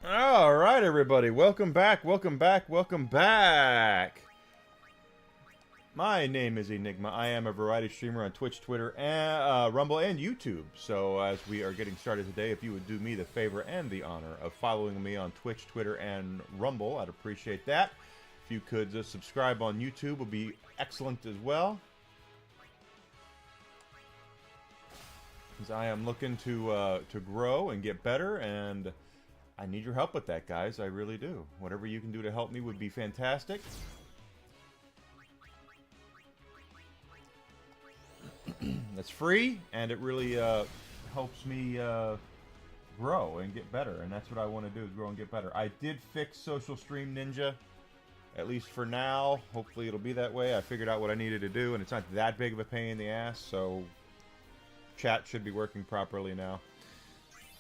All right, everybody. Welcome back. Welcome back. Welcome back. My name is Enigma. I am a variety streamer on Twitch, Twitter, and Rumble, and YouTube. So, as we are getting started today, if you would do me the favor and the honor of following me on Twitch, Twitter, and Rumble, I'd appreciate that. If you could just subscribe on YouTube, would be excellent as well. Because I am looking to grow and get better, and I need your help with that, guys. I really do. Whatever you can do to help me would be fantastic. It's free, and it really helps me grow and get better, and that's what I want to do, is grow and get better. I did fix Social Stream Ninja, at least for now. Hopefully it'll be that way. I figured out what I needed to do, and it's not that big of a pain in the ass, so chat should be working properly now.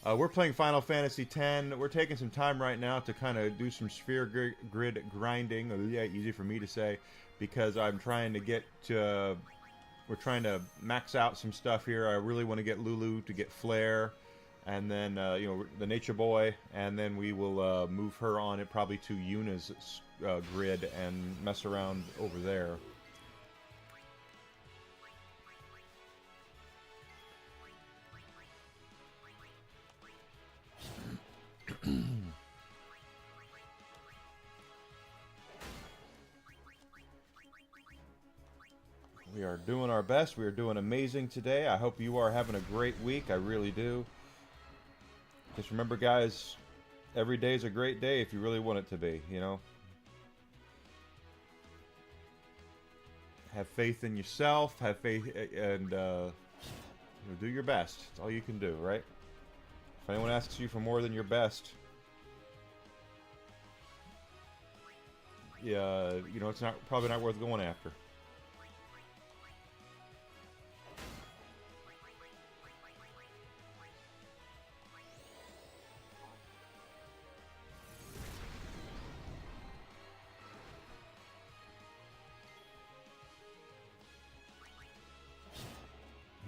We're playing Final Fantasy X. We're taking some time right now to kind of do some sphere grid grinding. Yeah, easy for me to say, because I'm trying to get to... We're trying to max out some stuff here. I really want to get Lulu to get Flare, and then, you know, the Nature Boy, and then we will move her on it probably to Yuna's grid and mess around over there. We are doing our best. We are doing amazing today. I hope you are having a great week. I really do. Just remember, guys, every day is a great day if you really want it to be, you know? Have faith in yourself. Have faith and you know, do your best. That's all you can do, right? If anyone asks you for more than your best, yeah, you know, it's probably not worth going after.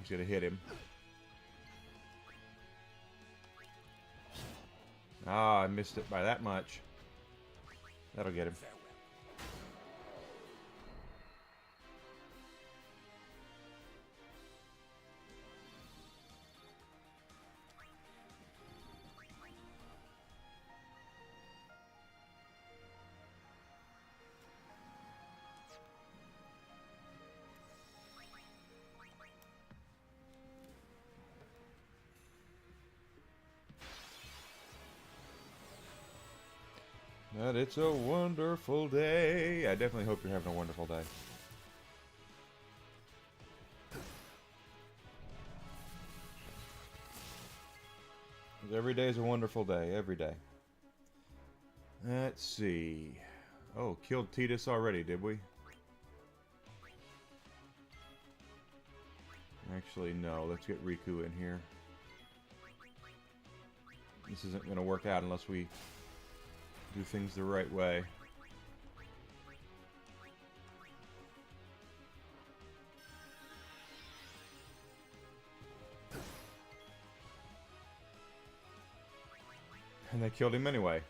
He's gonna hit him. Ah, I missed it by that much. That'll get him. That it's a wonderful day. I definitely hope you're having a wonderful day. Every day is a wonderful day. Every day. Let's see. Oh, killed Titus already, did we? Actually, no. Let's get Riku in here. This isn't going to work out unless we do things the right way. And they killed him anyway.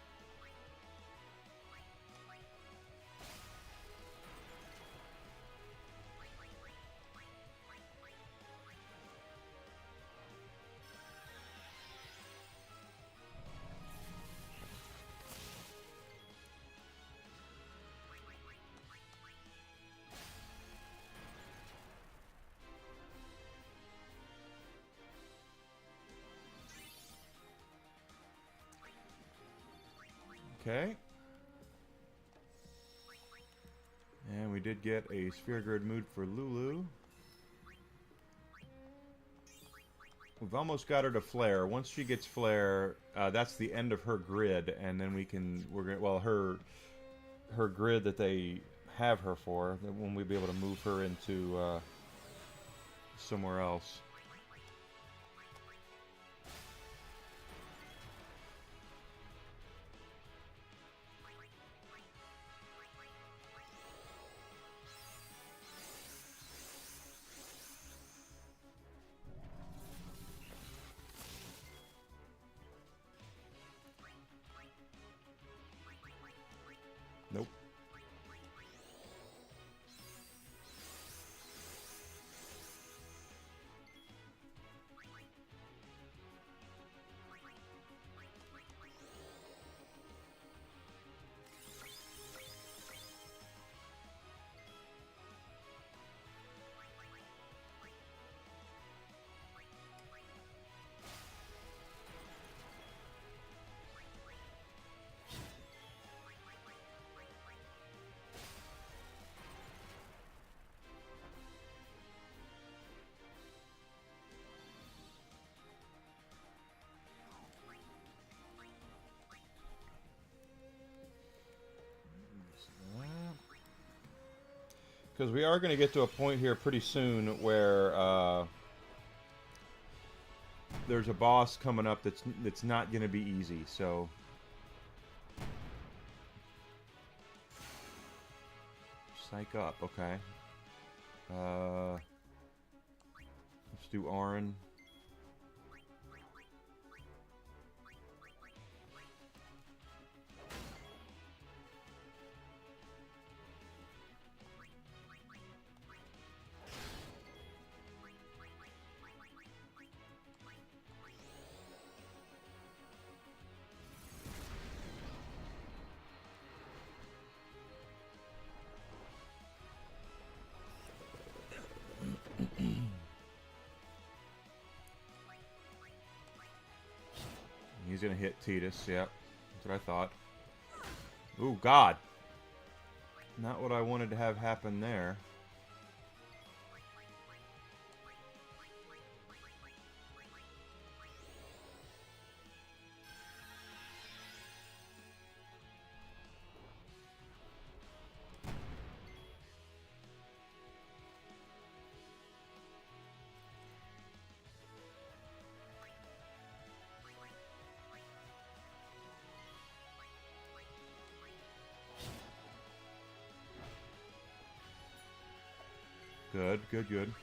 Okay. And we did get a Sphere Grid mood for Lulu. We've almost got her to Flare. Once she gets Flare, that's the end of her grid, and then we can, well, her grid that they have her for, then when we'll be able to move her into somewhere else. Because we are going to get to a point here pretty soon where there's a boss coming up that's not going to be easy. So psych up, okay. Let's do Auron. He's gonna hit Tidus, yep. That's what I thought. Ooh, God. Not what I wanted to have happen there. Good, good, good.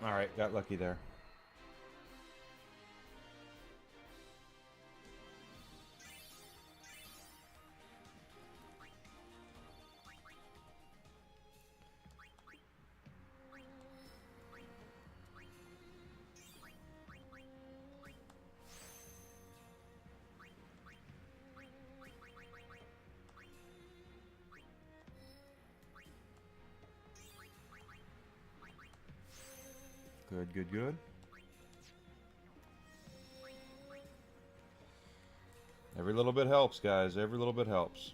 Alright, got lucky there. Good, good, good. Every little bit helps, guys. Every little bit helps.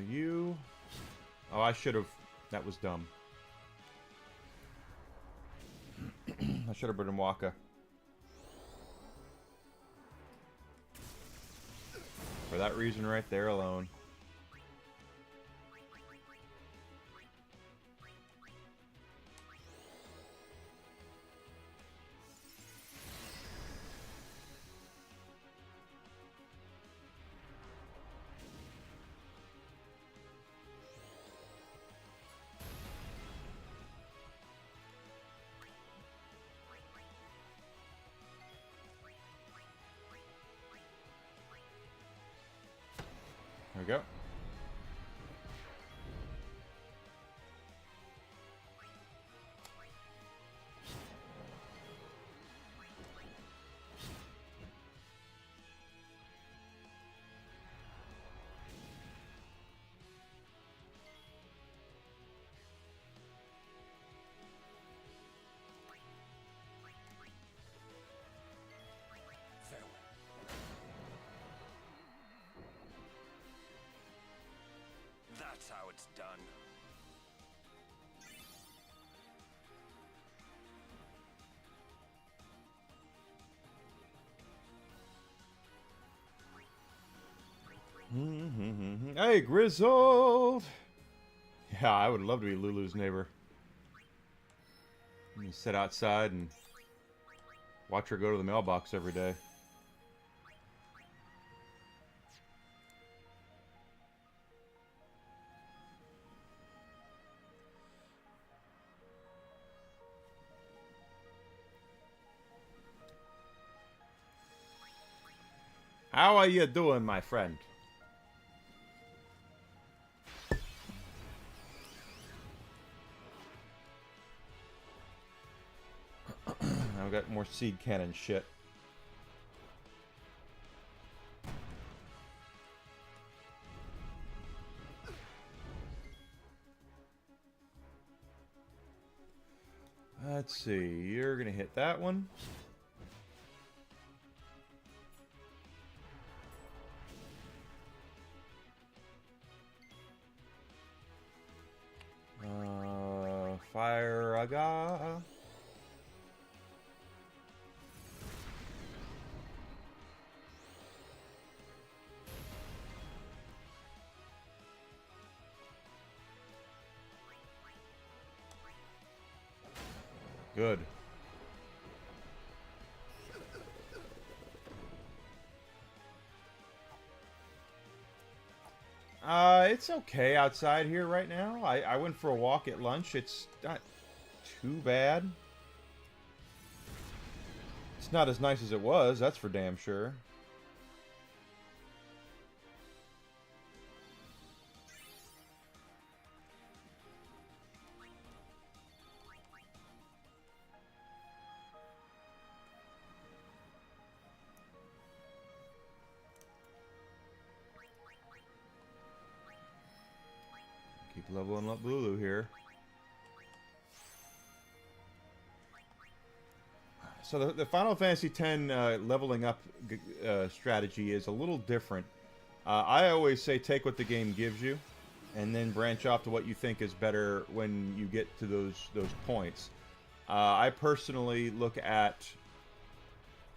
You... Oh, I should have... That was dumb. I should have been Waka. For that reason right there alone. There we go. That's how it's done. Hey, Grizzled! Yeah, I would love to be Lulu's neighbor. You sit outside and watch her go to the mailbox every day. How are you doing, my friend? I've got more seed cannon shit. Let's see. You're going to hit that one. Fire aga. Good. It's okay outside here right now. I went for a walk at lunch. It's not too bad. It's not as nice as it was, that's for damn sure. Keep leveling up Lulu here. So the Final Fantasy X leveling up strategy is a little different. I always say take what the game gives you, and then branch off to what you think is better when you get to those points. I personally look at,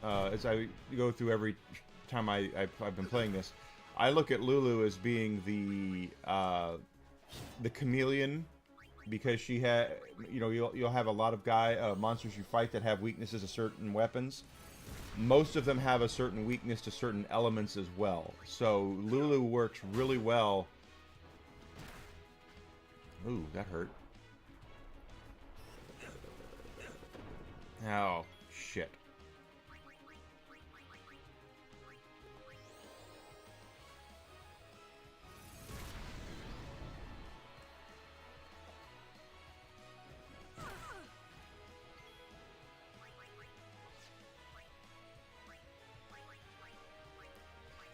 as I go through every time I've been playing this, I look at Lulu as being the chameleon, because she had, you'll have a lot of monsters you fight that have weaknesses to certain weapons. Most of them have a certain weakness to certain elements as well. So Lulu works really well. Ooh, that hurt. Oh, shit.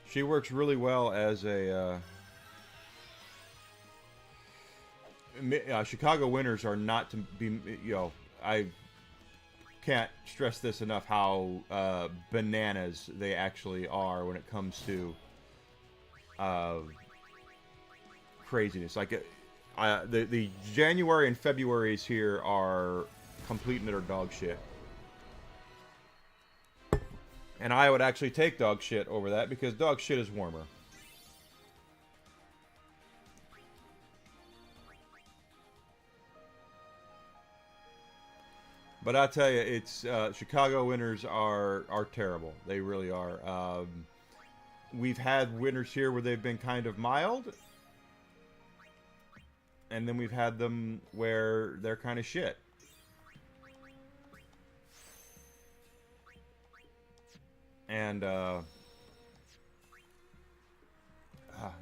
She works really well as a... Chicago winners are not to be... I can't stress this enough how bananas they actually are when it comes to craziness. Like, the January and Februaries here are complete and utter dog shit. And I would actually take dog shit over that, because dog shit is warmer. But I tell you, it's Chicago winners are terrible. They really are. We've had winners here where they've been kind of mild, and then we've had them where they're kind of shit. And,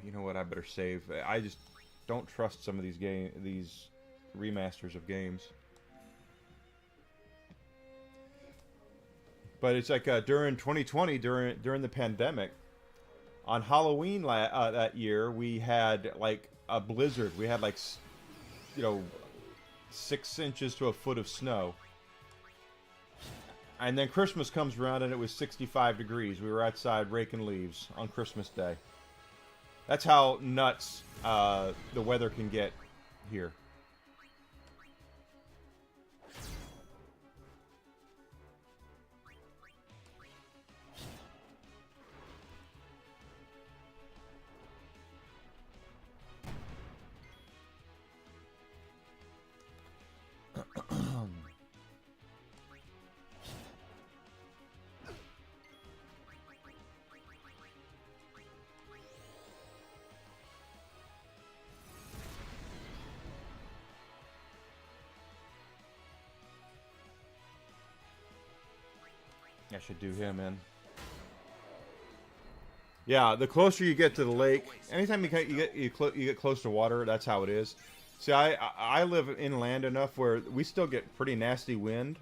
you know what? I better save. I just don't trust some of these remasters of games. But it's like during 2020, during the pandemic, on Halloween that year, we had like a blizzard. We had like, 6 inches to a foot of snow. And then Christmas comes around and it was 65 degrees. We were outside raking leaves on Christmas Day. That's how nuts the weather can get here. I should do him in. Yeah, the closer you get to the lake, anytime you get close to water, that's how it is. See, I live inland enough where we still get pretty nasty wind.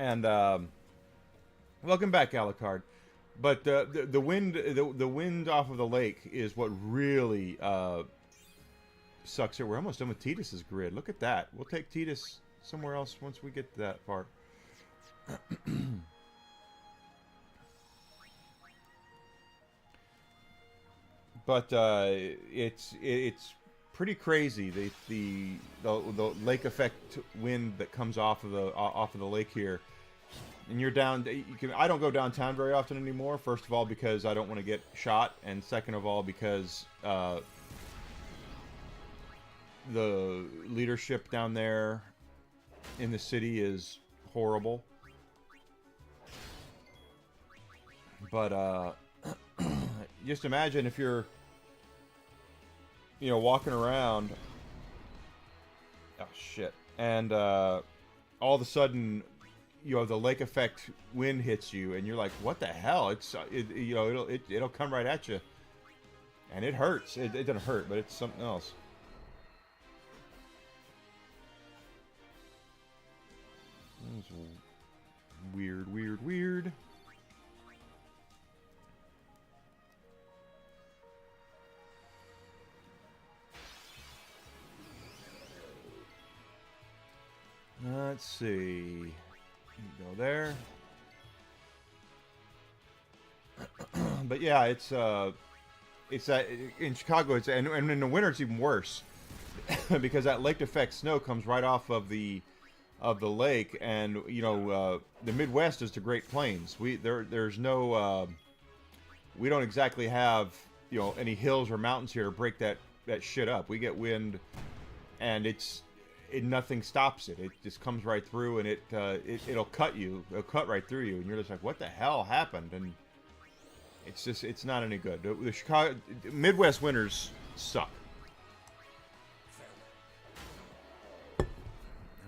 And welcome back, Alucard. But the wind the wind off of the lake is what really sucks here. We're almost done with Titus's grid. Look at that. We'll take Titus somewhere else once we get to that part. But it's pretty crazy. The lake effect wind that comes off of the lake here, and you're down. I don't go downtown very often anymore. First of all, because I don't want to get shot, and second of all, because the leadership down there in the city is horrible. But just imagine if you're, walking around. Oh shit! And all of a sudden, the lake effect wind hits you, and you're like, "What the hell?" It'll come right at you, and it hurts. It doesn't hurt, but it's something else. It's weird. Let's see. Go there. But yeah, it's that in Chicago. And in the winter it's even worse because that lake effect snow comes right off of the lake, and the Midwest is the Great Plains. There's no we don't exactly have any hills or mountains here to break that shit up. We get wind, and nothing stops it. It just comes right through, and it'll cut you. It'll cut right through you, and you're just like, what the hell happened? And it's not any good. The Chicago Midwest winters suck.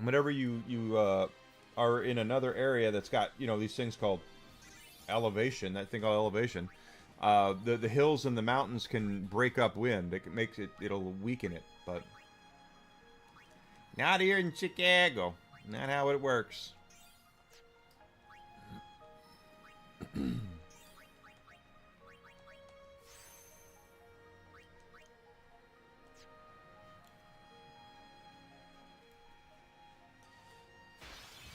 Whenever you are in another area that's got these things called elevation, the hills and the mountains can break up wind. It'll weaken it, but not here in Chicago. Not how it works. You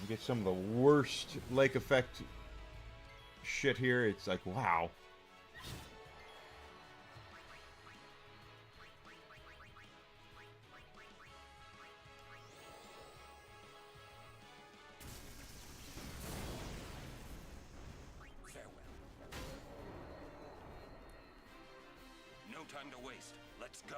get some of the worst lake effect shit here. It's like, wow. Time to waste. Let's go.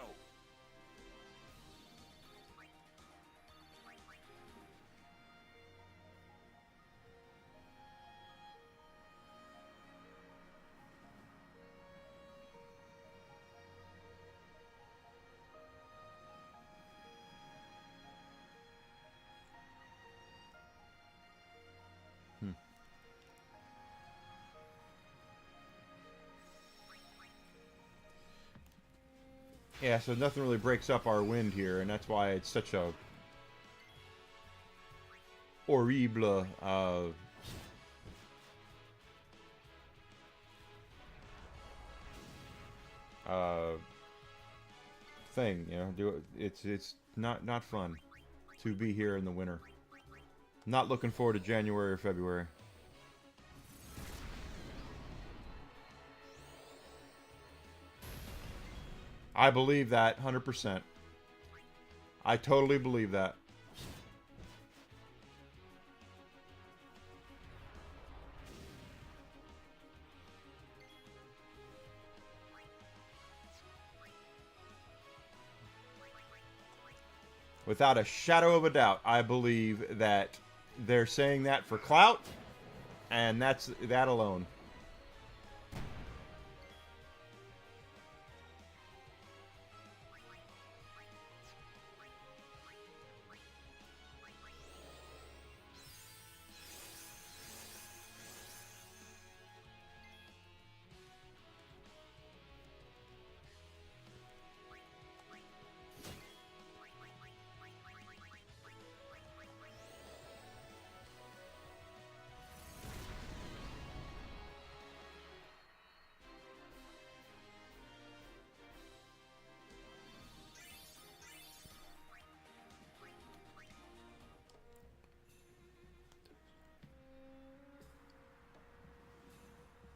Yeah, so nothing really breaks up our wind here, and that's why it's such a horrible thing. It's not fun to be here in the winter. Not looking forward to January or February. I believe that 100%. I totally believe that. Without a shadow of a doubt, I believe that they're saying that for clout, and that's that alone.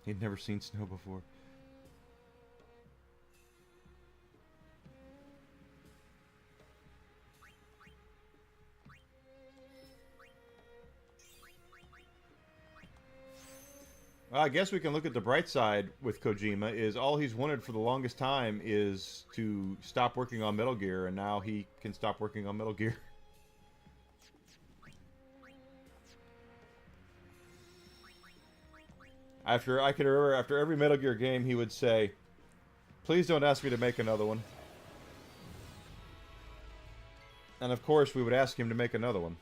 He'd never seen snow before. Well, I guess we can look at the bright side with Kojima, is all he's wanted for the longest time is to stop working on Metal Gear, and now he can stop working on Metal Gear. I can remember after every Metal Gear game he would say, please don't ask me to make another one. And of course we would ask him to make another one.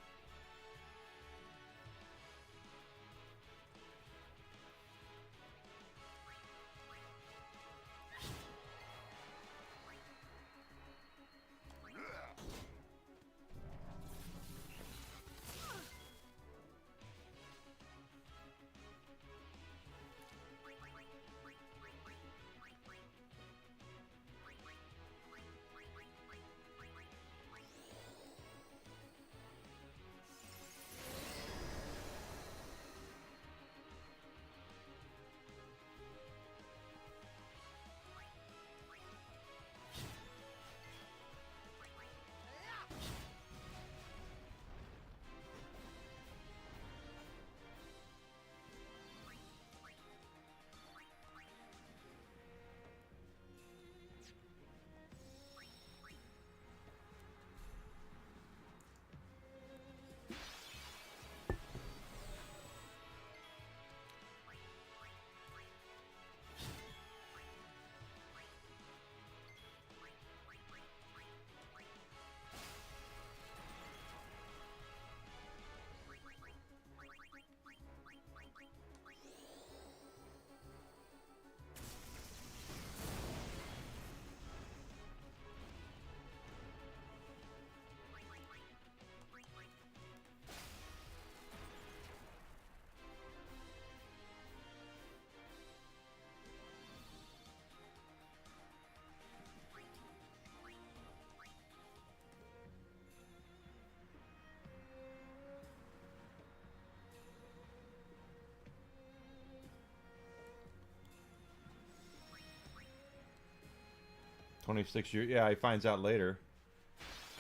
$26 yeah, he finds out later.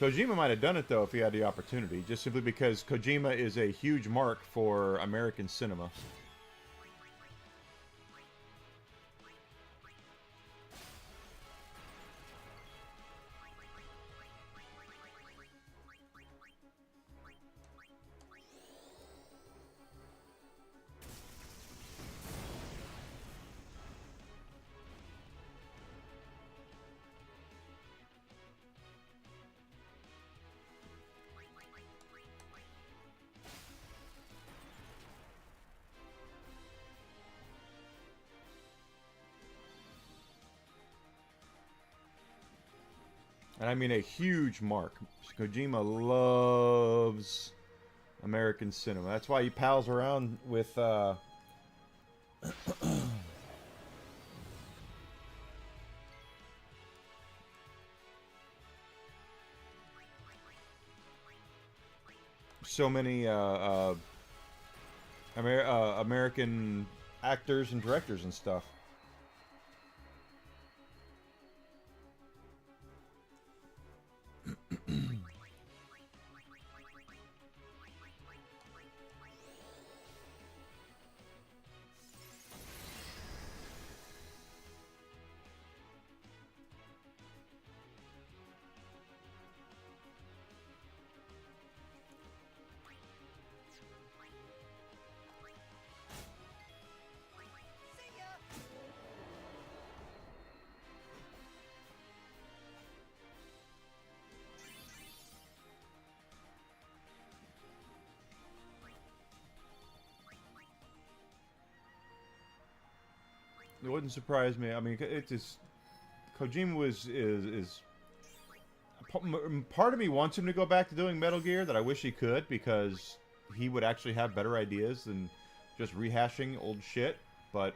Kojima might have done it, though, if he had the opportunity, just simply because Kojima is a huge mark for American cinema. And I mean a huge mark. Kojima loves American cinema. That's why he pals around with so many American actors and directors and stuff. It wouldn't surprise me. I mean, it just Kojima is part of me wants him to go back to doing Metal Gear. That I wish he could, because he would actually have better ideas than just rehashing old shit. But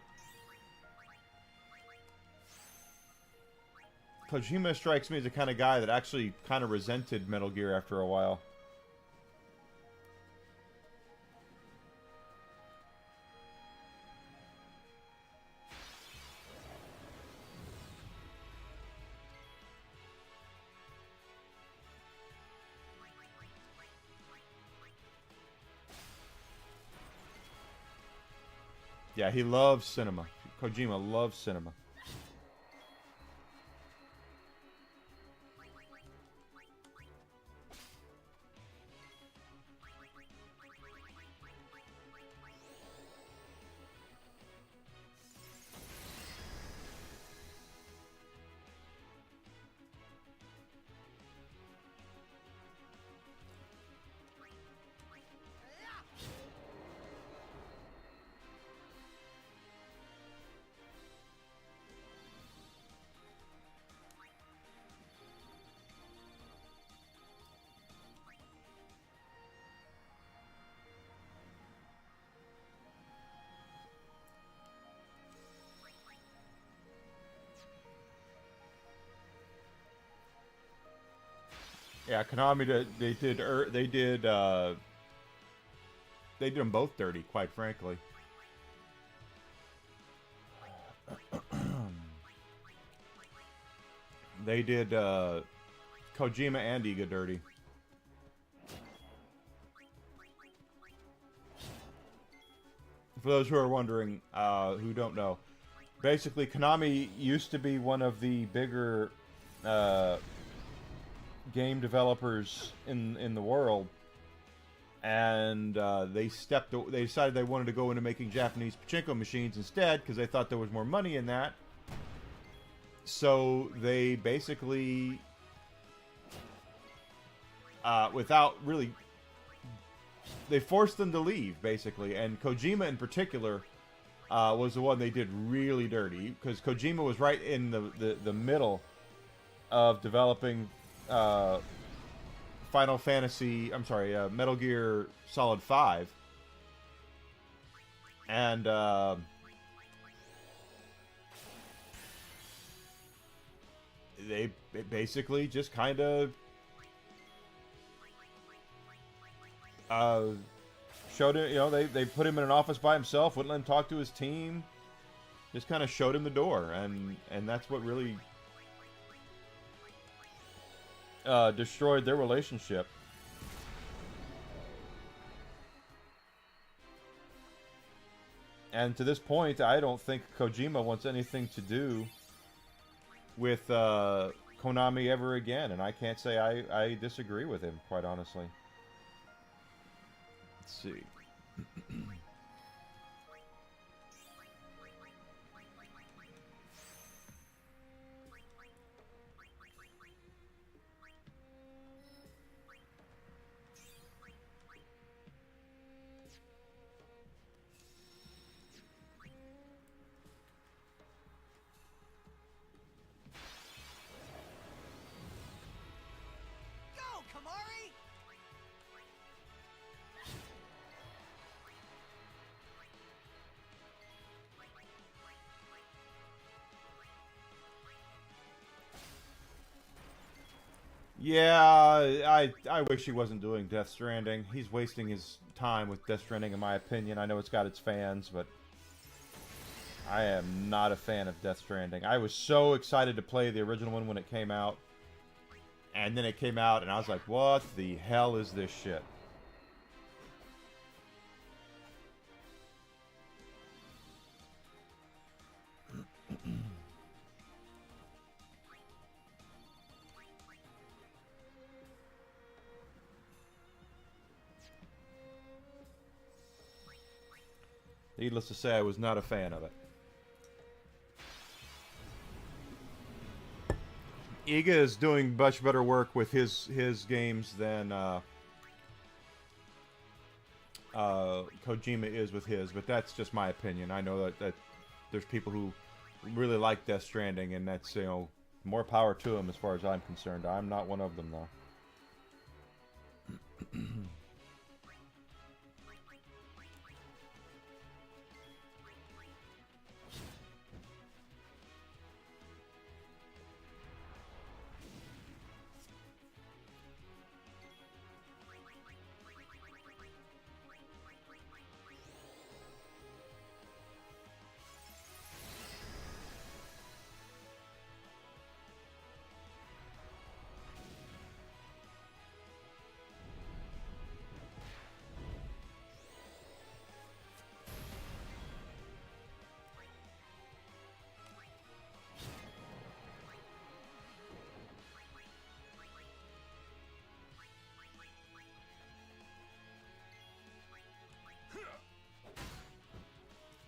Kojima strikes me as the kind of guy that actually kind of resented Metal Gear after a while. Yeah, he loves cinema. Kojima loves cinema. Yeah, Konami they did them both dirty, quite frankly. They did Kojima and Iga dirty. For those who are wondering, who don't know, basically Konami used to be one of the bigger game developers in the world, and they decided they wanted to go into making Japanese pachinko machines instead because they thought there was more money in that. So they basically, without really, they forced them to leave basically, and Kojima in particular was the one they did really dirty because Kojima was right in the middle of developing Final Fantasy, Metal Gear Solid 5. And they basically just kind of showed him, they put him in an office by himself, wouldn't let him talk to his team, just kind of showed him the door, and that's what really destroyed their relationship. And to this point, I don't think Kojima wants anything to do with Konami ever again, and I can't say I disagree with him, quite honestly. Let's see. Yeah, I wish he wasn't doing Death Stranding. He's wasting his time with Death Stranding, in my opinion. I know it's got its fans, but I am not a fan of Death Stranding. I was so excited to play the original one when it came out, and then it came out, and I was like, what the hell is this shit? Needless to say, I was not a fan of it. Iga is doing much better work with his games than Kojima is with his, but that's just my opinion. I know that there's people who really like Death Stranding, and that's, more power to them as far as I'm concerned. I'm not one of them, though.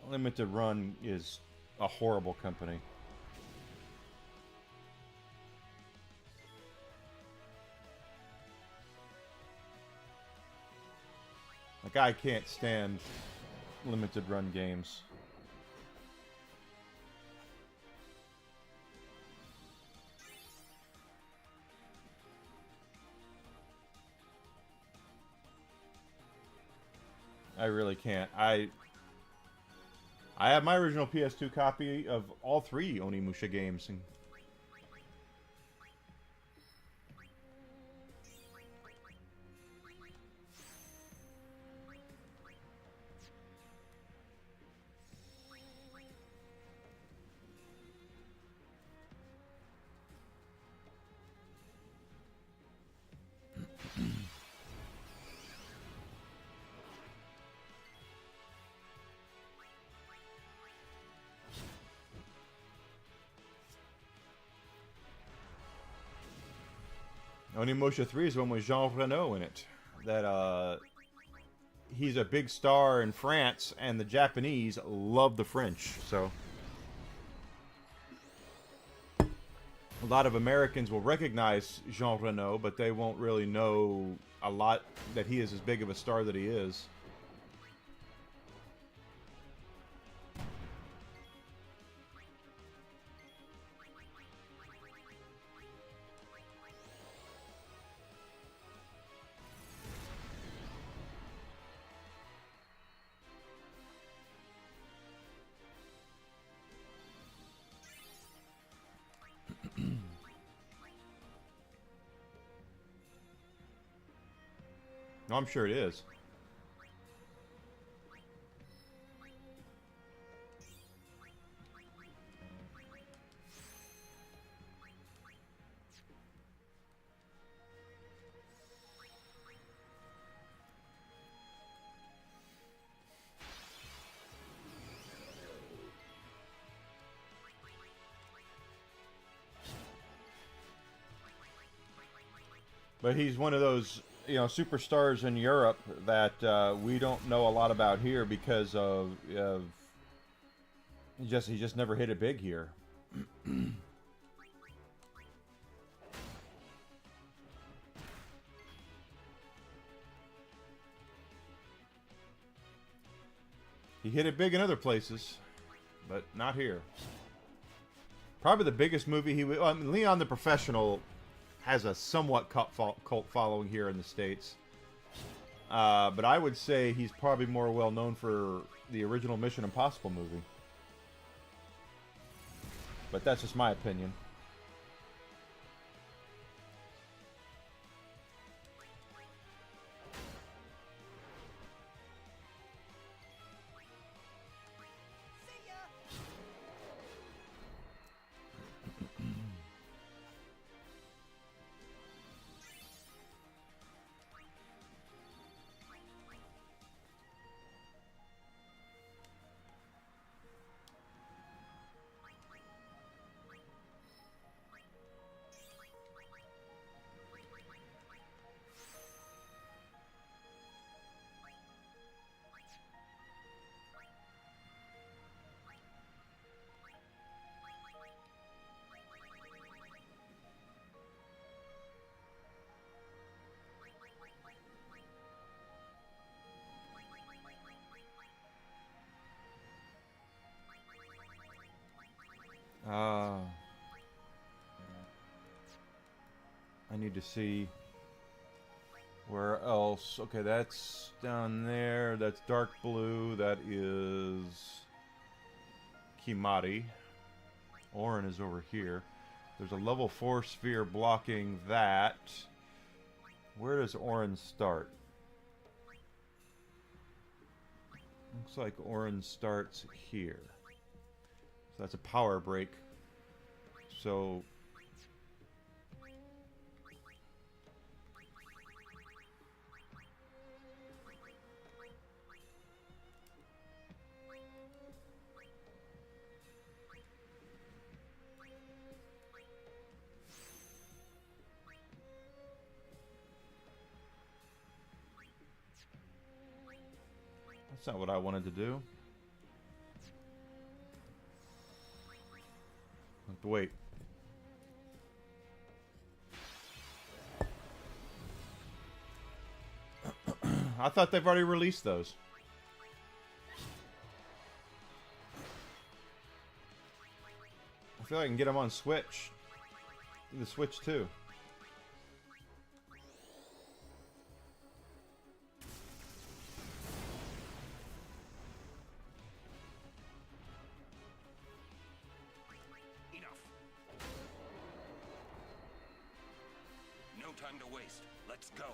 Limited Run is a horrible company. Like, I can't stand Limited Run games. I really can't. I have my original PS2 copy of all 3 Onimusha games. And Onimusha 3 is one with Jean Reno in it. That, he's a big star in France, and the Japanese love the French, so... A lot of Americans will recognize Jean Reno, but they won't really know a lot that he is as big of a star that he is. No, I'm sure it is. But he's one of those, you know, superstars in Europe that we don't know a lot about here because of he just never hit it big here. He hit it big in other places, but not here. Probably the biggest movie he would... Leon the Professional has a somewhat cult following here in the States. But I would say he's probably more well known for the original Mission Impossible movie. But that's just my opinion. I need to see where else. Okay, that's down there. That's dark blue. That is Kimari. Orin is over here. There's a level 4 sphere blocking that. Where does Orin start? Looks like Orin starts here. So that's a power break. So that's not what I wanted to do. Wait. I thought they've already released those. I feel like I can get them on Switch. The Switch too. Enough. No time to waste. Let's go.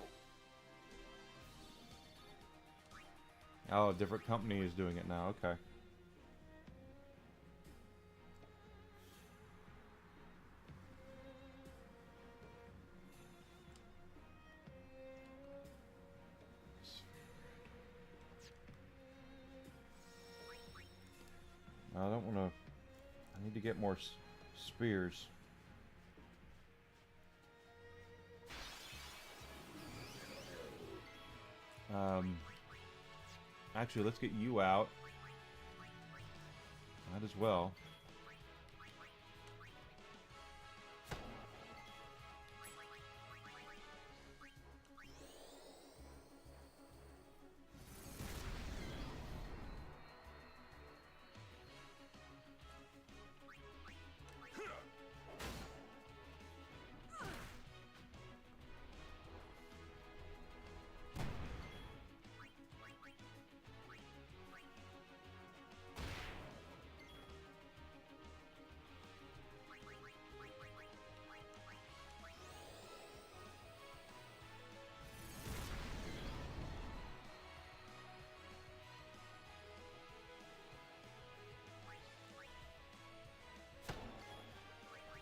Oh, a different company is doing it now. Okay. I don't want to... I need to get more spears. Actually, let's get you out. Might as well.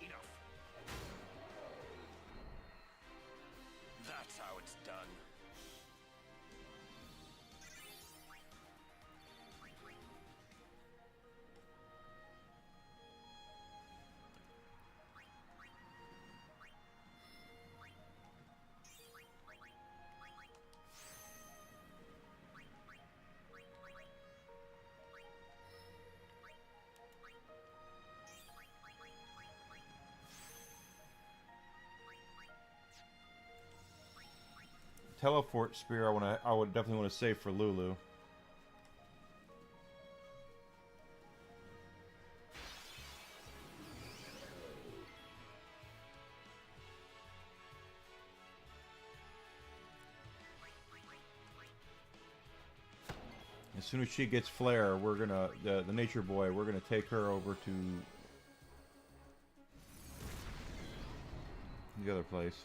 Enough. That's how it's done. Teleport spear. I would definitely want to save for Lulu. As soon as she gets Flare, we're gonna the Nature Boy. We're gonna take her over to the other place.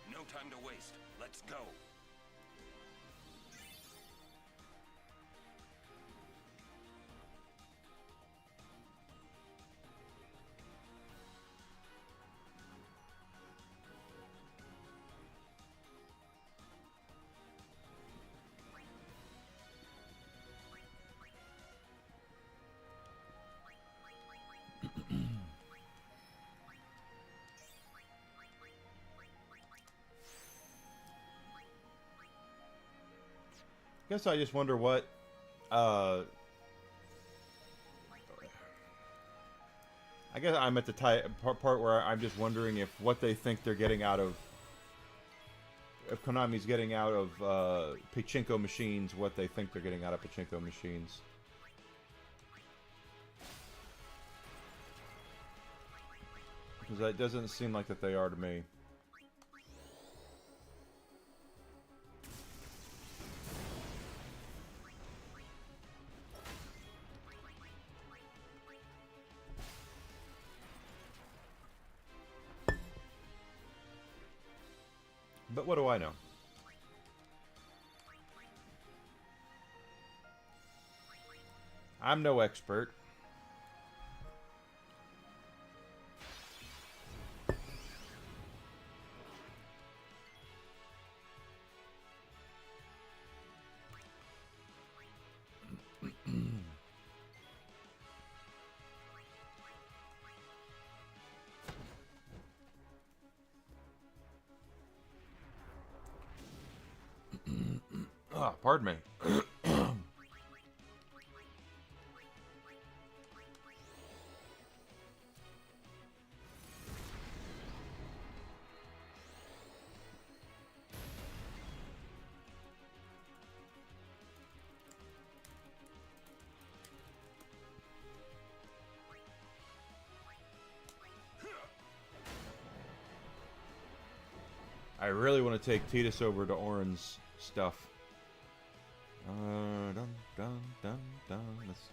No time to waste. Let's go. Guess I just wonder what I guess I'm at the part where I'm just wondering if what they think they're getting out of, if Konami's getting out of pachinko machines, what they think they're getting out of pachinko machines. Because that doesn't seem like that they are to me. But what do I know? I'm no expert. Ah, pardon me. I really want to take Titus over to Orin's stuff. Dun, dun, dun, dun. Let's,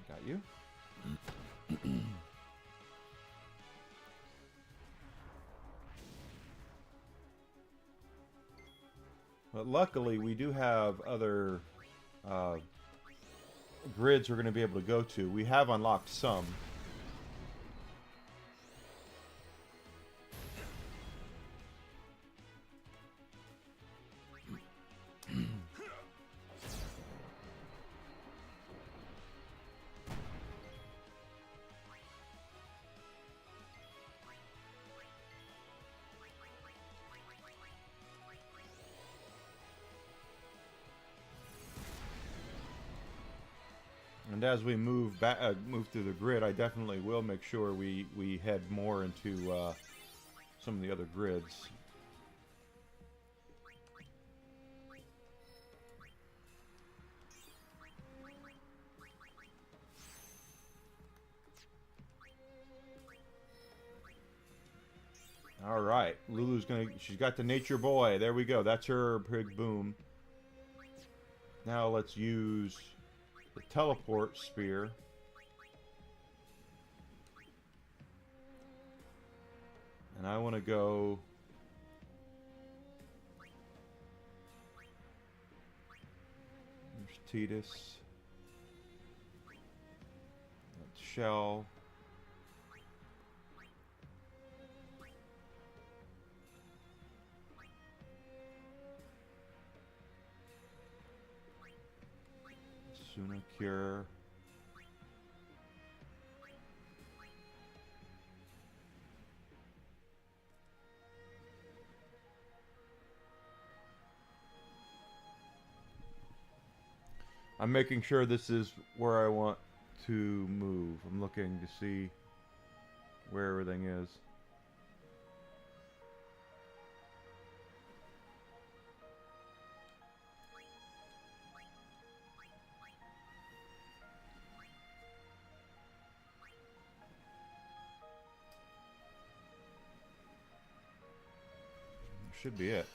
got you. But luckily, we do have other grids we're going to be able to go to. We have unlocked some. And as we move back, move through the grid, I definitely will make sure we head more into some of the other grids. All right, Lulu's she's got the nature boy. There we go. That's her big boom. Now let's use the teleport spear. And I want to go... There's Titus. That's Shell. Cure. I'm making sure this is where I want to move. I'm looking to see where everything is. Should be it.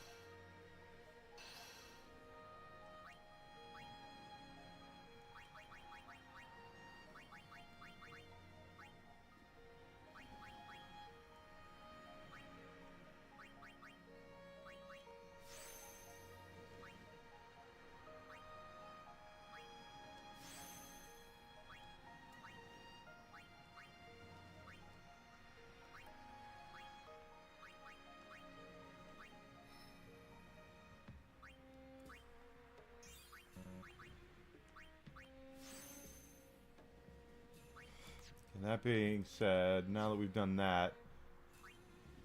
And that being said, now that we've done that,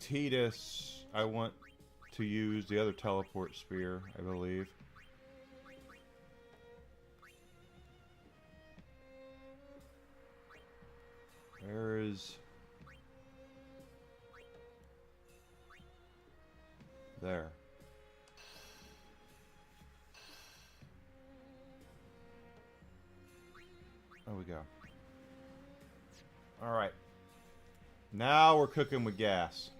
Titus, I want to use the other teleport spear, I believe. Where is... There. There we go. Alright. Now we're cooking with gas.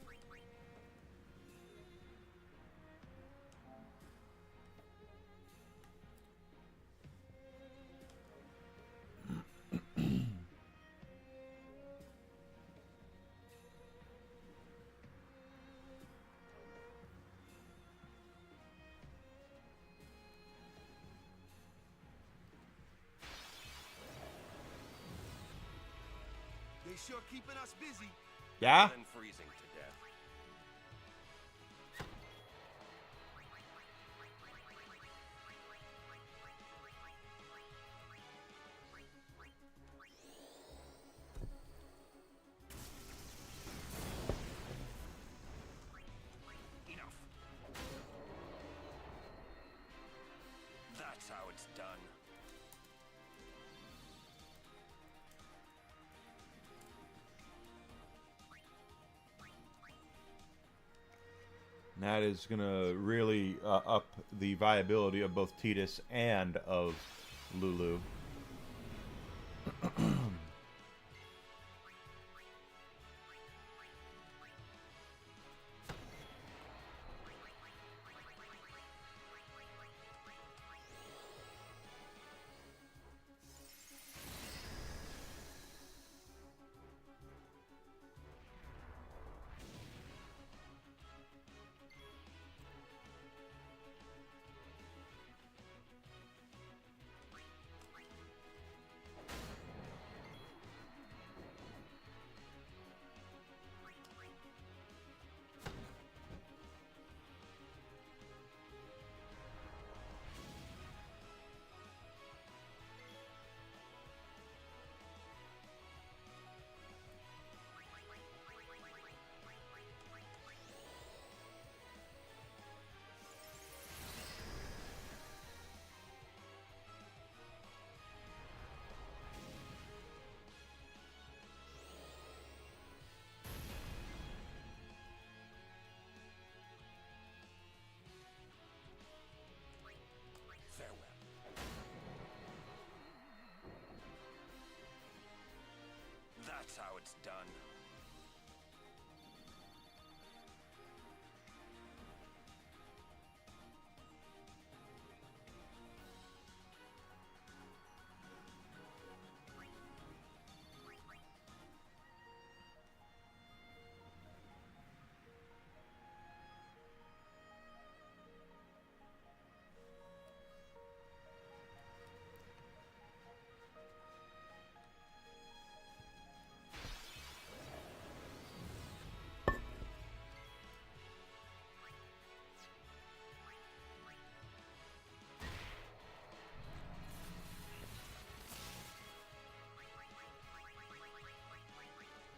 sure keeping us busy. Yeah? Than freezing to death. Enough. That's how it's done. And that is going to really up the viability of both Tidus and of Lulu. Farewell. That's how it's done.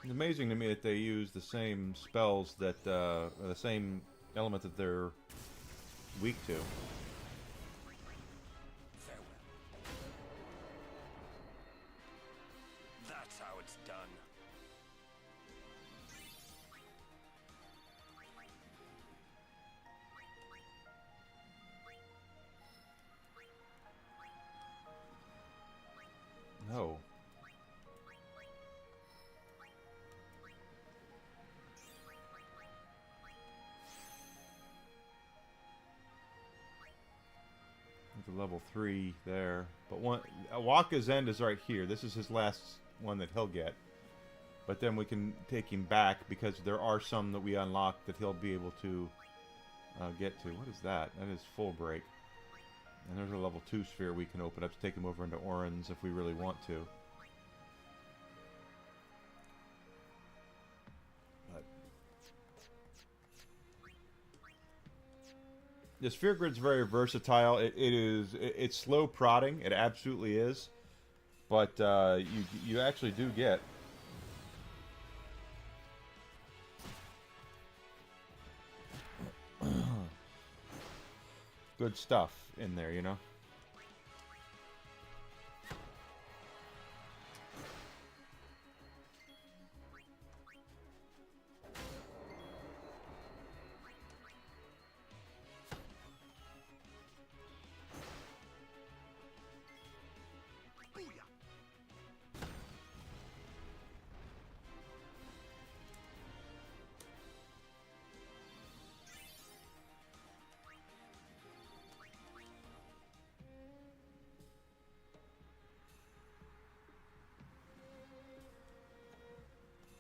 It's amazing to me that they use the same spells that, the same element that they're weak to. Farewell. That's how it's done. No. The level 3 there. But one, Waka's End is right here. This is his last one that he'll get. But then we can take him back because there are some that we unlock that he'll be able to get to. What is that? That is full break. And there's a level 2 sphere we can open up to take him over into Orin's if we really want to. But the sphere grid's very versatile. It's slow prodding. It absolutely is. But you actually do get good stuff in there, you know?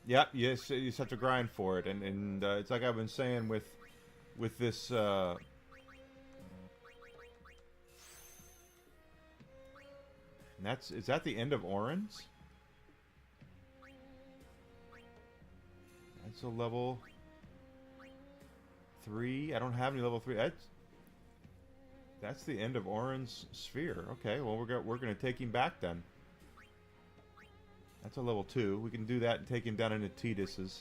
Yeah, yes, you just have to grind for it, and it's like I've been saying with this. And is that the end of Orin's? It's a level 3. I don't have any level 3. That's the end of Orin's sphere. Okay, well we're gonna take him back then. That's a level 2. We can do that and take him down into Tidus's.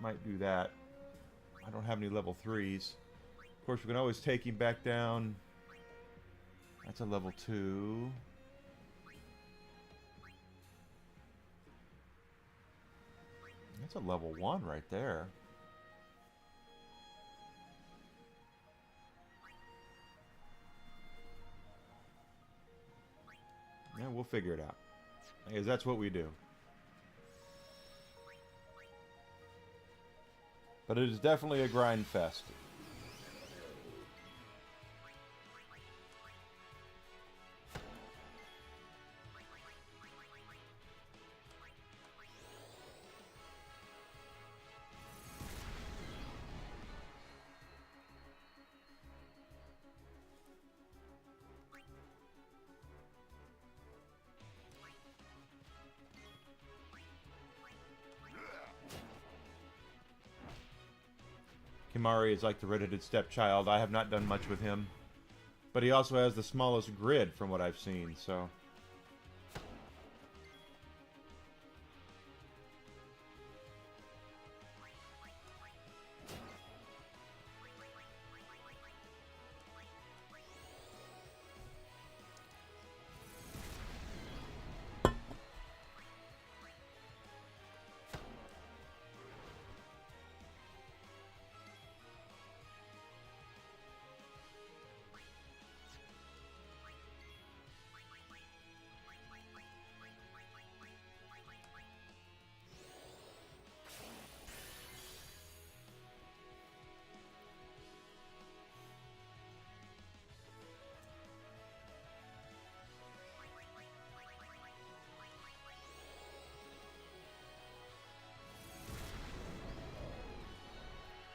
Might do that. I don't have any level 3s. Of course, we can always take him back down. That's a level 2. That's a level 1 right there. Yeah, we'll figure it out. Because that's what we do. But it is definitely a grind fest. Kimari is like the redheaded stepchild. I have not done much with him. But he also has the smallest grid from what I've seen, so...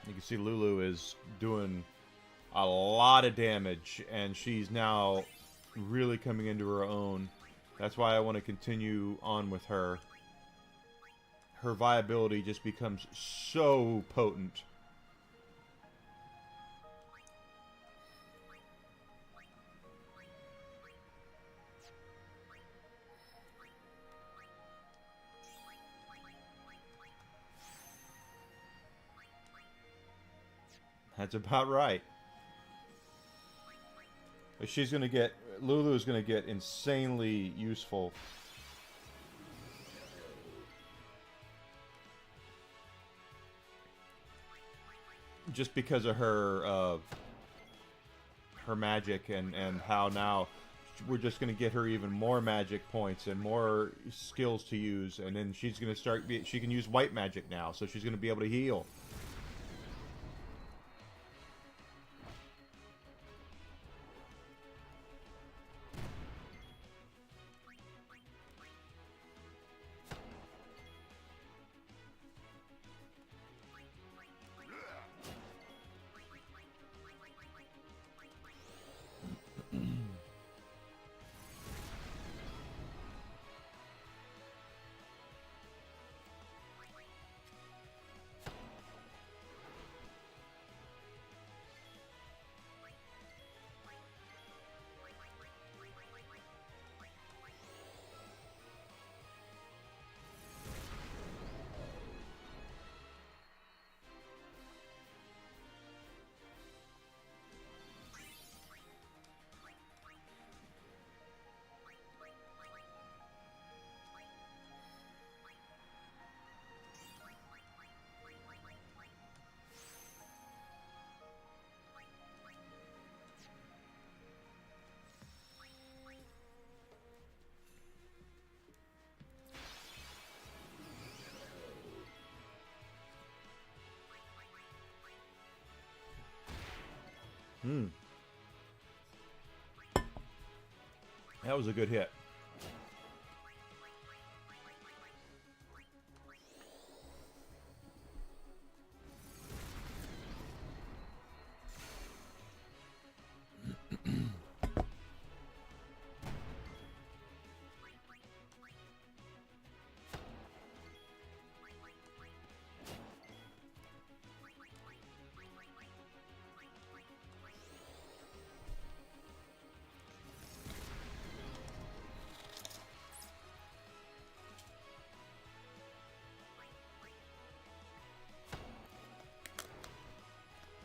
You can see Lulu is doing a lot of damage, and she's now really coming into her own. That's why I want to continue on with her. Her viability just becomes so potent. That's about right. But she's going to get... Lulu is going to get insanely useful. Just because of her... her magic and how now we're just going to get her even more magic points and more skills to use. And then she's going to start... She can use white magic now, so she's going to be able to heal. That was a good hit.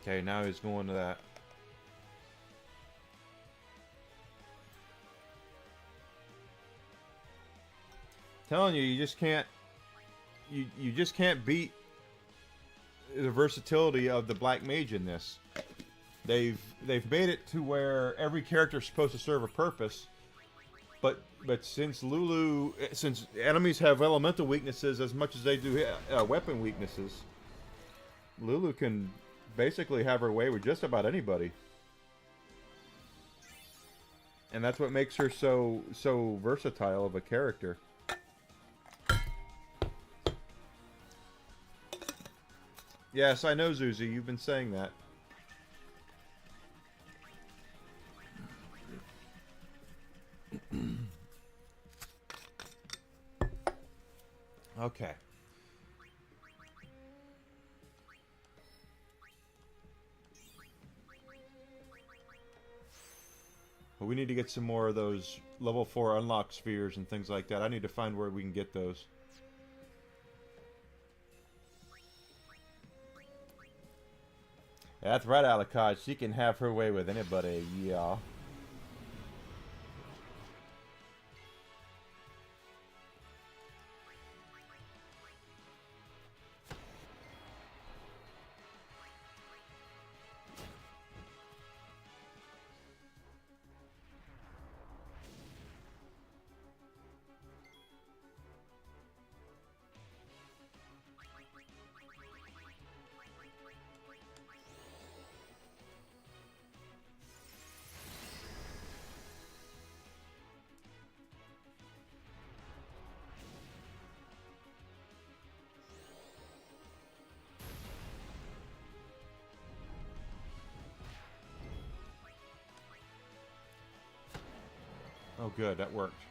Okay, now he's going to that. Telling you, you just can't. You just can't beat the versatility of the Black Mage in this. They've made it to where every character is supposed to serve a purpose, but since enemies have elemental weaknesses as much as they do weapon weaknesses, Lulu can basically have her way with just about anybody, and that's what makes her so versatile of a character. Yes, I know, Zuzi. You've been saying that. Okay. Well, we need to get some more of those level 4 unlock spheres and things like that. I need to find where we can get those. That's right, Alucard. She can have her way with anybody, yeah. Oh, good. That worked.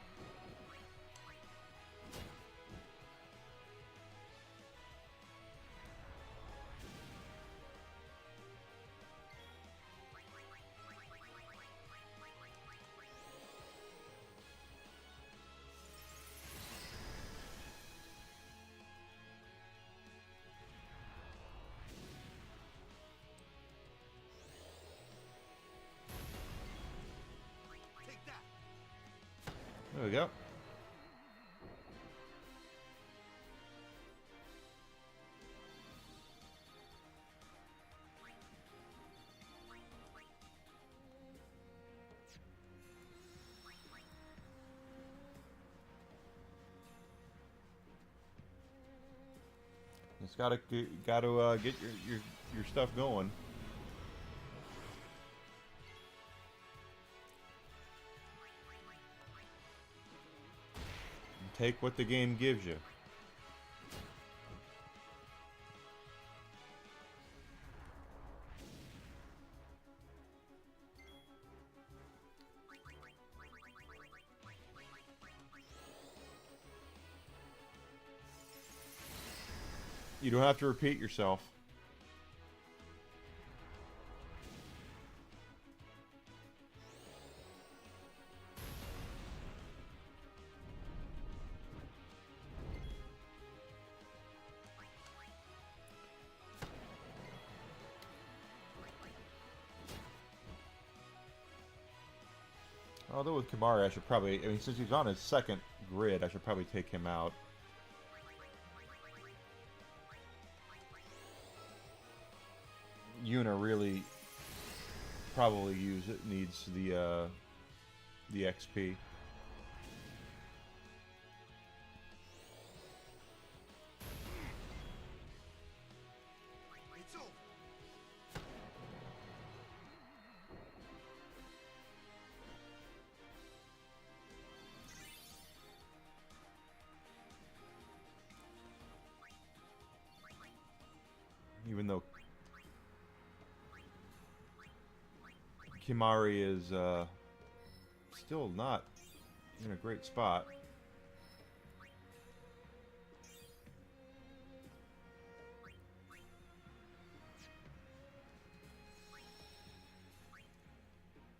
There we go. Just gotta get your stuff going. Take what the game gives you. You don't have to repeat yourself. Although with Kimari, I should probably, I mean, since he's on his second grid, I should probably take him out. Yuna really probably needs the XP. Even though Kimari is still not in a great spot.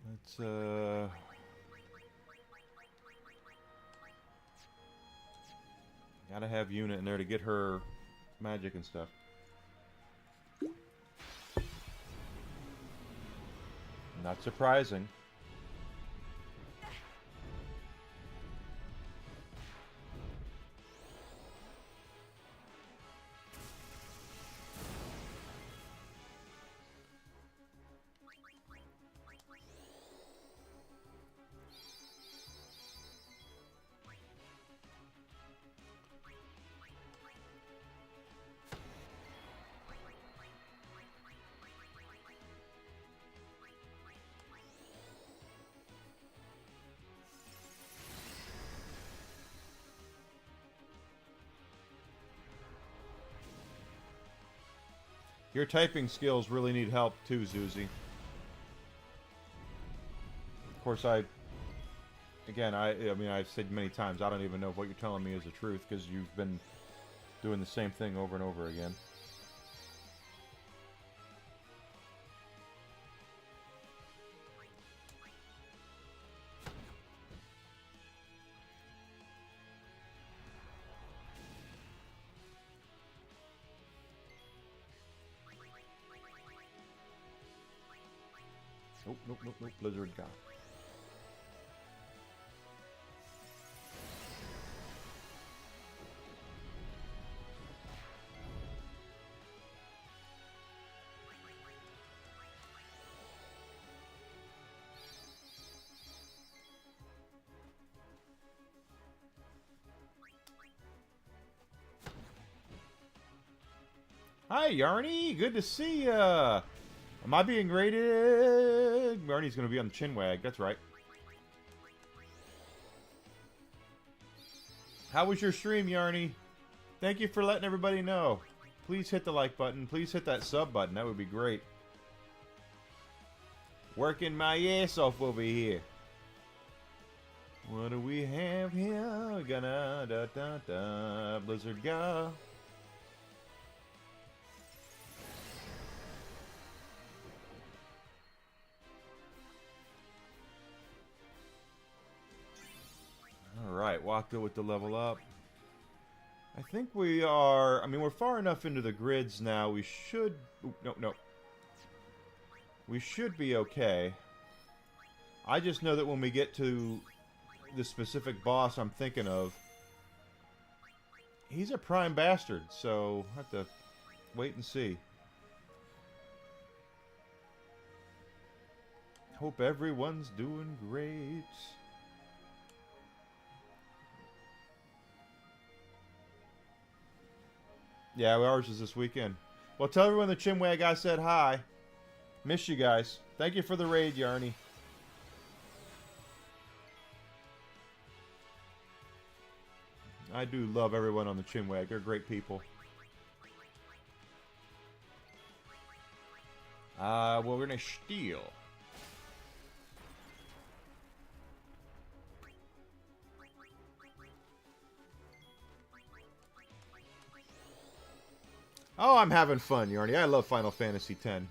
Let's gotta have Yuna in there to get her magic and stuff. Not surprising. Your typing skills really need help too, Zuzi. Of course, I mean, I've said many times, I don't even know if what you're telling me is the truth, because you've been doing the same thing over and over again. Nope, Blizzard God. Hi, Yarny. Good to see ya. Am I being rated? Yarny's going to be on the chinwag. That's right. How was your stream, Yarny? Thank you for letting everybody know. Please hit the like button. Please hit that sub button. That would be great. Working my ass off over here. What do we have here? Gonna da da da Blizzard go. Alright, Waka with the level up. I think we are... I mean, we're far enough into the grids now. We should... Ooh, no. We should be okay. I just know that when we get to the specific boss I'm thinking of, he's a prime bastard, so I have to wait and see. Hope everyone's doing great. Yeah, ours is this weekend. Well, tell everyone the Chimwag I said hi. Miss you guys. Thank you for the raid, Yarny. I do love everyone on the Chimwag. They're great people. Well, we're gonna steal. Oh, I'm having fun, Yarny. I love Final Fantasy X.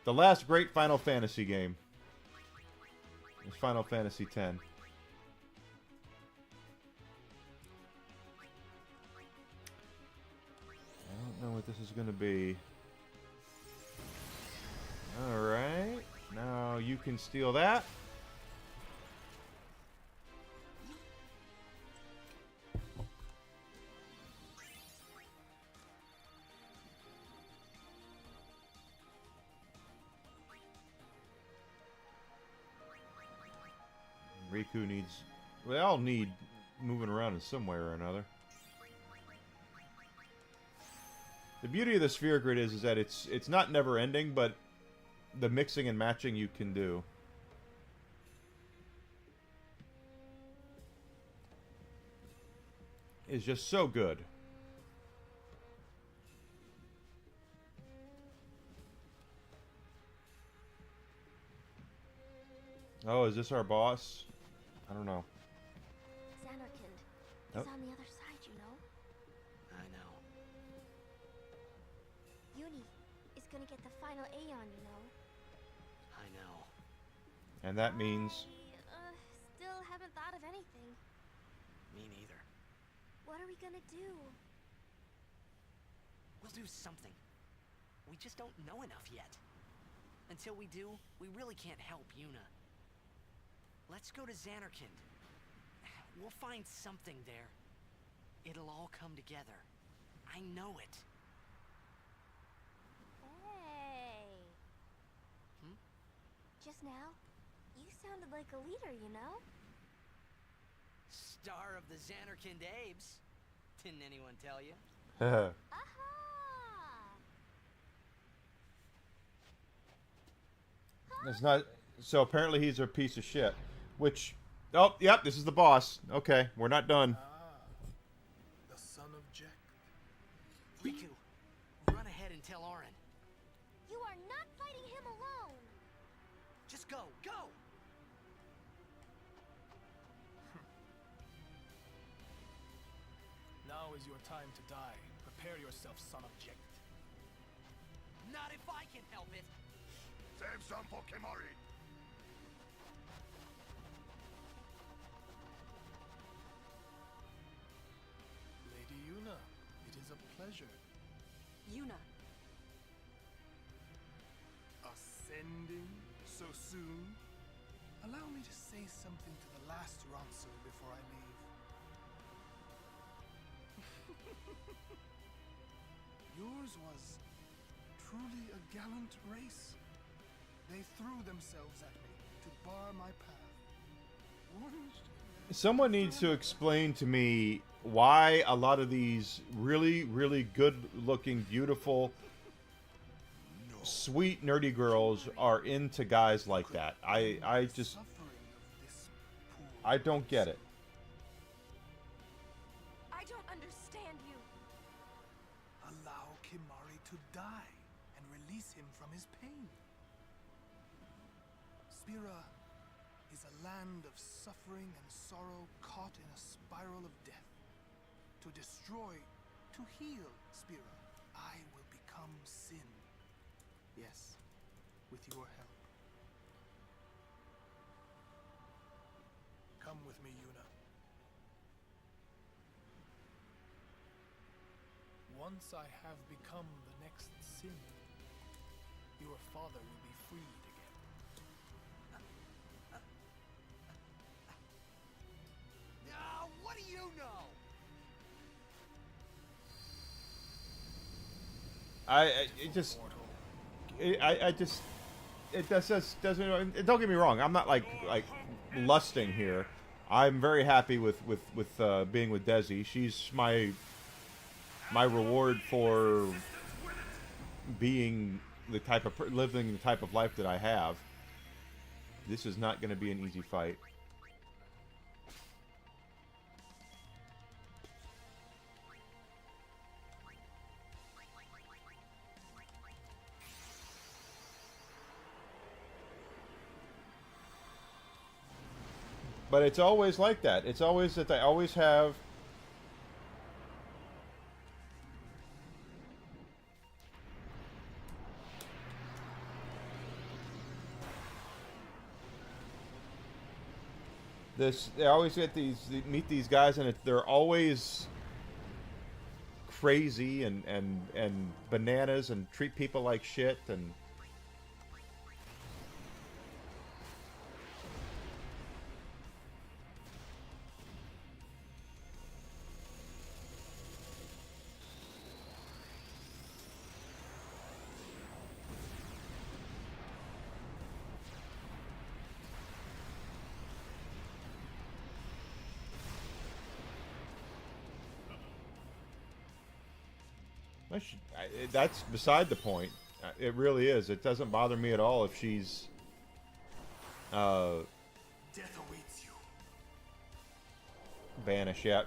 The last great Final Fantasy game is Final Fantasy X. I don't know what this is going to be. Alright. Now you can steal that. Riku needs... They all need moving around in some way or another. The beauty of the sphere grid is that it's not never ending, but the mixing and matching you can do. Is just so good. Oh, is this our boss? I don't know. Xanarkand. Oh. He's on the other side, you know? I know. Uni is gonna get the final Aeon, you know? I know. And that means... I, still haven't thought of anything. Me neither. What are we gonna do? We'll do something. We just don't know enough yet. Until we do, we really can't help Yuna. Let's go to Xanarkand. We'll find something there. It'll all come together. I know it. Hey. Just now, you sounded like a leader, you know? Star of the Xanarkand Abes. Didn't anyone tell you? Aha! It's not. So apparently he's a piece of shit. Which. Oh, yep. This is the boss. Okay, we're not done. The son of Jack. Riku, run ahead and tell Auron. You are not fighting him alone! Just go, go! Now is your time to die. Prepare yourself, son of Jack. Not if I can help it. Save some for Kimari. Lady Yuna, it is a pleasure. Yuna. Ascending so soon? Allow me to say something to the last Ronso before I leave. Yours was truly a gallant race. They threw themselves at me to bar my path. Someone needs to explain to me why a lot of these really, really good-looking, beautiful, sweet, nerdy girls are into guys like that. I just, Suffering of this poor I don't get it. I don't understand you. Allow Kimari to die and release him from his pain. Spira is a land of suffering and sorrow caught in a spiral of death. To destroy, to heal Spira, I will become sin. Yes, with your help. Come with me, Yuna. Once I have become the next sin, your father will be freed again. Ah, what do you know? It just, it just doesn't. Don't get me wrong. I'm not like lusting here. I'm very happy with being with Desi. She's my reward for being the type of living the type of life that I have. This is not going to be an easy fight. But it's always like that. It's always that they always have this. They always get these, they meet these guys, and they're always crazy and bananas and treat people like shit and. That's beside the point. It really is. It doesn't bother me at all if she's Death awaits you. banished yet.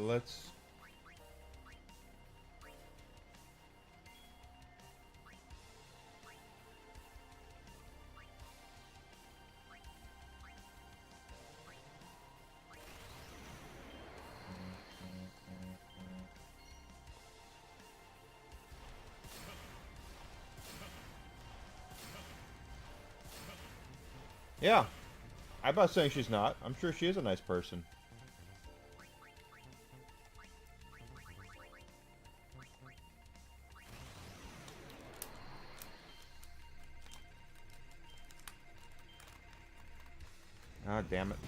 Let's. Yeah, I'm not saying she's not. I'm sure she is a nice person. Ah, damn it.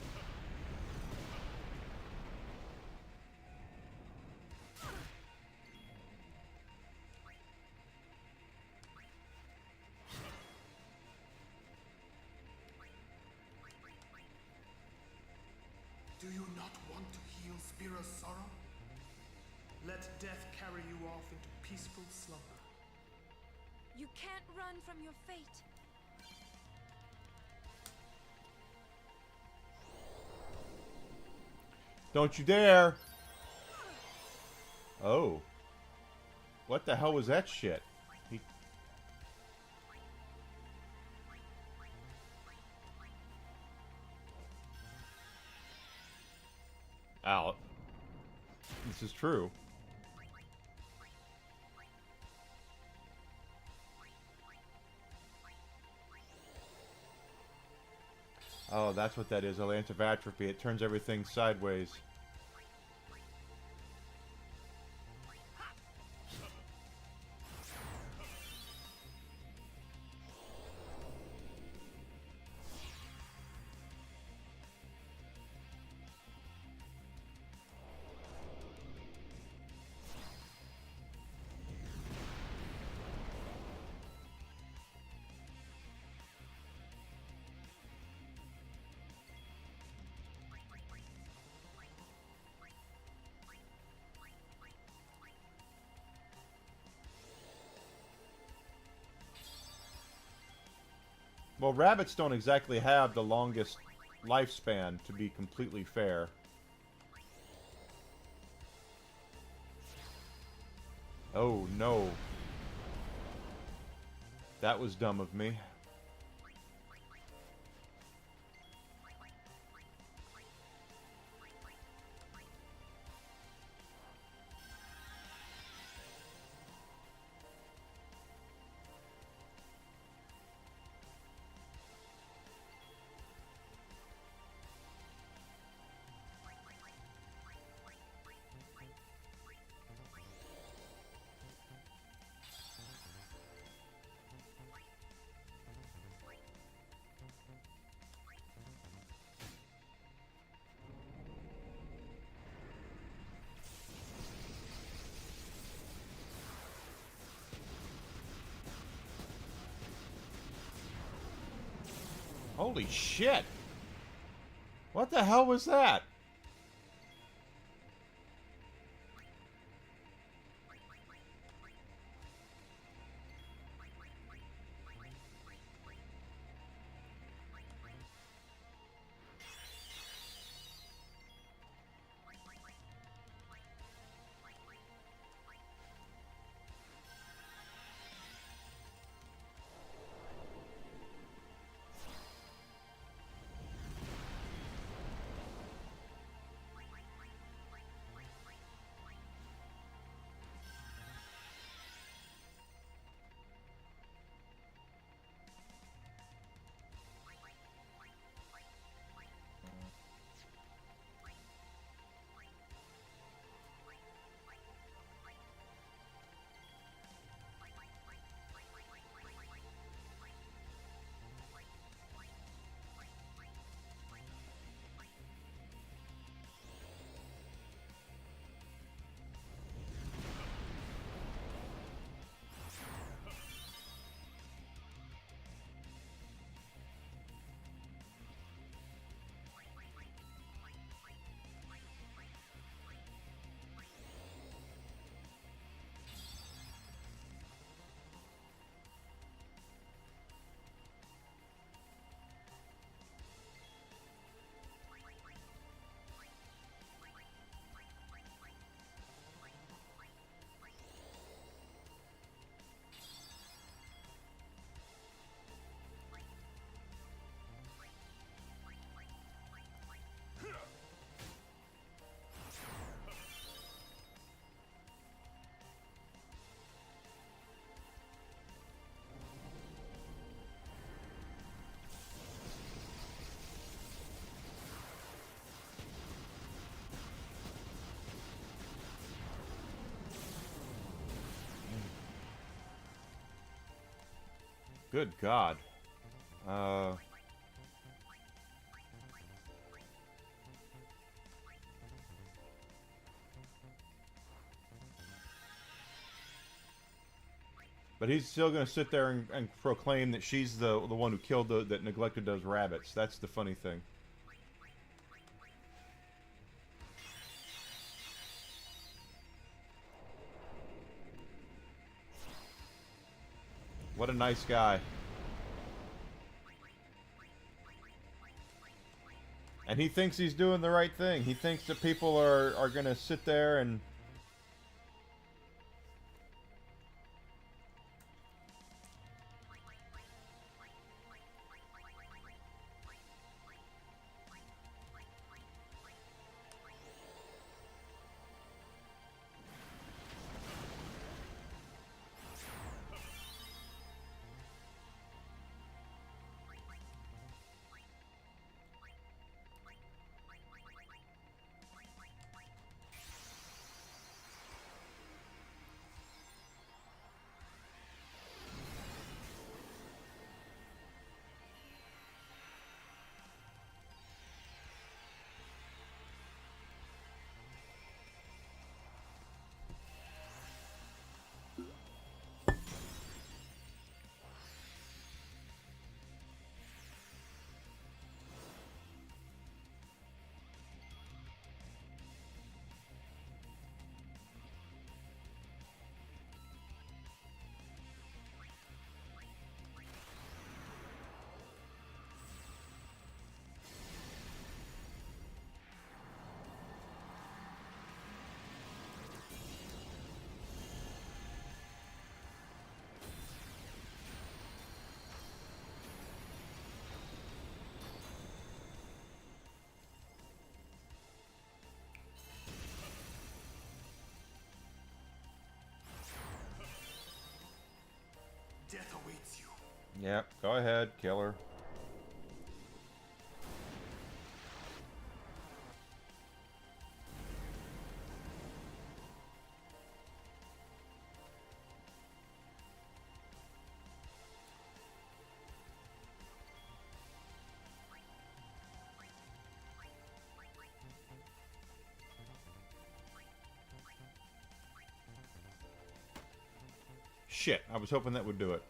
Do you not want to heal Spira's sorrow? Let death carry you off into peaceful slumber. You can't run from your fate. Don't you dare! Oh. What the hell was that shit? He... Out. This is true. Oh, that's what that is. A lance of atrophy. It turns everything sideways. Well, rabbits don't exactly have the longest lifespan, to be completely fair. Oh, no. That was dumb of me. Holy shit! What the hell was that? Good God. But he's still going to sit there and proclaim that she's the one who killed that neglected those rabbits. That's the funny thing. What a nice guy. And he thinks he's doing the right thing. He thinks that people are going to sit there and... Death awaits you. Yep, go ahead, kill her. Shit, I was hoping that would do it.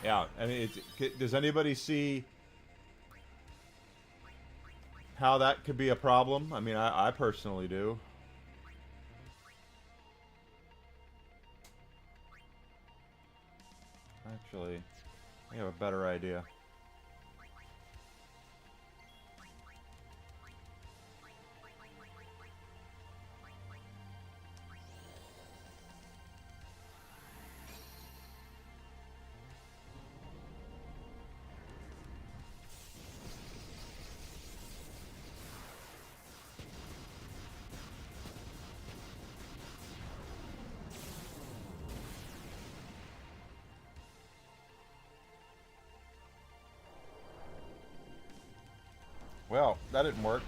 Yeah, I mean, does anybody see how that could be a problem? I mean, I personally do. Actually, I have a better idea. Well, that didn't work.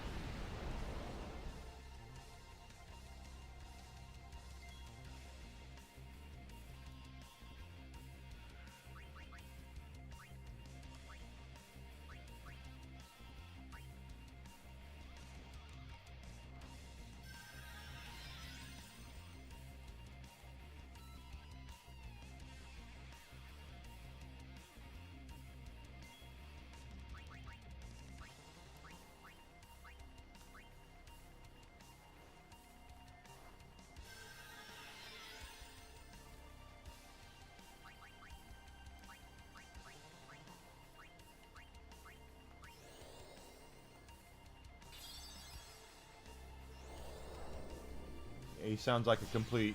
He sounds like a complete...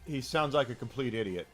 He sounds like a complete idiot.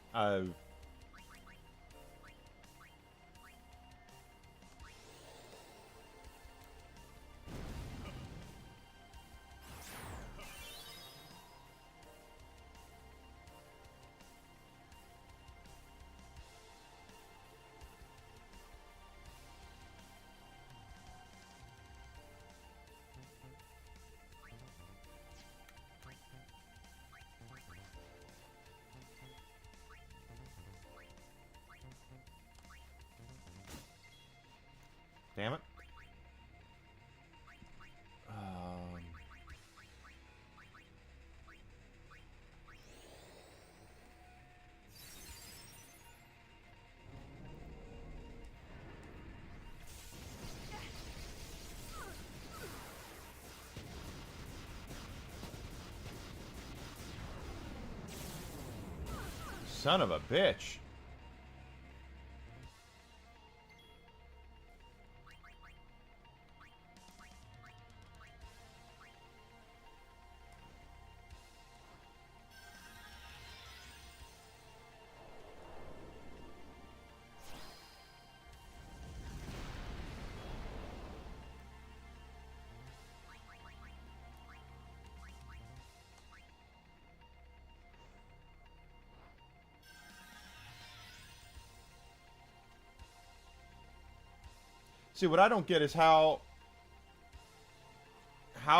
Son of a bitch. See, what I don't get is how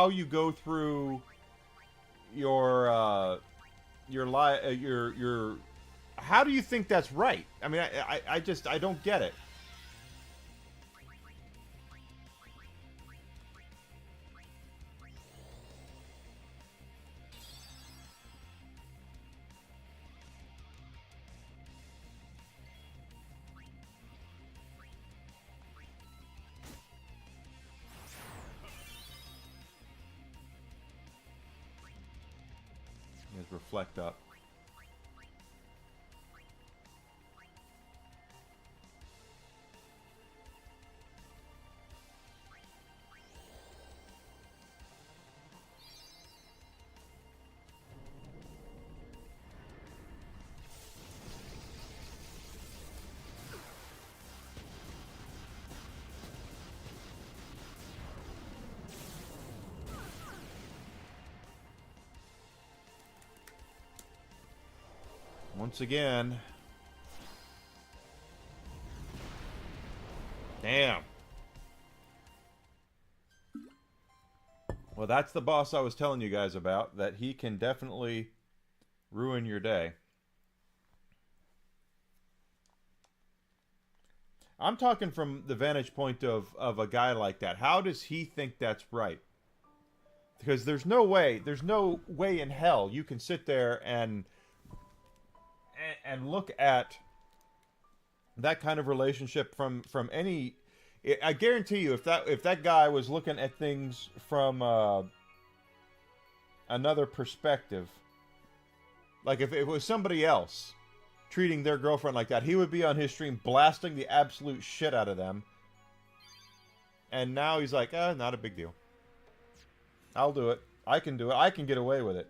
you go through your your how do you think that's right? I mean, I just I don't get it. Let's reflect up. Once again. Damn. Well, that's the boss I was telling you guys about, that he can definitely ruin your day. I'm talking from the vantage point of a guy like that. How does he think that's right? Because there's no way in hell you can sit there and look at that kind of relationship from any. I guarantee you, if that guy was looking at things from another perspective, like if it was somebody else treating their girlfriend like that, he would be on his stream blasting the absolute shit out of them. And now he's like, not a big deal. I'll do it. I can do it. I can get away with it.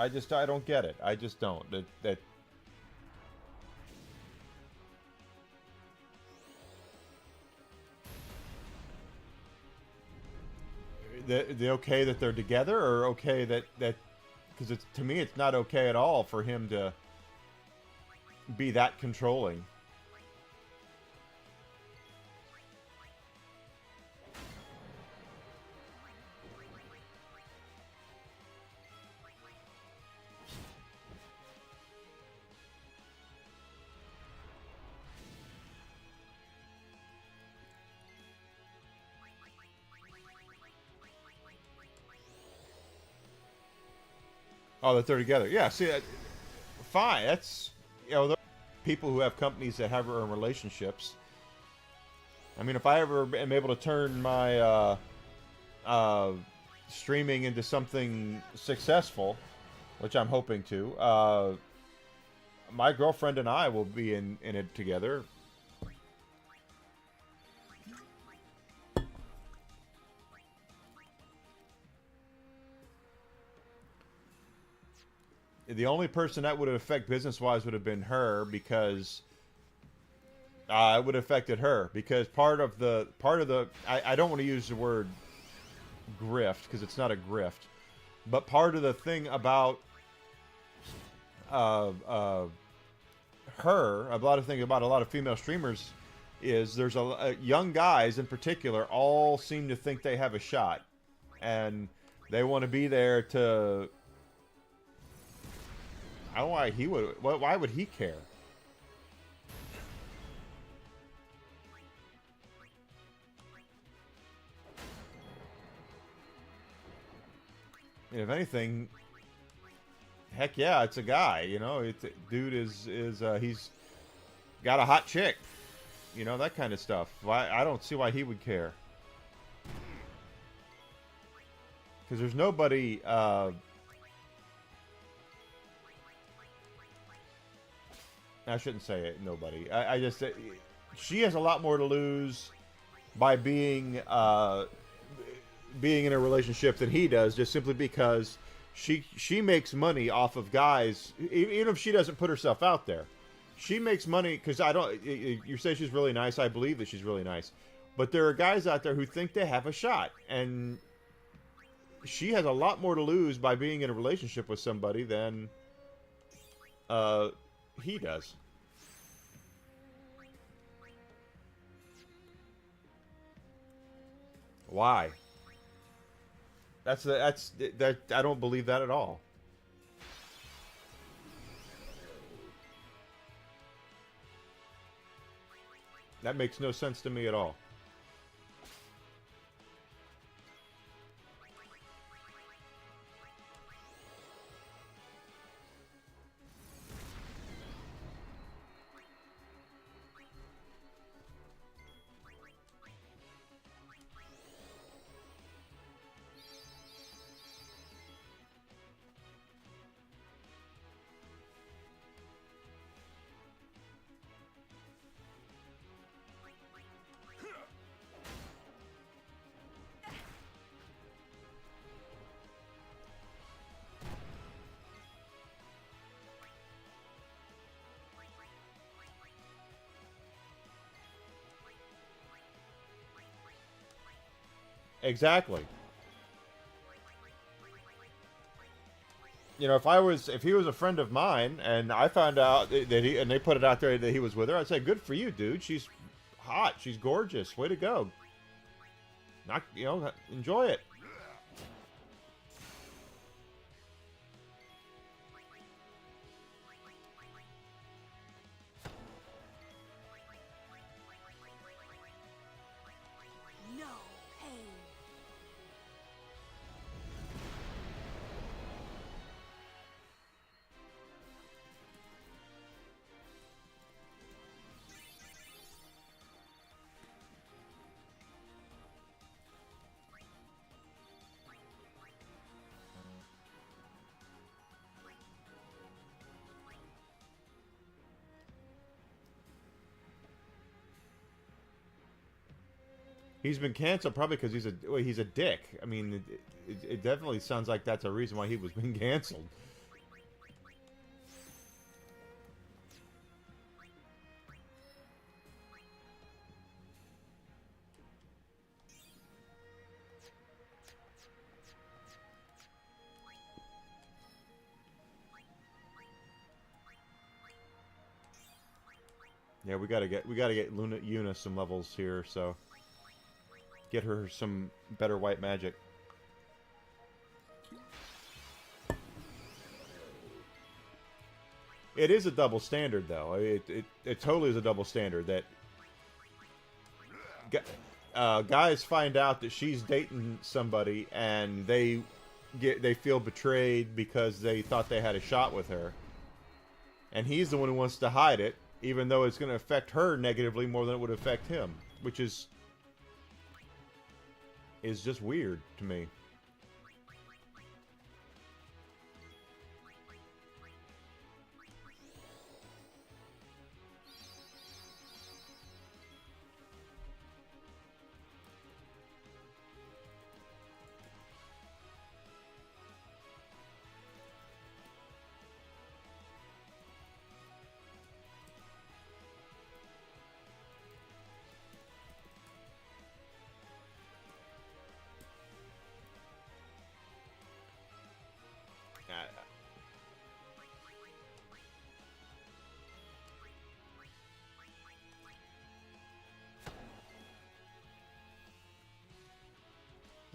I don't get it. I just don't. The okay that they're together, or okay that because it's, to me, it's not okay at all for him to be that controlling. Oh, that they're together. Yeah, see, fine. That's, there are people who have companies that have their own relationships. I mean, if I ever am able to turn my streaming into something successful, which I'm hoping to, my girlfriend and I will be in it together. The only person that would have affected business-wise would have been her, because it would have affected her, because part of the I don't want to use the word grift, because it's not a grift, but part of the thing about her, a lot of thing about a lot of female streamers is there's young guys in particular all seem to think they have a shot, and they want to be there to I don't know why he would. Why would he care? If anything, heck yeah, it's a guy. You know, dude is he's got a hot chick. You know, that kind of stuff. Why? I don't see why he would care. Because there's nobody. I shouldn't say it. Nobody. I just. She has a lot more to lose by being in a relationship than he does, just simply because she makes money off of guys, even if she doesn't put herself out there. She makes money because I don't. You say she's really nice. I believe that she's really nice, but there are guys out there who think they have a shot, and she has a lot more to lose by being in a relationship with somebody than he does. Why? That's that. I don't believe that at all. That makes no sense to me at all. Exactly. You know, if he was a friend of mine and I found out that they put it out there that he was with her, I'd say, good for you, dude. She's hot. She's gorgeous. Way to go. Not, enjoy it. No pain. He's been canceled probably because he's a dick. I mean, it definitely sounds like that's a reason why he was being canceled. Yeah, we gotta get Yuna some levels here, so get her some better white magic. It is a double standard, though. It totally is a double standard that guys find out that she's dating somebody and they feel betrayed because they thought they had a shot with her, and he's the one who wants to hide it, even though it's going to affect her negatively more than it would affect him, which is just weird to me.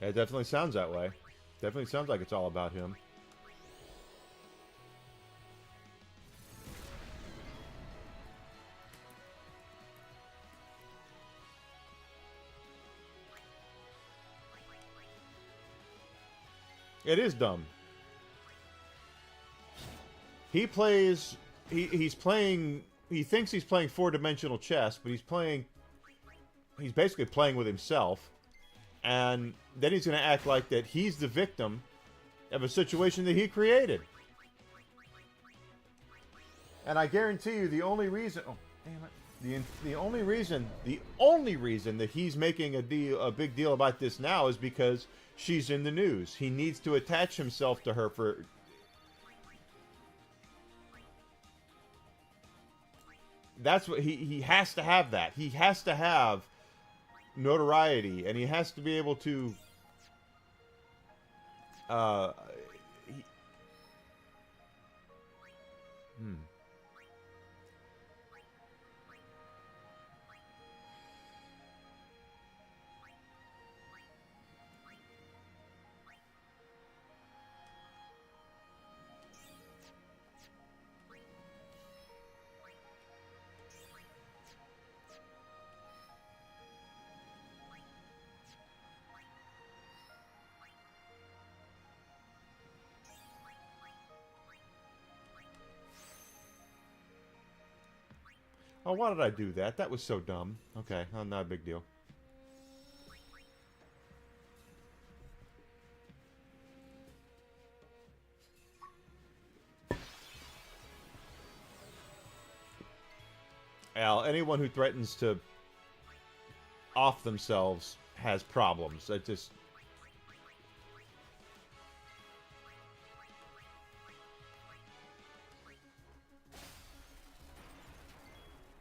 It definitely sounds that way. Definitely sounds like it's all about him. It is dumb. He plays... He's playing... He thinks he's playing four-dimensional chess, but he's basically playing with himself. And then he's going to act like that he's the victim of a situation that he created. And I guarantee you the only reason... Oh, damn it. The only reason that he's making a big deal about this now is because she's in the news. He needs to attach himself to her for... That's what he has to have that. He has to have notoriety, and he has to be able to Oh, why did I do that? That was so dumb. Okay, not a big deal. Al, anyone who threatens to off themselves has problems. I just...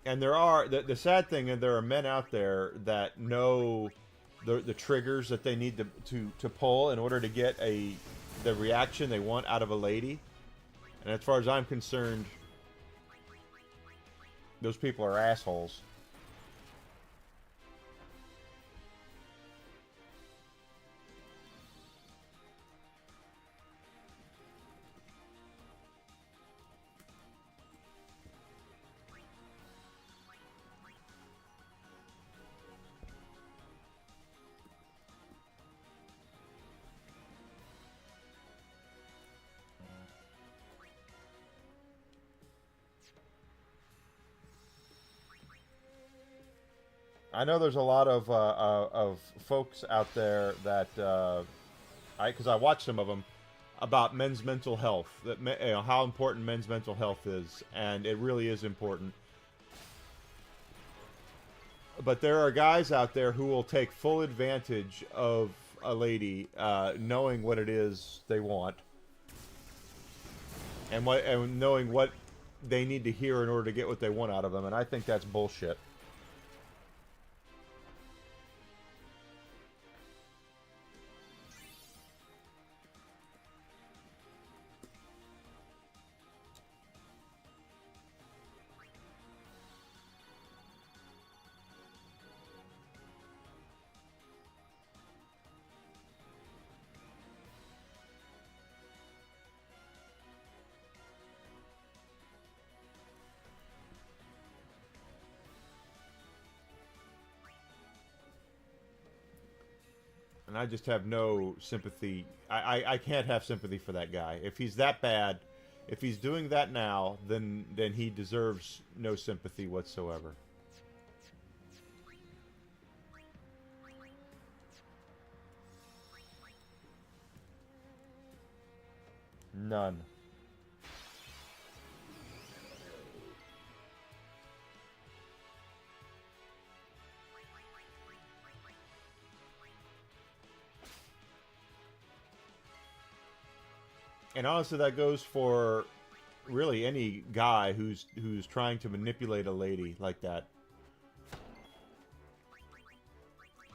And there are the sad thing is there are men out there that know the triggers that they need to pull in order to get the reaction they want out of a lady. And as far as I'm concerned, those people are assholes. I know there's a lot of folks out there that because I watched some of them about men's mental health, that how important men's mental health is, and it really is important. But there are guys out there who will take full advantage of a lady knowing what it is they want, and knowing what they need to hear in order to get what they want out of them, and I think that's bullshit. And I just have no sympathy. I can't have sympathy for that guy. If he's that bad, if he's doing that now, then he deserves no sympathy whatsoever. None. And honestly, that goes for really any guy who's trying to manipulate a lady like that.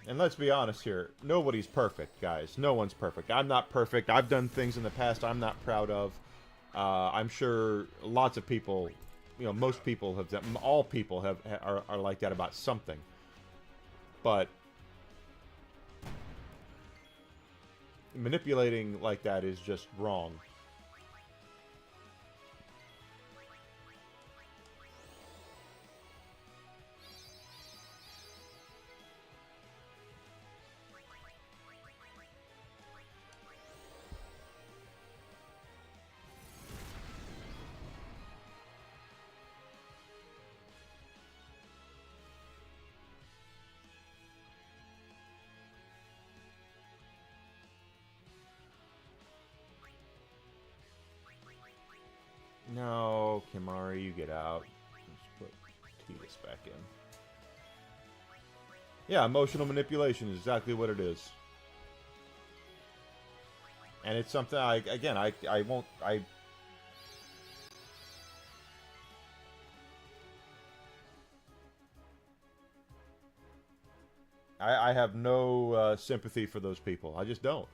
And let's be honest here, nobody's perfect, guys. No one's perfect. I'm not perfect. I've done things in the past I'm not proud of. I'm sure lots of people, most people have done, all people are like that about something. But manipulating like that is just wrong. No, Kimari, you get out. Let's put Titus back in. Yeah, emotional manipulation is exactly what it is. And it's something I won't I have no sympathy for those people. I just don't.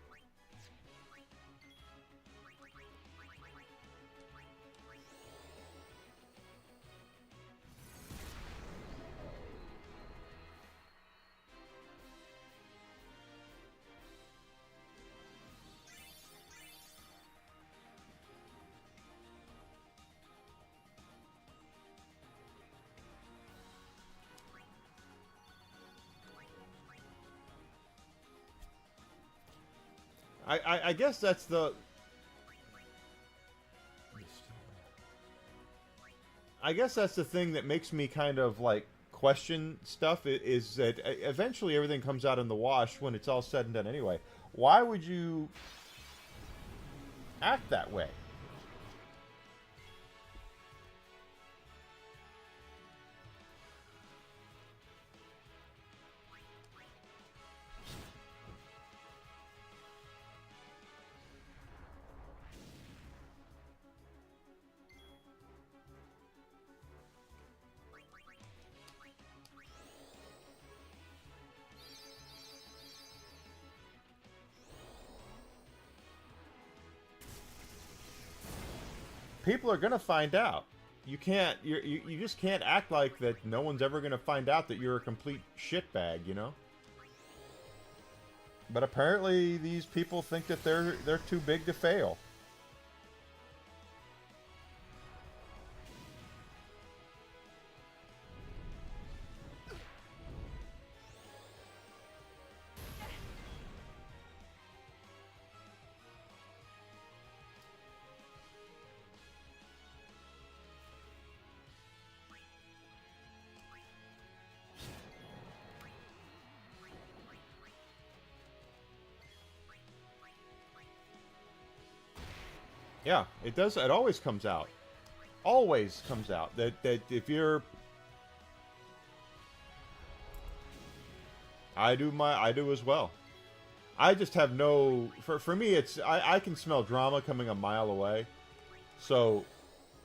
I guess that's the... I guess that's the thing that makes me kind of, like, question stuff, is that eventually everything comes out in the wash when it's all said and done anyway. Why would you act that way? People are gonna find out. You can't. You just can't act like that. No one's ever gonna find out that you're a complete shitbag, you know. But apparently, these people think that they're too big to fail. Yeah, it does. It always comes out. Always comes out that if you're... I do as well. I just have no... For me, it's... I can smell drama coming a mile away. So,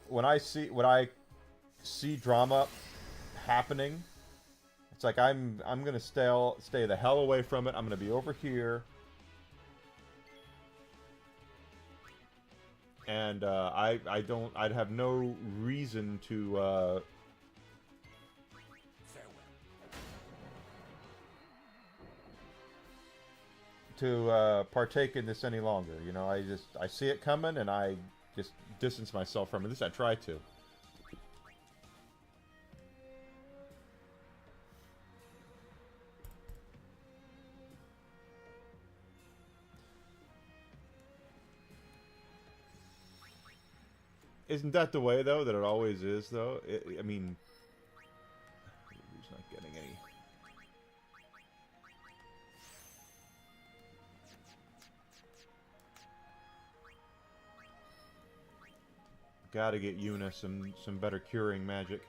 when I see drama happening, it's like I'm gonna stay the hell away from it. I'm gonna be over here. And I'd have no reason to partake in this any longer. You know, I see it coming and I just distance myself from it. At least I try to. Isn't that the way, though, that it always is, though? I mean... He's not getting any... Gotta get Yuna some better curing magic.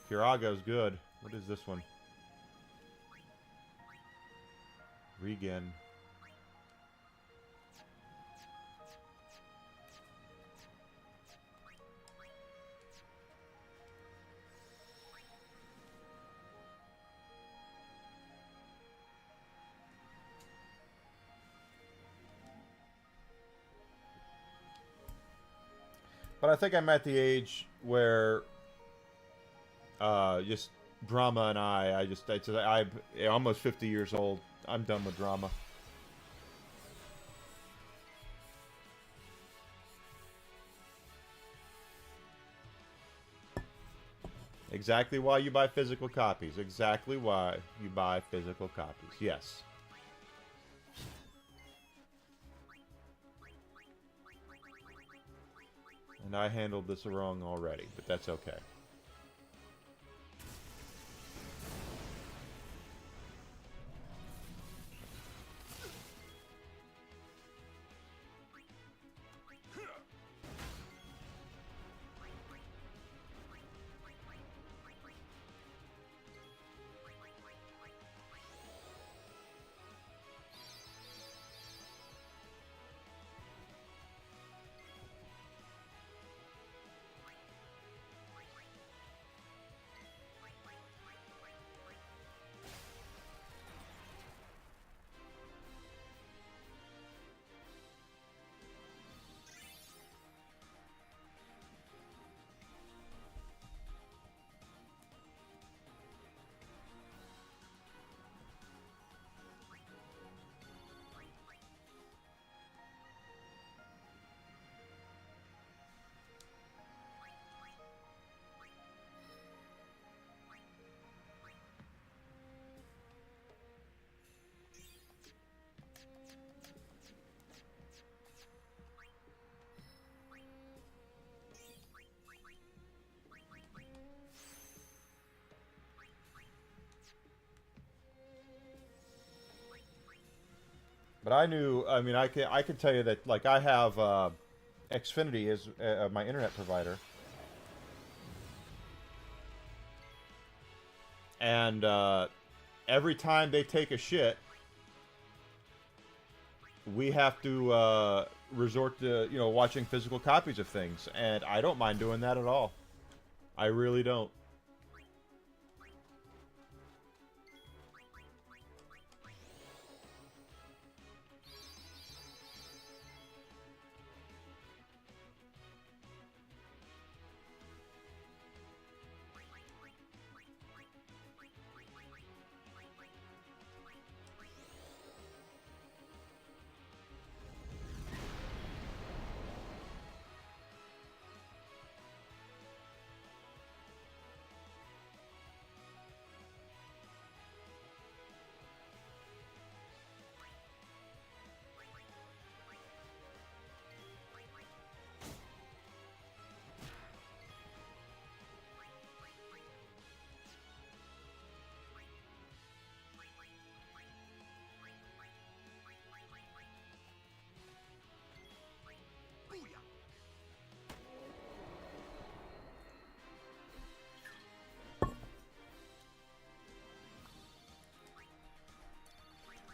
Kirago's good. What is this one? Regen. But I think I'm at the age where just drama and I'm almost 50 years old. I'm done with drama. Exactly why you buy physical copies. Exactly why you buy physical copies. Yes. And I handled this wrong already, but that's okay. But I knew. I mean, I could tell you that like I have Xfinity as my internet provider, and every time they take a shit, we have to resort to watching physical copies of things, and I don't mind doing that at all. I really don't.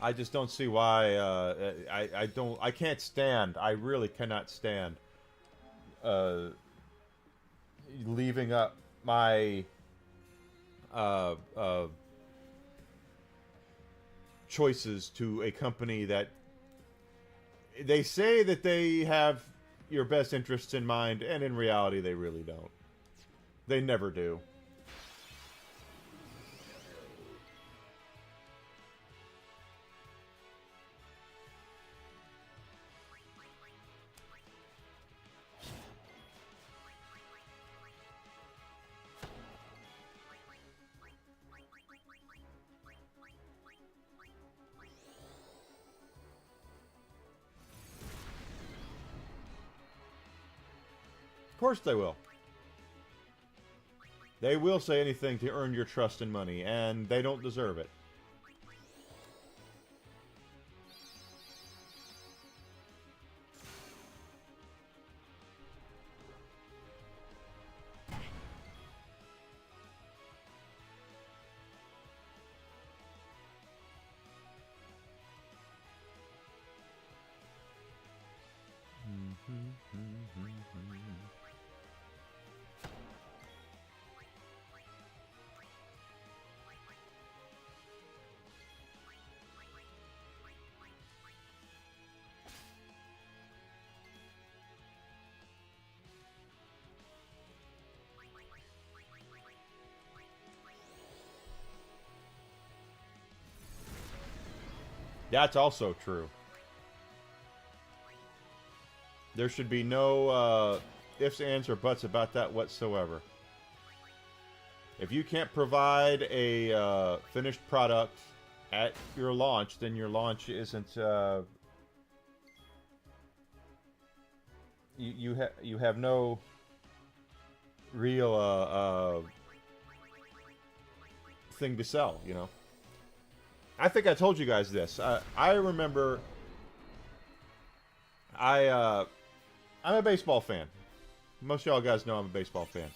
I just don't see why. I can't stand. I really cannot stand leaving up my choices to a company that they say that they have your best interests in mind, and in reality, they really don't. They never do. Of course they will. They will say anything to earn your trust and money, and they don't deserve it. That's also true. There should be no ifs, ands, or buts about that whatsoever. If you can't provide a finished product at your launch, then your launch isn't. You have no real thing to sell. You know. I think I told you guys this. I remember. I'm a baseball fan. Most of y'all guys know I'm a baseball fan.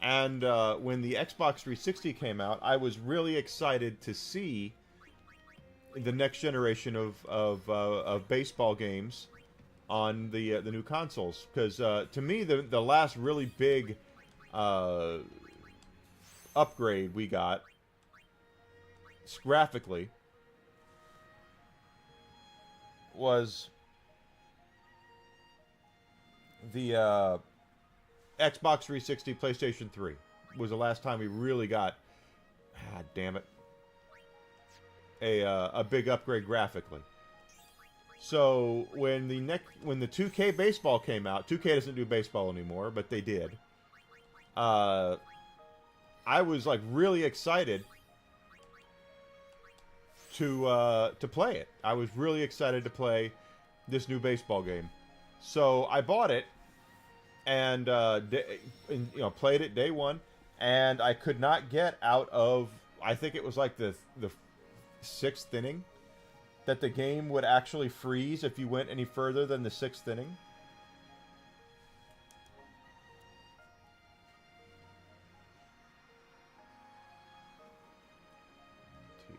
And when the Xbox 360 came out, I was really excited to see the next generation of baseball games on the new consoles. Because to me, the last really big upgrade we got graphically was the Xbox 360, PlayStation 3 was the last time we really got, damn it, a big upgrade graphically. So when the 2K baseball came out, 2K doesn't do baseball anymore, but they did. I was like really excited to play it. I was really excited to play this new baseball game. So I bought it and played it day one, and I could not get out of, I think it was like the 6th inning that the game would actually freeze if you went any further than the 6th inning.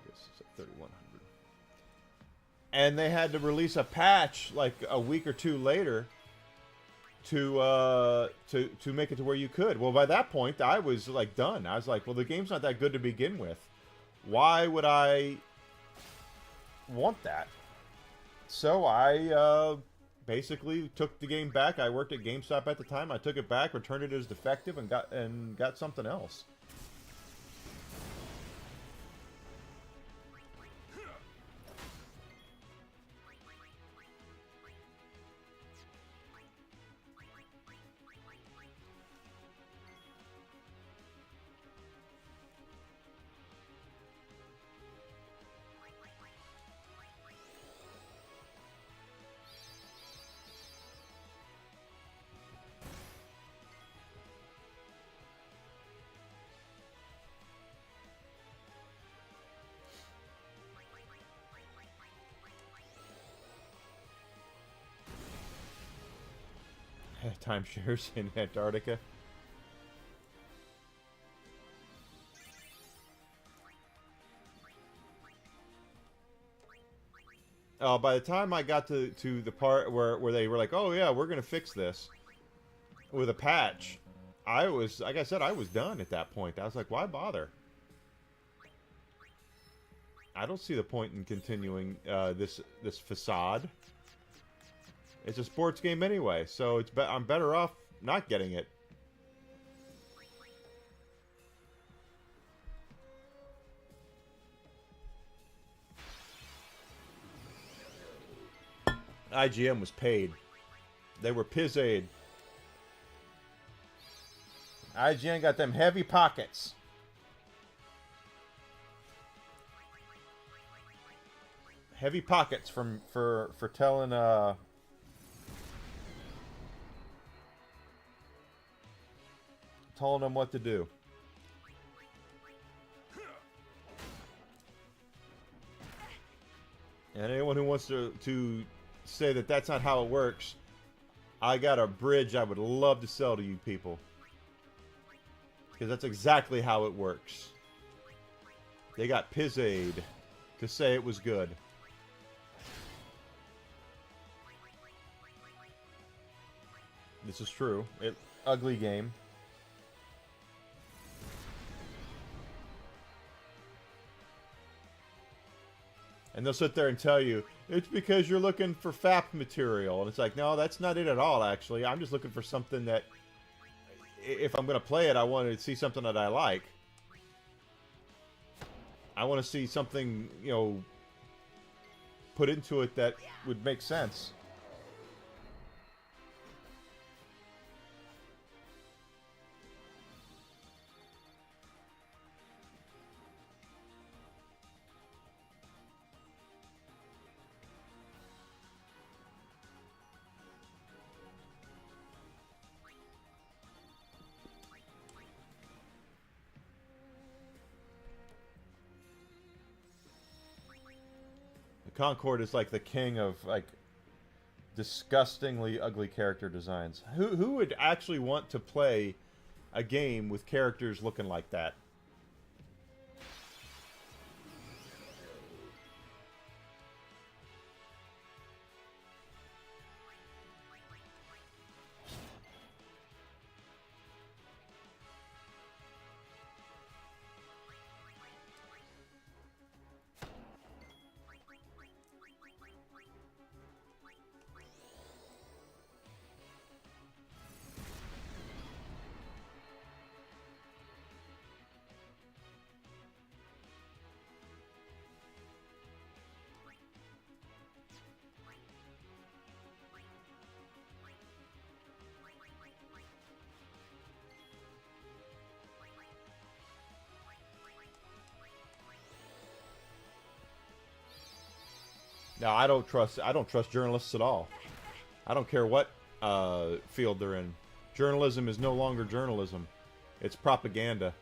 This is at 3,100. And they had to release a patch like a week or two later to make it to where you could. Well, by that point, I was like done. I was like, well, the game's not that good to begin with. Why would I want that? So I basically took the game back. I worked at GameStop at the time. I took it back, returned it as defective, and got something else. Timeshares in Antarctica. By the time I got to the part where they were like, oh yeah, we're going to fix this with a patch, I was, like I said, I was done at that point. I was like, why bother? I don't see the point in continuing this facade. It's a sports game anyway, so I'm better off not getting it. IGM was paid. They were pizzade. IGN got them heavy pockets. Heavy pockets for telling telling them what to do. And anyone who wants to say that that's not how it works, I got a bridge I would love to sell to you people. Because that's exactly how it works. They got pizzade to say it was good. This is true. Ugly game. And they'll sit there and tell you, it's because you're looking for FAP material. And it's like, no, that's not it at all, actually. I'm just looking for something that, if I'm going to play it, I want to see something that I like. I want to see something, you know, put into it that would make sense. Concord is like the king of like disgustingly ugly character designs. Who would actually want to play a game with characters looking like that? No, I don't trust journalists at all. I don't care what field they're in. Journalism is no longer journalism. It's propaganda.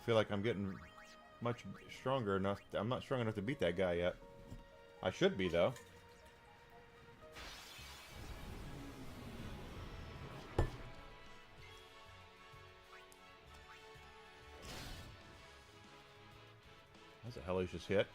feel like I'm getting much stronger enough. I'm not strong enough to beat that guy yet. I should be, though. That's a hellacious hit.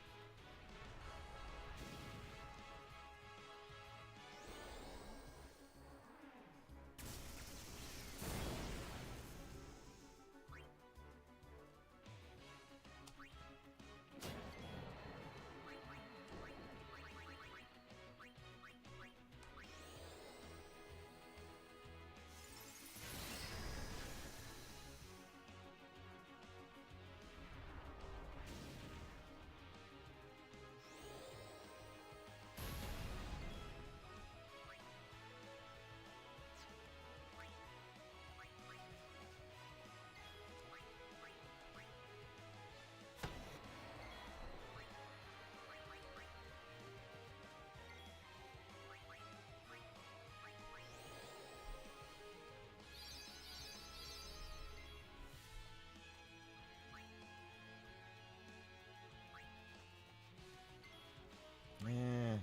Yeah.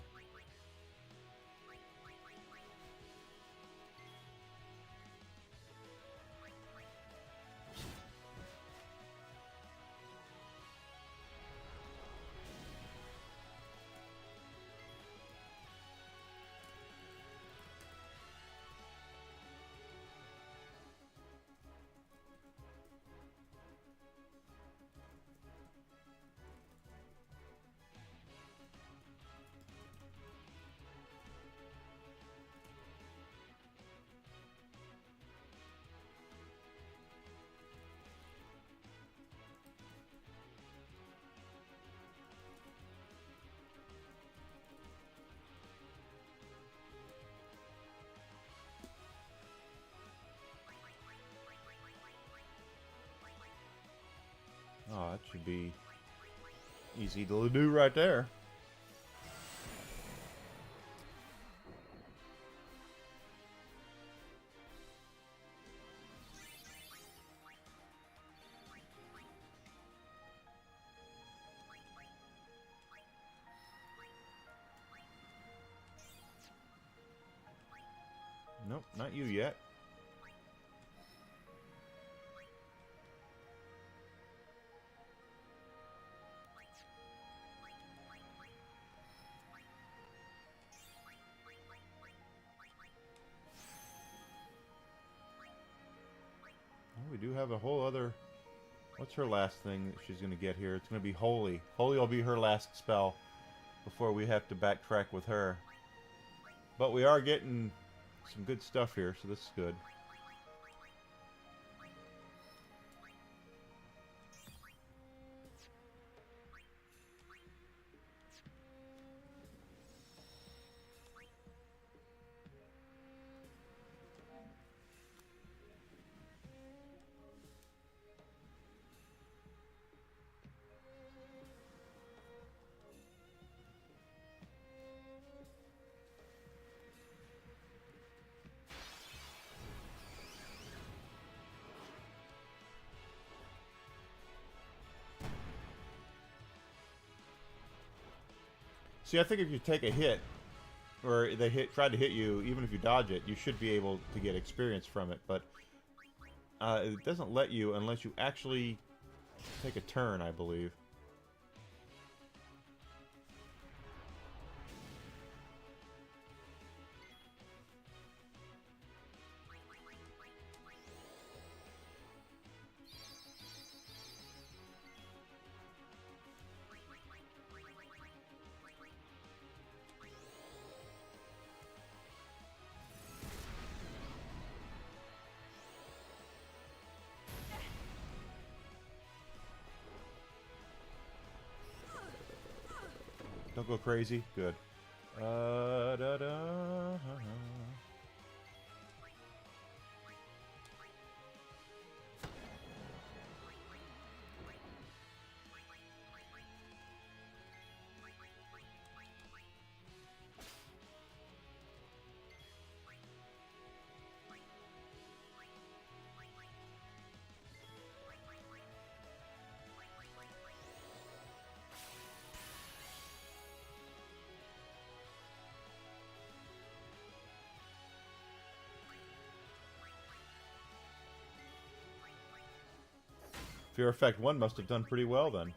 Oh, that should be easy to do right there. Nope, not you yet. We do have a whole other... What's her last thing that she's going to get here? It's going to be Holy. Holy will be her last spell before we have to backtrack with her. But we are getting some good stuff here, so this is good. See, I think if you take a hit, or they try to hit you, even if you dodge it, you should be able to get experience from it. But it doesn't let you unless you actually take a turn, I believe. Don't go crazy. Good. Da, da, da. Fear Effect 1 must have done pretty well then.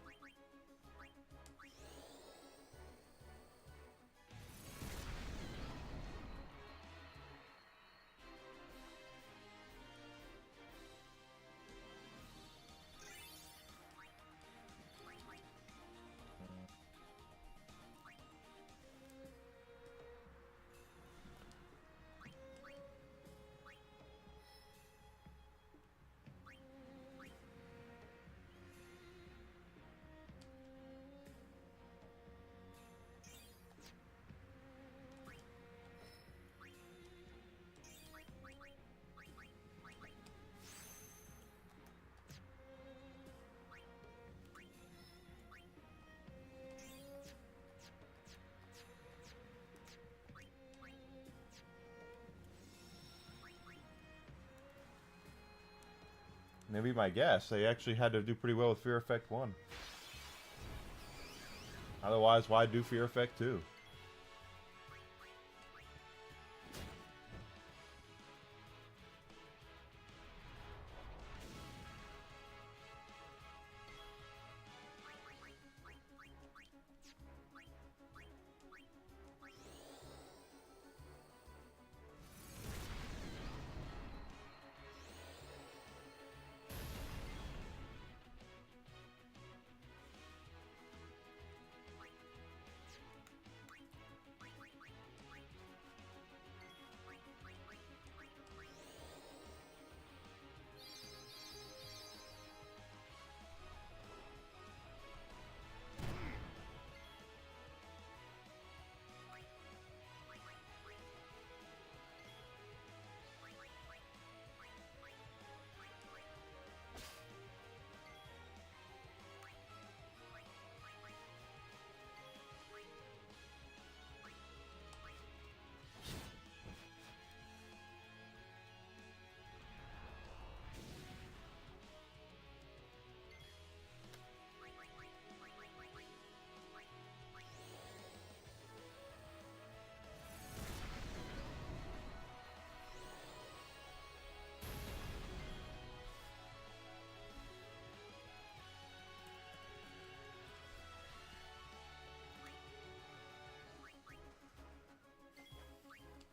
Maybe my guess. They actually had to do pretty well with Fear Effect 1. Otherwise, why do Fear Effect 2?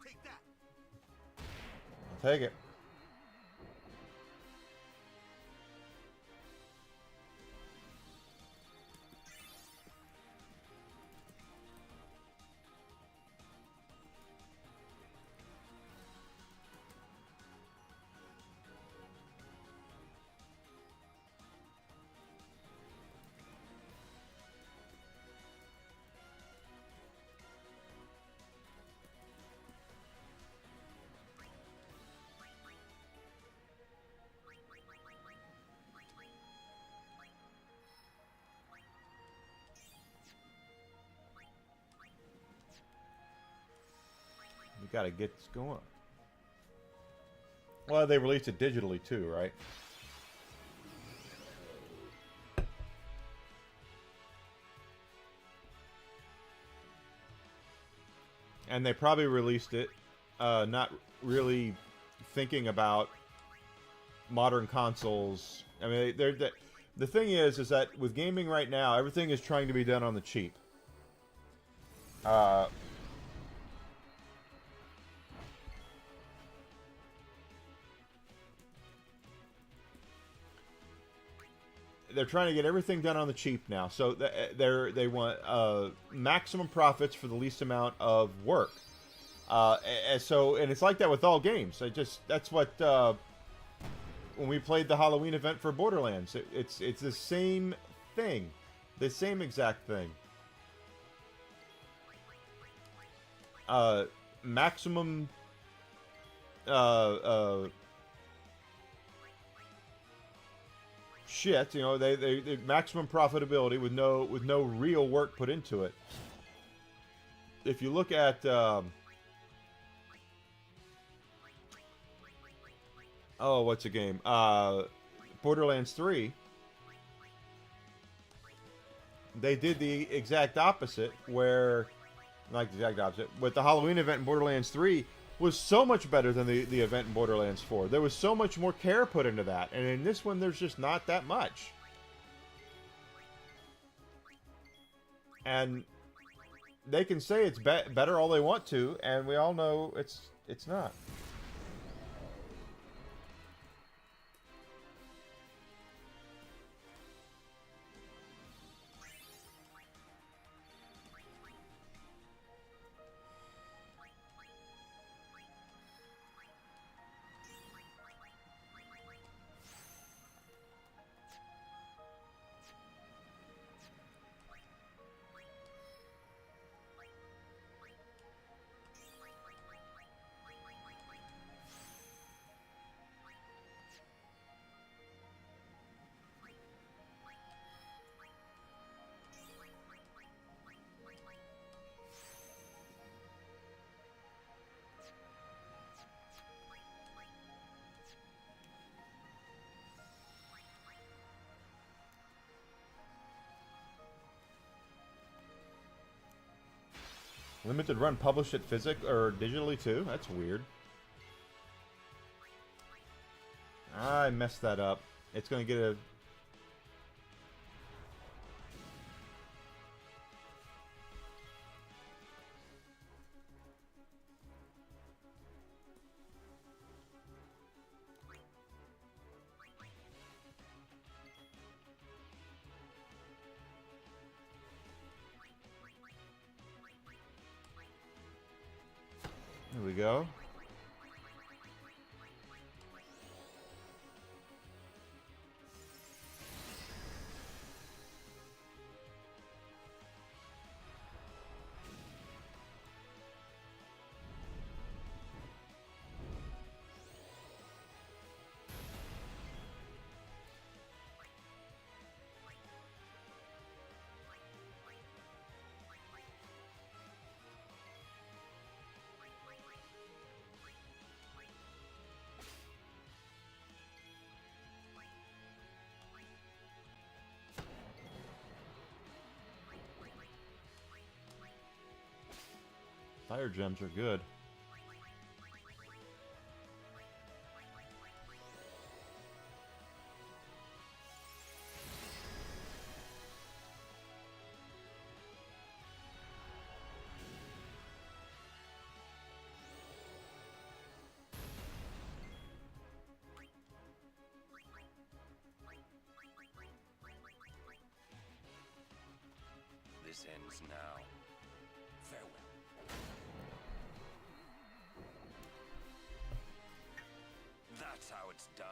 Take that. I'll take it. We gotta get this going. Well, they released it digitally too, right? And they probably released it not really thinking about modern consoles. I mean, the thing is that with gaming right now, everything is trying to be done on the cheap. They're trying to get everything done on the cheap now, so they want maximum profits for the least amount of work. And it's like that with all games. That's what when we played the Halloween event for Borderlands, it's the same thing, the same exact thing. Maximum shit, you know, they maximum profitability with no real work put into it. If you look at what's a game? Borderlands 3. They did the exact opposite, where not the exact opposite, but the Halloween event in Borderlands 3 was so much better than the event in Borderlands 4. There was so much more care put into that, and in this one, there's just not that much. And they can say it's better all they want to, and we all know it's not. Limited run published it or digitally too? That's weird. I messed that up. It's gonna get a... Here we go. Fire gems are good. This ends now. Farewell. That's how it's done.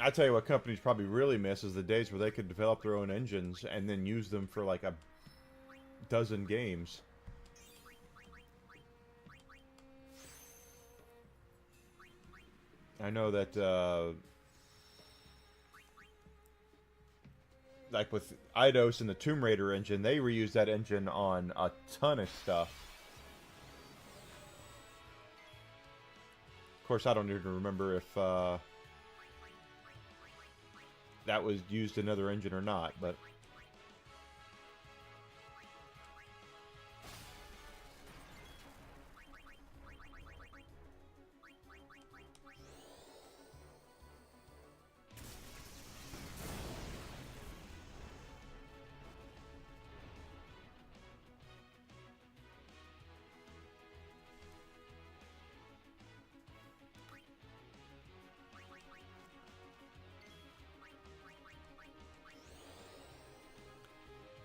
I tell you what companies probably really miss is the days where they could develop their own engines and then use them for like a dozen games. I know that like with Eidos and the Tomb Raider engine, they reused that engine on a ton of stuff. Of course, I don't even remember if that was used another engine or not, but...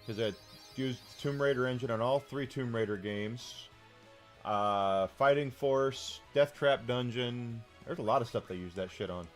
Because it used Tomb Raider engine on all 3 Tomb Raider games. Fighting Force, Death Trap Dungeon. There's a lot of stuff they use that shit on.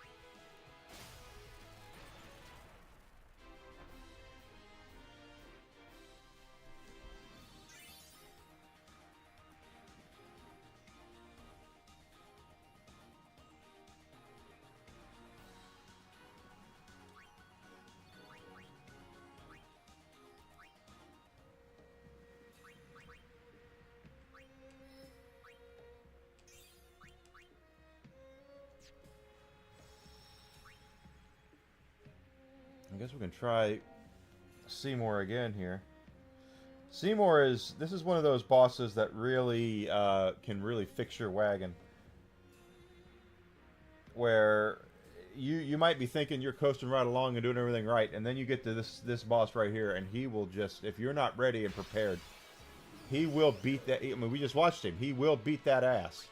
I guess we can try Seymour again here. Seymour this is one of those bosses that really can really fix your wagon. Where you might be thinking you're coasting right along and doing everything right, and then you get to this boss right here, and he will just, if you're not ready and prepared, he will beat that. I mean, we just watched him. He will beat that ass.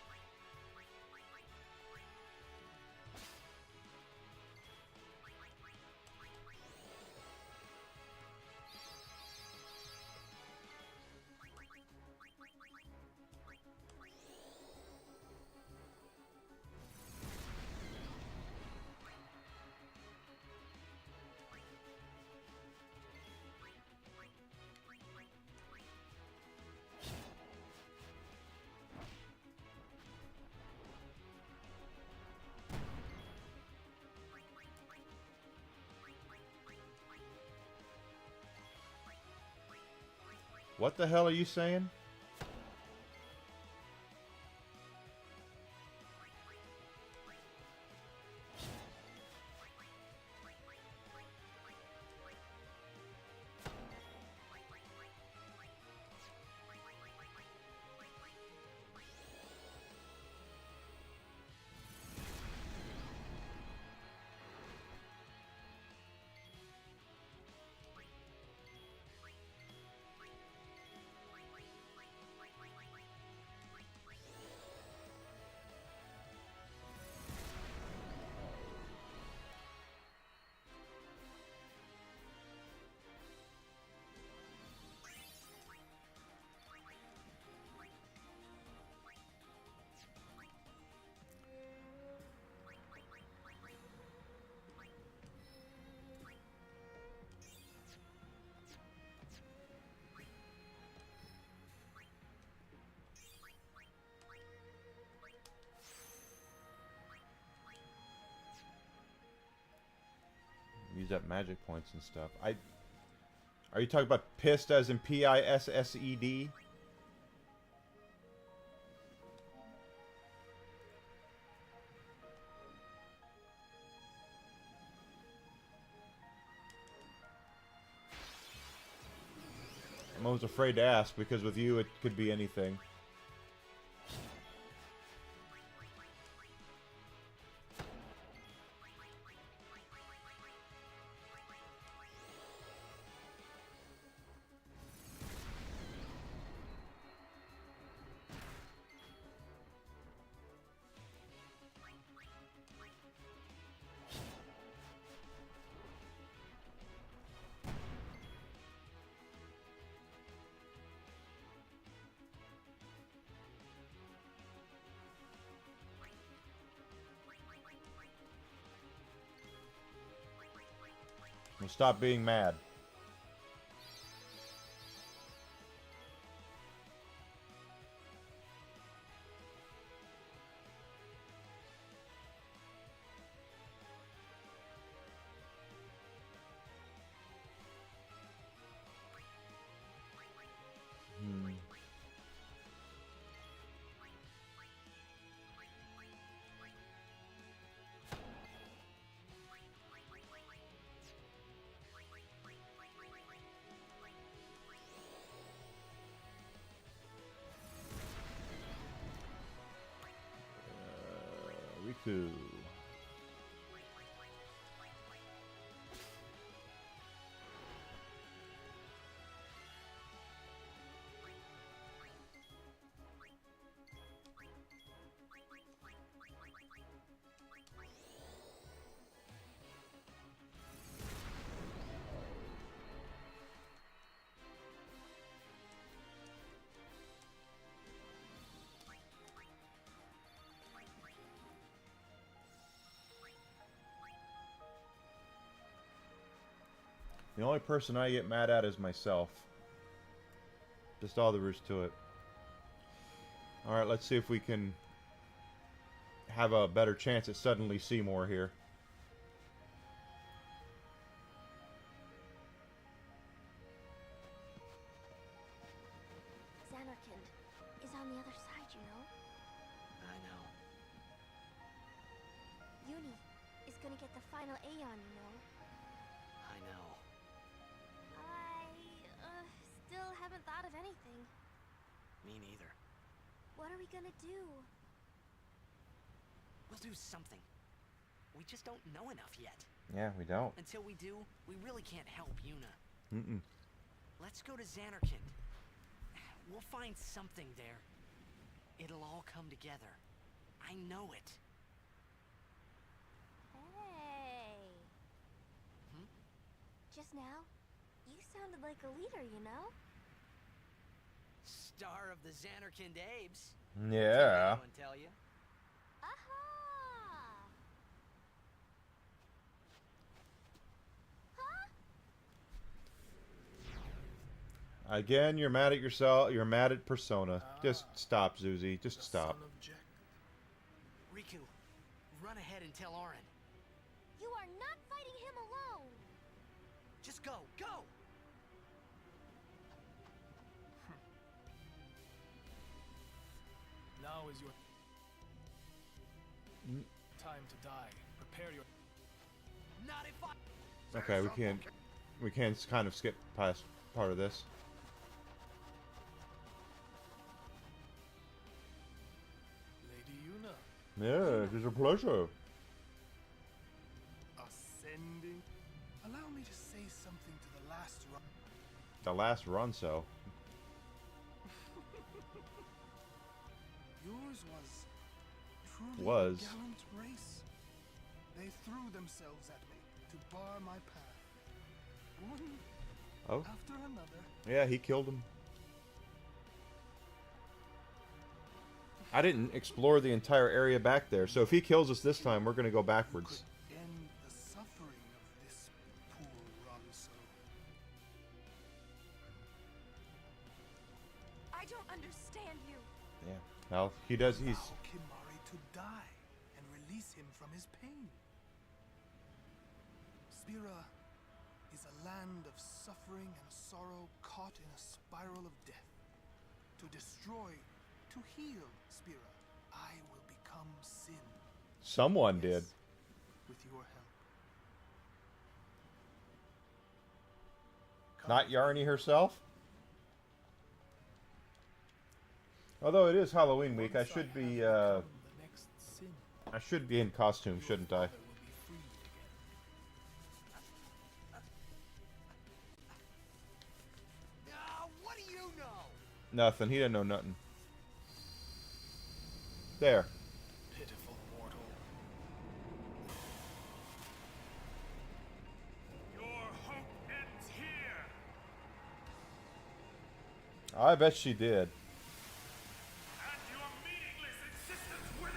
What the hell are you saying? Use up magic points and stuff. Are you talking about pissed as in Pissed? I'm always afraid to ask because with you it could be anything. Well, stop being mad. Riku. The only person I get mad at is myself. Just all there is to it. Alright, let's see if we can have a better chance at suddenly Seymour here. Xanarkand is on the other side, you know? I know. Uni is gonna get the final Aeon, you know? I know. I still haven't thought of anything. Me neither. What are we gonna do? We'll do something. We just don't know enough yet. Yeah, we don't. Until we do, we really can't help Yuna. Mm-mm. Let's go to Xanarkand. We'll find something there. It'll all come together. I know it. Hey. Hmm? Just now, you sounded like a leader, you know? Star of the Xanarkand Abes. Yeah. Anyone tell you? Aha! Again, you're mad at yourself. You're mad at Persona. Just stop, Zuzi. Just The stop. son of Jack. Riku, run ahead and tell Auron. You are not fighting him alone! Just go, go! Now is your time to die. Prepare your. Not if I... Okay, we can kind of skip past part of this. Lady Yuna. Yeah, it is a pleasure. Ascending. Allow me to say something to the last run. The last run, so. Yours was truly Was. a gallant race. They threw themselves at me to bar my path. One Oh, after another. yeah, he killed him. I didn't explore the entire area back there, so if he kills us this time, we're gonna go backwards. Could end the suffering of this poor Ronso. I don't understand you. Yeah. Well, he does. He's. Allow Kimari to die and release him from his pain. Spira is a land of suffering and sorrow caught in a spiral of death. To destroy, to heal Spira, I will become sin. Someone did. Yes, with your help. Come Not Yarny herself. Although it is Halloween week, I once should have be. become the next sin, I should be in costume, shouldn't I? father will be freed again. What do you know? Nothing. He didn't know nothing. There. Pitiful mortal. Your hope ends here. I bet she did. And your meaningless existence with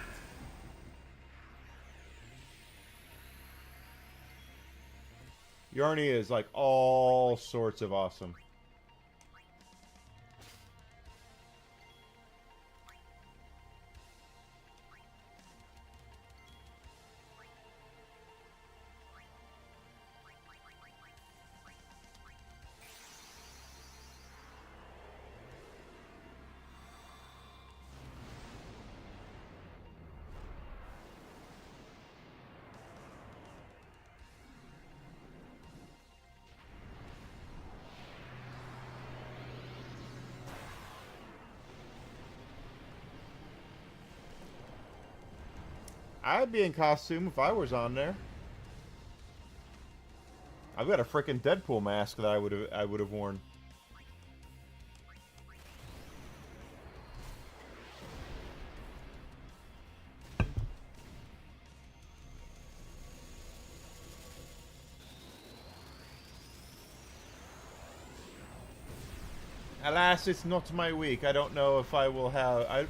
it. Yarny is like all sorts of awesome. I'd be in costume if I was on there. I've got a freaking Deadpool mask that I would have worn. Alas, it's not my week. I don't know if I will have.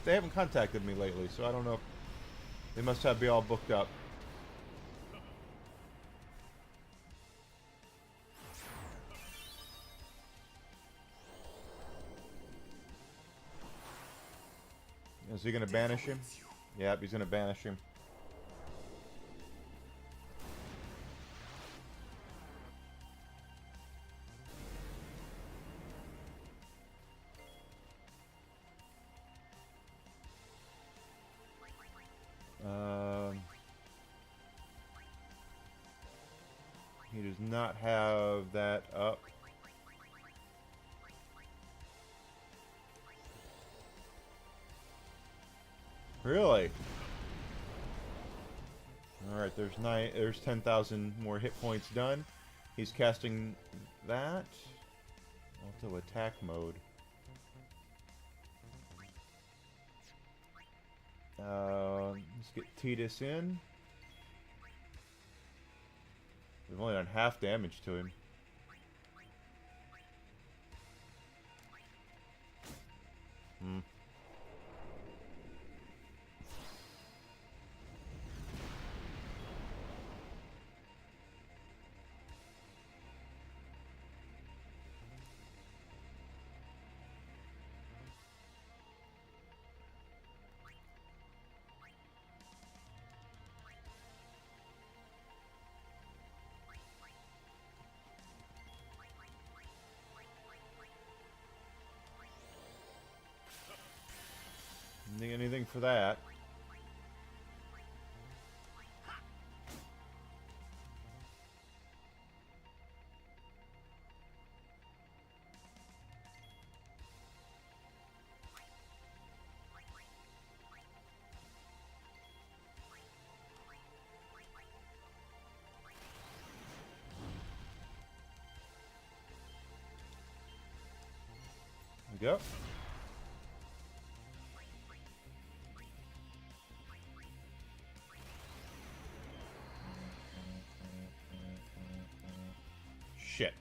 They haven't contacted me lately, so I don't know. If, they must have be all booked up. Is he gonna banish him? Yep, he's gonna banish him. He does not have that up. Really? All right, there's 10,000 more hit points done. He's casting that. Auto attack mode. Let's get Titus in. We've only done half damage to him. Anything for that. There we go. Shit.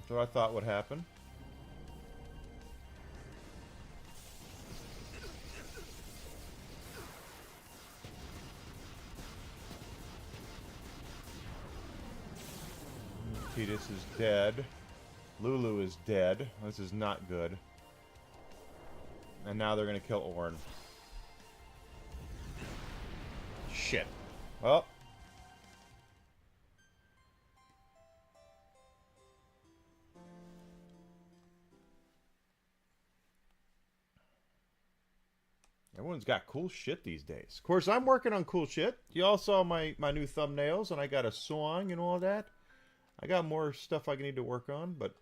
So I thought would happen. Titus is dead. Lulu is dead. This is not good. And now they're gonna kill Ornn. Shit. Well. Everyone's got cool shit these days. Of course, I'm working on cool shit. You all saw my new thumbnails, and I got a song and all that. I got more stuff I need to work on, but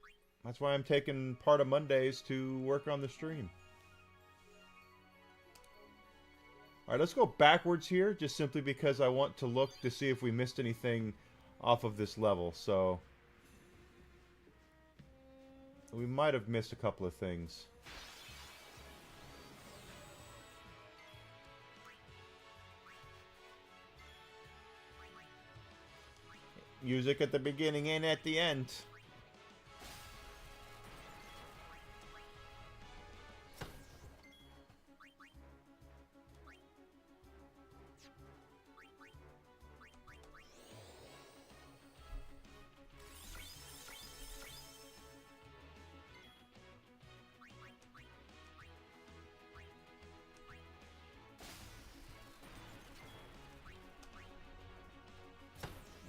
that's why I'm taking part of Mondays to work on the stream. Alright, let's go backwards here, just simply because I want to look to see if we missed anything off of this level. So, we might have missed a couple of things. Music at the beginning and at the end.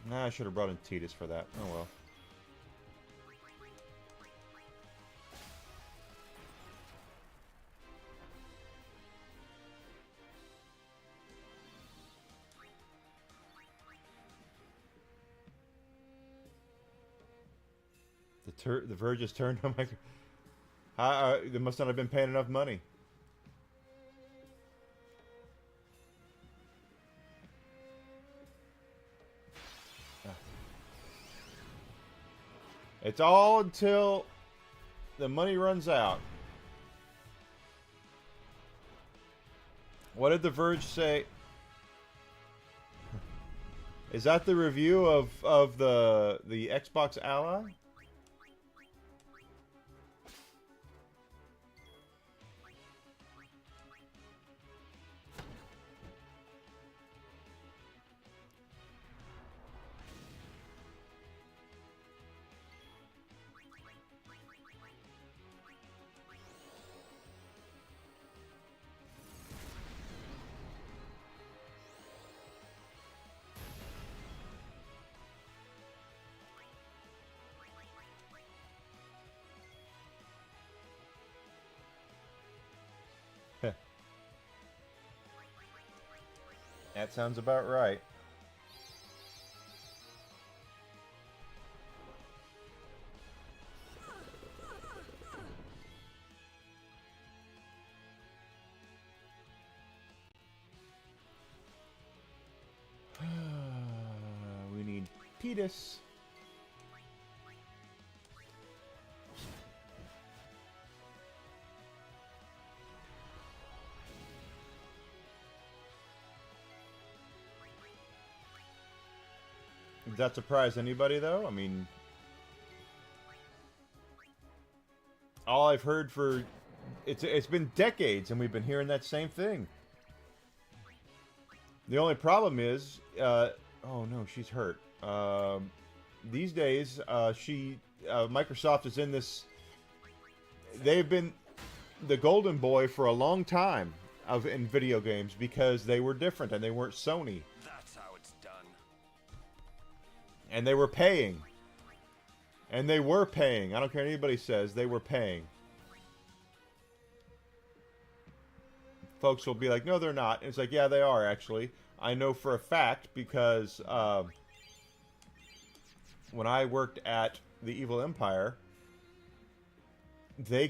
Nah, I should have brought in Titus for that. Oh well. The Verge has turned on my... they must not have been paying enough money. It's all until the money runs out. What did The Verge say? Is that the review of the Xbox Ally? That sounds about right. We need Petus. Does that surprise anybody, though? I mean, all I've heard for it's been decades, and we've been hearing that same thing. The only problem is, oh no, she's hurt. These days, Microsoft is in this. They've been the golden boy for a long time in video games because they were different and they weren't Sony. That's how it's done. And they were paying. And they were paying. I don't care what anybody says, they were paying. Folks will be like, no, they're not. And it's like, yeah, they are, actually. I know for a fact because when I worked at the Evil Empire, with the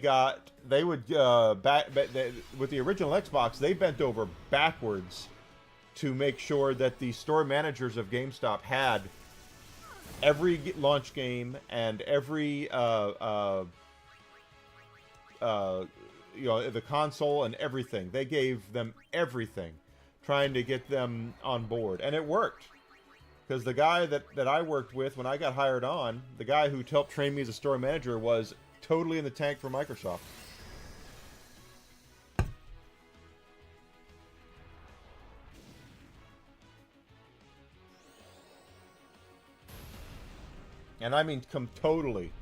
original Xbox, they bent over backwards to make sure that the store managers of GameStop had every launch game and every the console and everything. They gave them everything, trying to get them on board, and it worked. Because the guy that I worked with when I got hired on, the guy who helped train me as a store manager, was totally in the tank for Microsoft. And I mean, come totally.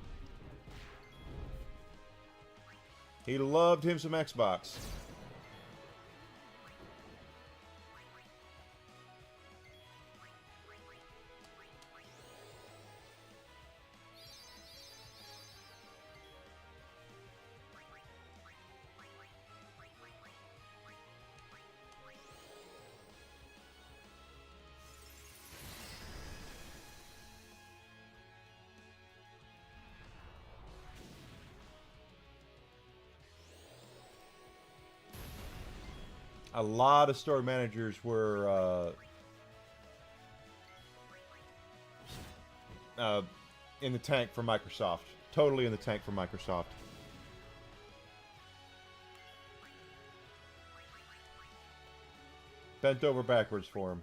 He loved him some Xbox. A lot of store managers were in the tank for Microsoft. Totally in the tank for Microsoft. Bent over backwards for him.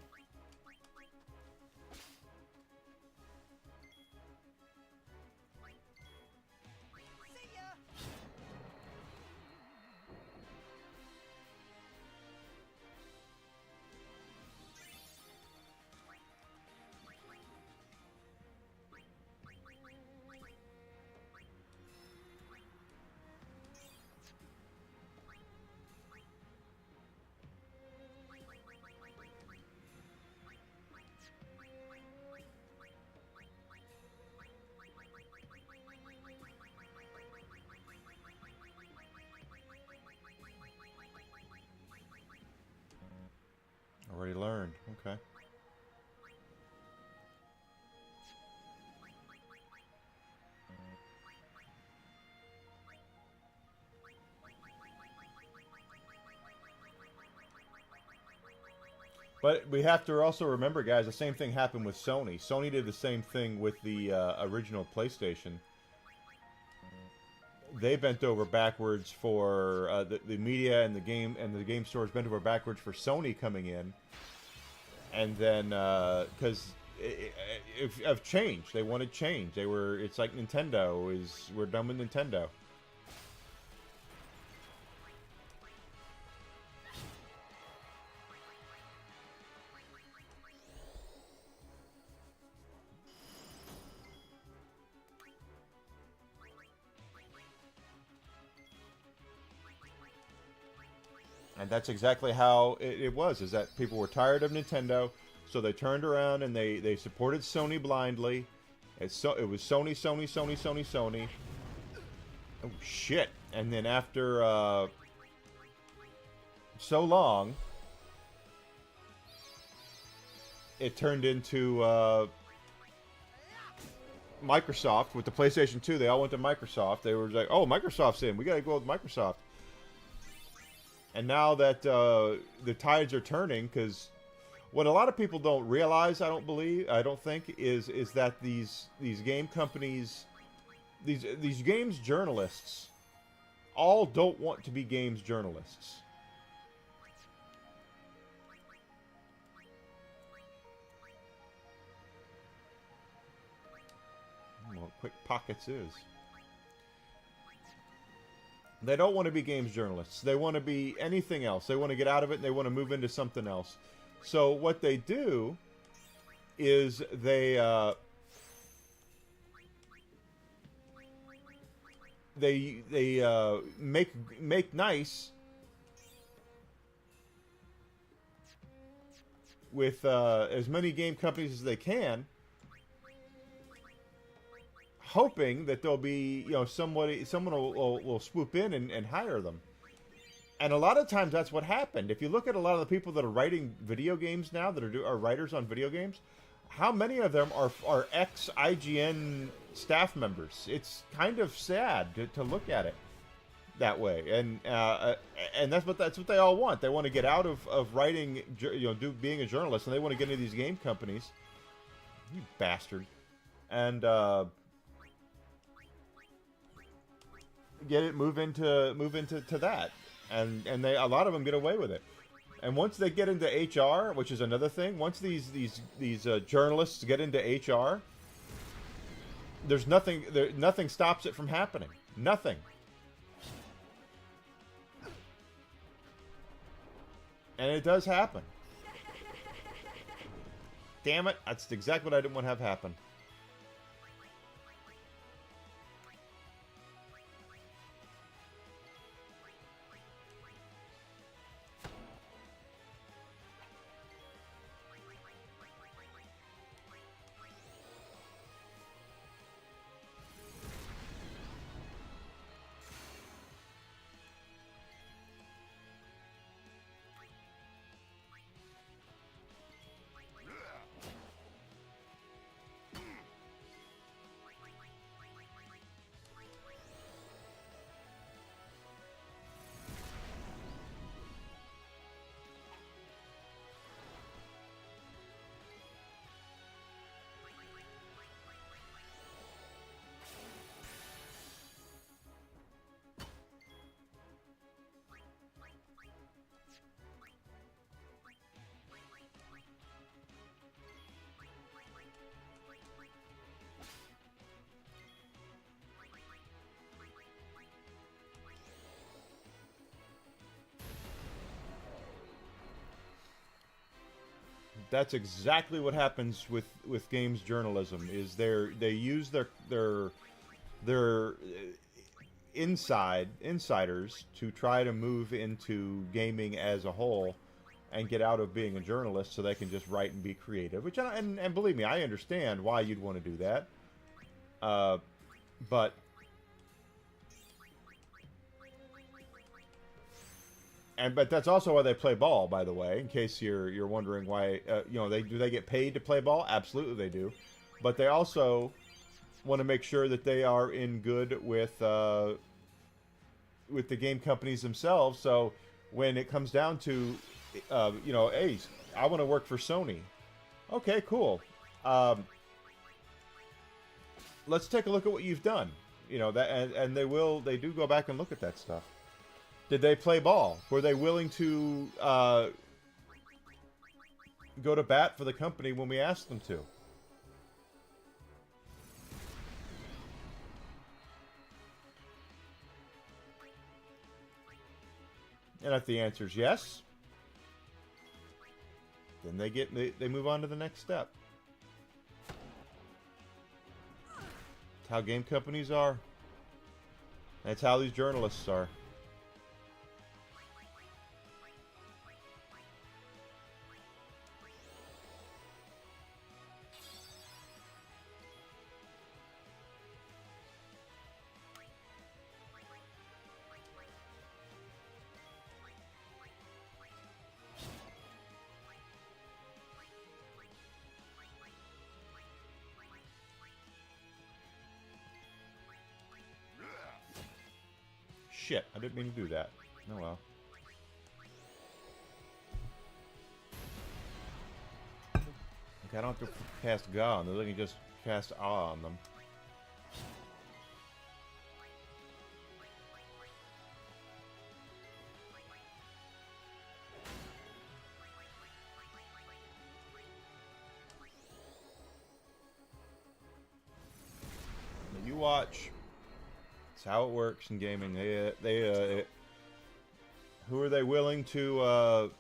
Already learned. Okay. But we have to also remember, guys, the same thing happened with Sony. Sony did the same thing with the original PlayStation. They bent over backwards for the media and the game stores bent over backwards for Sony coming in, and then because of change, they wanted change. It's like Nintendo we're done with Nintendo. And that's exactly how it was, is that people were tired of Nintendo, so they turned around and they supported Sony blindly. It was Sony, Sony, Sony, Sony, Sony. Oh, shit. And then after so long, it turned into Microsoft with the PlayStation 2. They all went to Microsoft. They were like, "Oh, Microsoft's in. We got to go with Microsoft." And now that the tides are turning, because what a lot of people don't realize, I don't think, is that these game companies, these games journalists, all don't want to be games journalists. I don't know what Quick Pockets is. They don't want to be games journalists. They want to be anything else. They want to get out of it and they want to move into something else. So what they do is they make nice with as many game companies as they can, hoping that there'll be, someone will swoop in and hire them. And a lot of times that's what happened. If you look at a lot of the people that are writing video games now, that are writers on video games, how many of them are ex-IGN staff members? It's kind of sad to look at it that way. And that's what they all want. They want to get out of writing, being a journalist, and they want to get into these game companies. You bastard. And move into that. And a lot of them get away with it. And once they get into HR, which is another thing, once these journalists get into HR, there's nothing stops it from happening. Nothing. And it does happen. Damn it, that's exactly what I didn't want to have happen. That's exactly what happens with games journalism. Is they use their insiders to try to move into gaming as a whole and get out of being a journalist so they can just write and be creative. Which and believe me, I understand why you'd want to do that. But that's also why they play ball, by the way, in case you're wondering why. They get paid to play ball? Absolutely they do. But they also want to make sure that they are in good with the game companies themselves. So when it comes down to, hey, I want to work for Sony. Okay, cool. Let's take a look at what you've done. And they do go back and look at that stuff. Did they play ball? Were they willing to go to bat for the company when we asked them to? And if the answer is yes, then they move on to the next step. That's how game companies are. That's how these journalists are. Shit, I didn't mean to do that. Oh well. Okay, I don't have to cast Ga on them. I can just cast Ah on them. Now you watch. That's how it works in gaming. Who are they willing to, are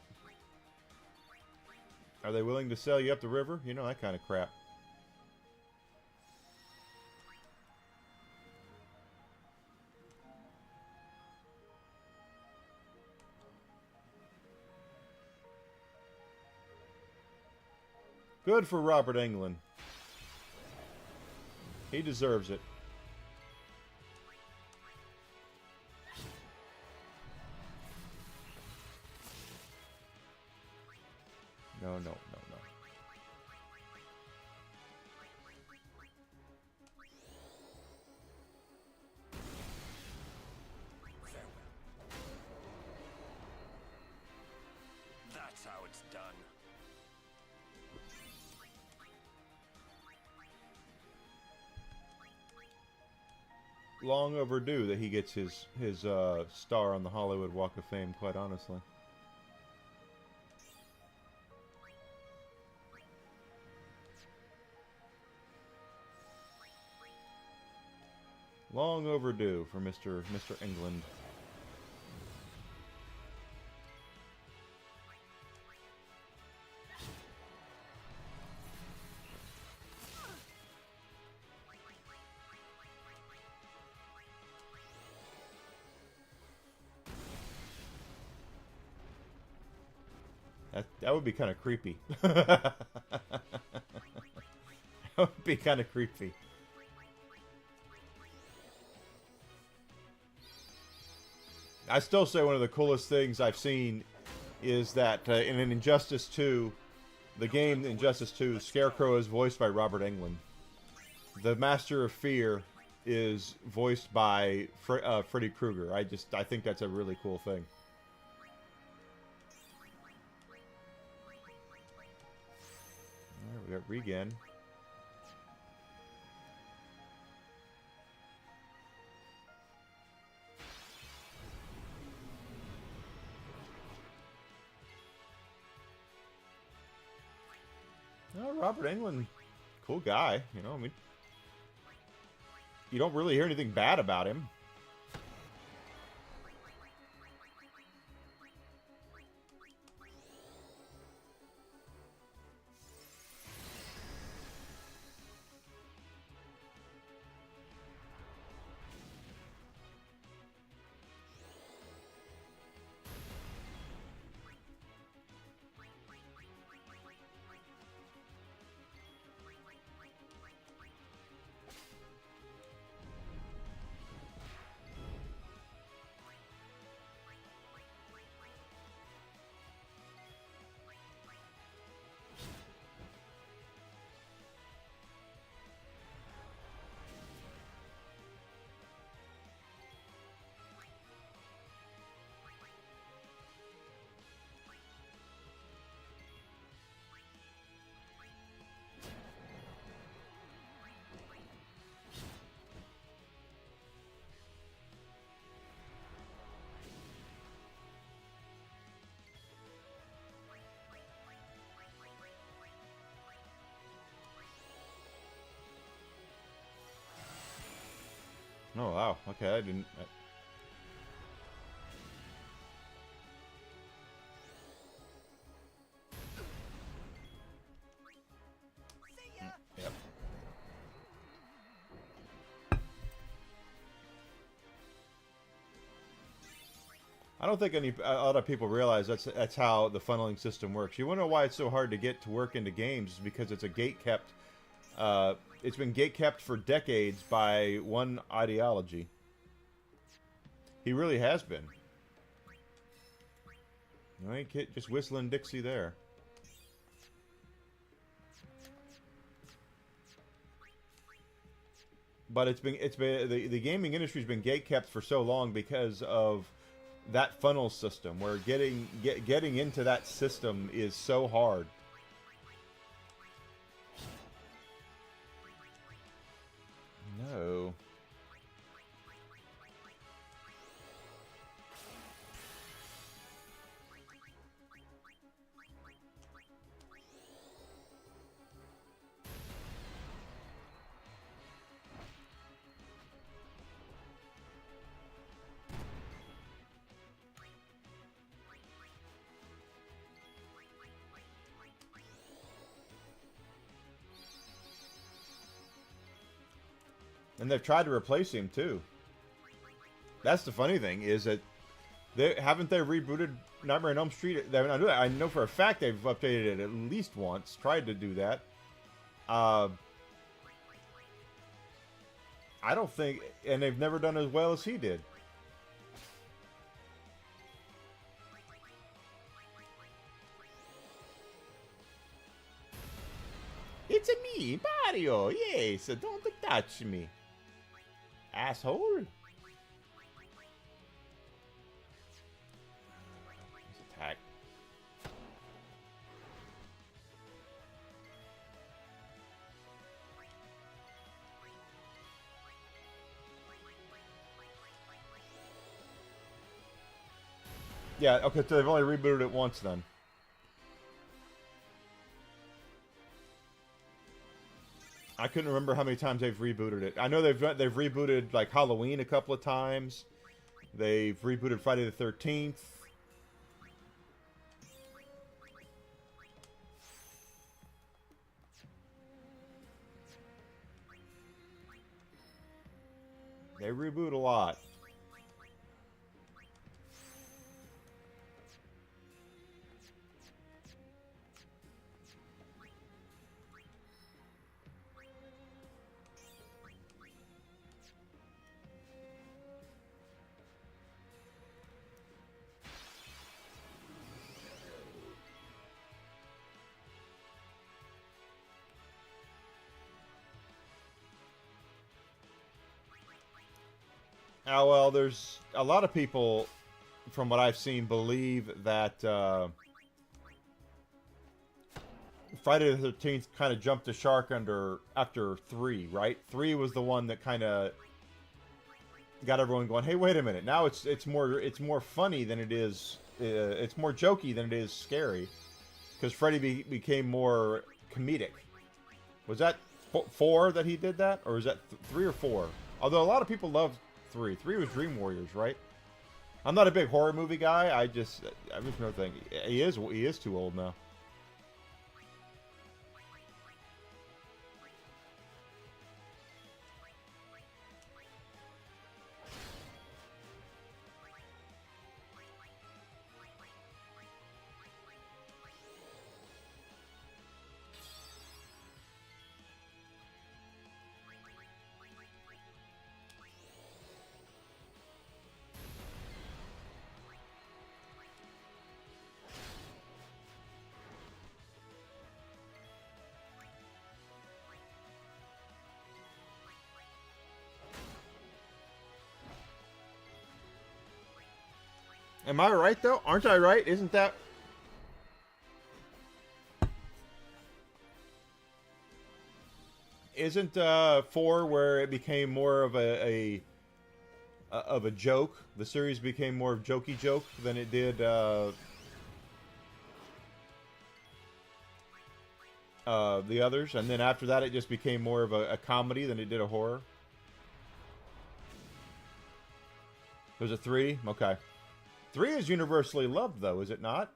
they willing to sell you up the river? You know, that kind of crap. Good for Robert Englund. He deserves it. No, no, no, no. That's how it's done. Long overdue that he gets his star on the Hollywood Walk of Fame, quite honestly. Long overdue for Mr. England. That would be kind of creepy. That would be kind of creepy. I still say one of the coolest things I've seen is that in an Injustice 2, the game Injustice 2, Scarecrow is voiced by Robert Englund. The Master of Fear is voiced by Freddy Krueger. I think that's a really cool thing. Alright, we got Regan. No, Robert Englund, cool guy. You know, I mean, you don't really hear anything bad about him. Oh, wow. Okay, I didn't... Yep. I don't think a lot of people realize that's how the funneling system works. You wonder why it's so hard to get to work into games is because it's a gate-kept... it's been gate-kept for decades by one ideology. He really has been. I ain't just whistling Dixie there. but the gaming industry's been gatekept for so long because of that funnel system, where getting into that system is so hard. No. And they've tried to replace him too. That's the funny thing, is that they rebooted Nightmare on Elm Street. I know for a fact they've updated it at least once. Tried to do that. I don't think, and they've never done as well as he did. It's a me, Mario. Yes, don't touch me, asshole. Let's attack. Yeah, okay, so they've only rebooted it once then. I couldn't remember how many times they've rebooted it. I know they've rebooted like Halloween a couple of times. They've rebooted Friday the 13th. They reboot a lot. Oh, well, there's a lot of people, from what I've seen, believe that Friday the 13th kind of jumped the shark after 3, right? 3 was the one that kind of got everyone going, hey, wait a minute. Now it's more funny than it is, it's more jokey than it is scary. Because Freddy became more comedic. Was that 4 that he did that? Or was that 3 or 4? Although a lot of people love 3. 3 was Dream Warriors, right? I'm not a big horror movie guy. I just no thing. He is too old now. Am I right, though? Aren't I right? Isn't that... Isn't 4 where it became more of a joke? The series became more of jokey joke than it did the others, and then after that it just became more of a comedy than it did a horror. Was it 3? Okay. 3 is universally loved, though, is it not?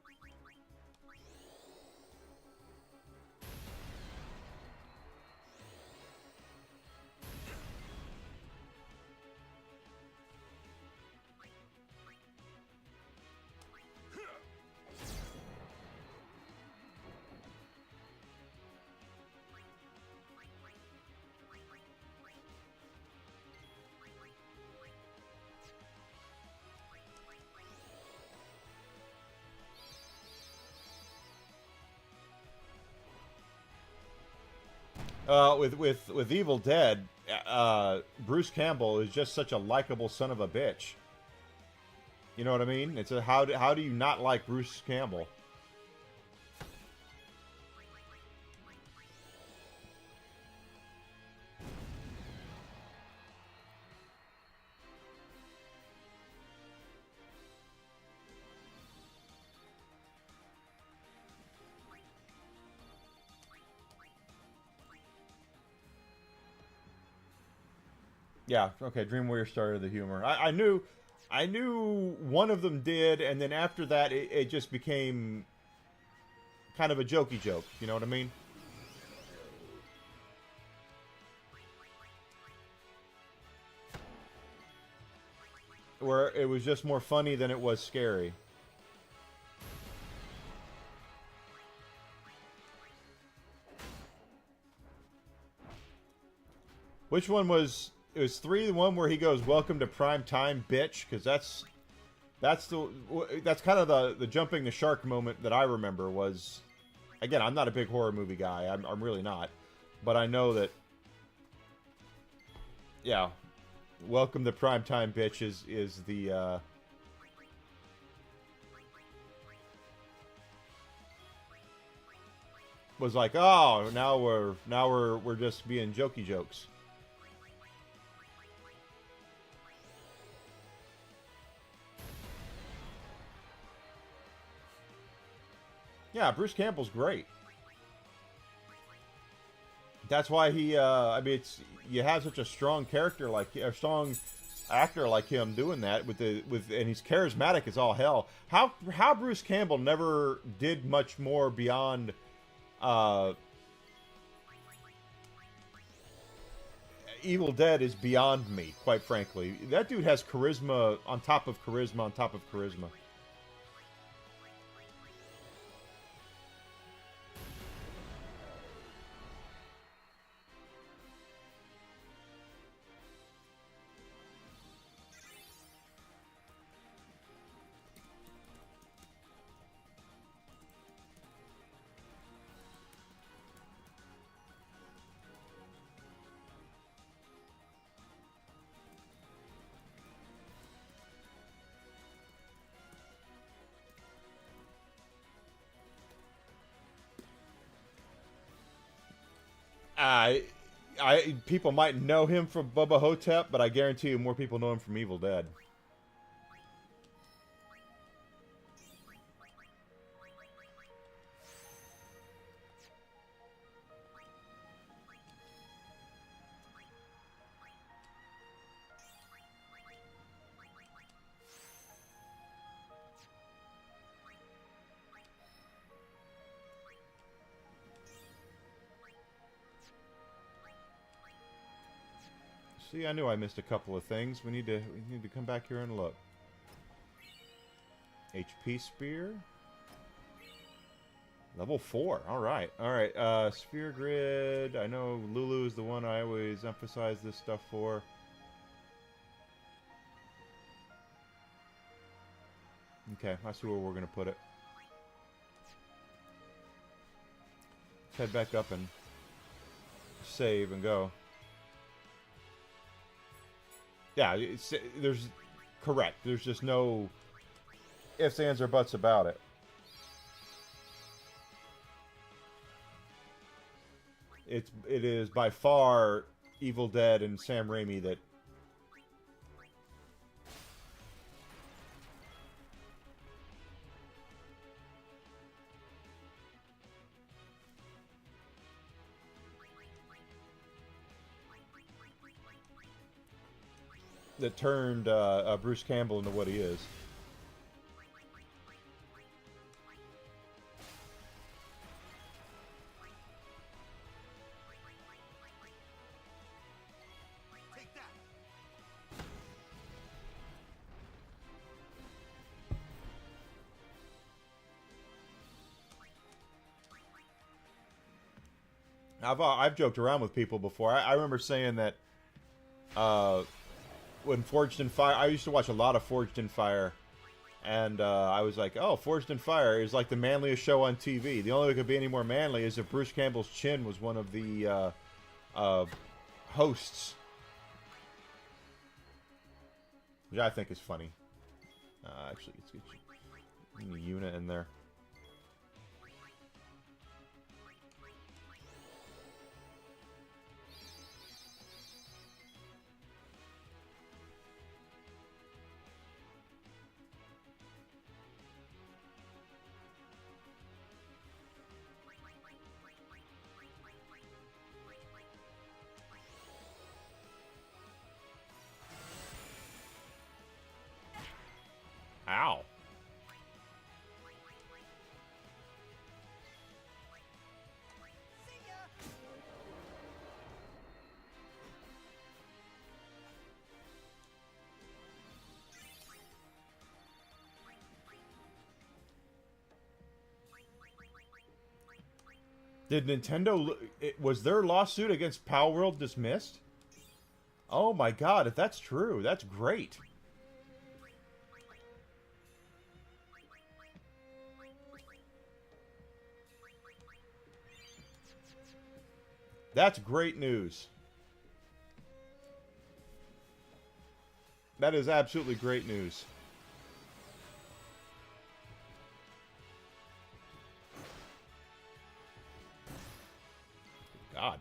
With Evil Dead, Bruce Campbell is just such a likable son of a bitch. You know what I mean? It's a how do you not like Bruce Campbell? Yeah, okay, Dream Warrior started the humor. I knew one of them did, and then after that, it just became kind of a jokey joke. You know what I mean? Where it was just more funny than it was scary. Which one was... It was 3, the one where he goes, "Welcome to prime time, bitch," because that's kind of the jumping the shark moment that I remember was. Again, I'm not a big horror movie guy. I'm really not, but I know that. Yeah, "Welcome to prime time, bitch" is the. Was like, oh, now we're just being jokey jokes. Yeah, Bruce Campbell's great. That's why he. I mean, you have such a strong character a strong actor like him doing that and he's charismatic as all hell. How Bruce Campbell never did much more beyond. Evil Dead is beyond me, quite frankly. That dude has charisma on top of charisma on top of charisma. People might know him from Bubba Hotep, but I guarantee you more people know him from Evil Dead. See, I knew I missed a couple of things. We need to come back here and look. HP Spear. Level 4. Alright. Alright. Sphere Grid. I know Lulu is the one I always emphasize this stuff for. Okay, I see where we're going to put it. Let's head back up and save and go. Yeah, there's correct. There's just no ifs, ands, or buts about it. It is by far Evil Dead and Sam Raimi that turned Bruce Campbell into what he is. Take that. I've joked around with people before. I remember saying that when Forged in Fire, I used to watch a lot of Forged in Fire, and I was like, oh, Forged in Fire is like the manliest show on TV. The only way it could be any more manly is if Bruce Campbell's chin was one of the hosts, which I think is funny. Actually, let's get Yuna in there. Ow. Did Nintendo... Was their lawsuit against Pal World dismissed? Oh my god, if that's true, that's great. That's great news. That is absolutely great news. God.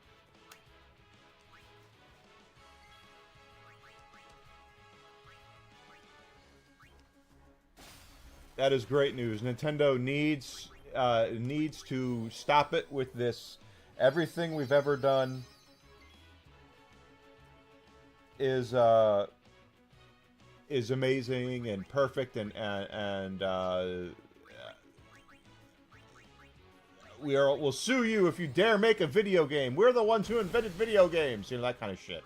That is great news. Nintendo needs to stop it with this. Everything we've ever done is amazing and perfect, and we'll sue you if you dare make a video game. We're the ones who invented video games. You know, that kind of shit.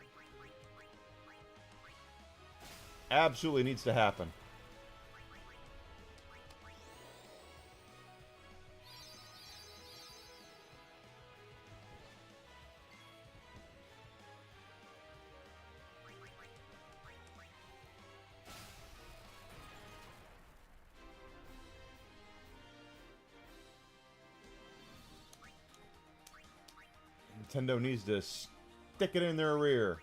Absolutely needs to happen. Nintendo needs to stick it in their rear.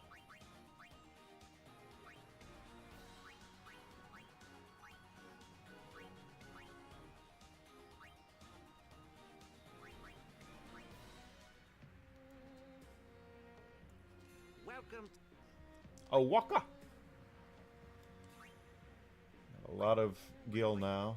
Welcome. Oh, Waka! A lot of Gil now.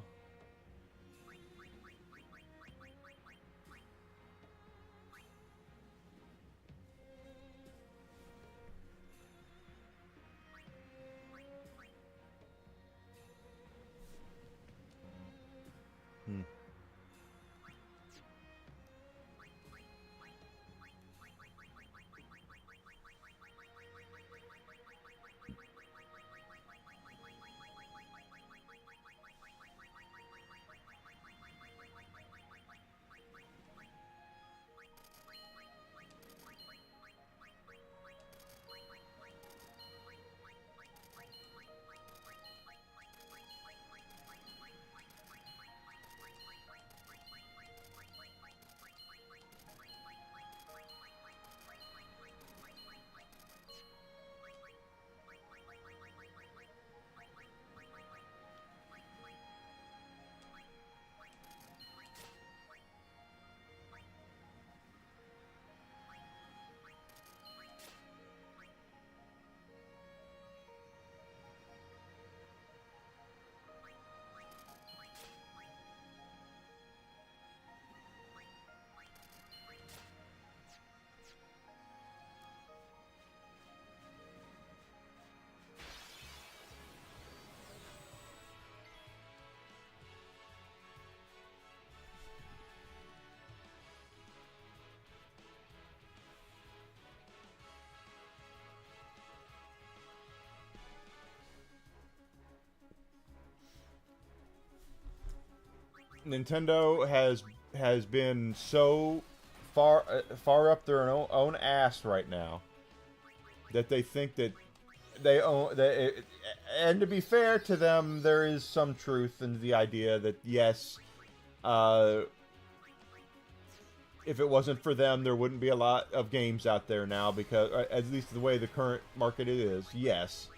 Nintendo has been so far up their own ass right now that they think that they own that. And to be fair to them, there is some truth in the idea that yes, if it wasn't for them, there wouldn't be a lot of games out there now, because at least the way the current market is, yes.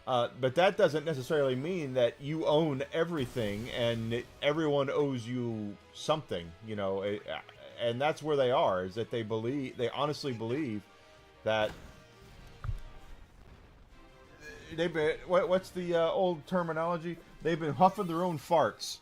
But that doesn't necessarily mean that you own everything and everyone owes you something, you know. And that's where they are, is that they honestly believe that they've been, what's the old terminology? They've been huffing their own farts.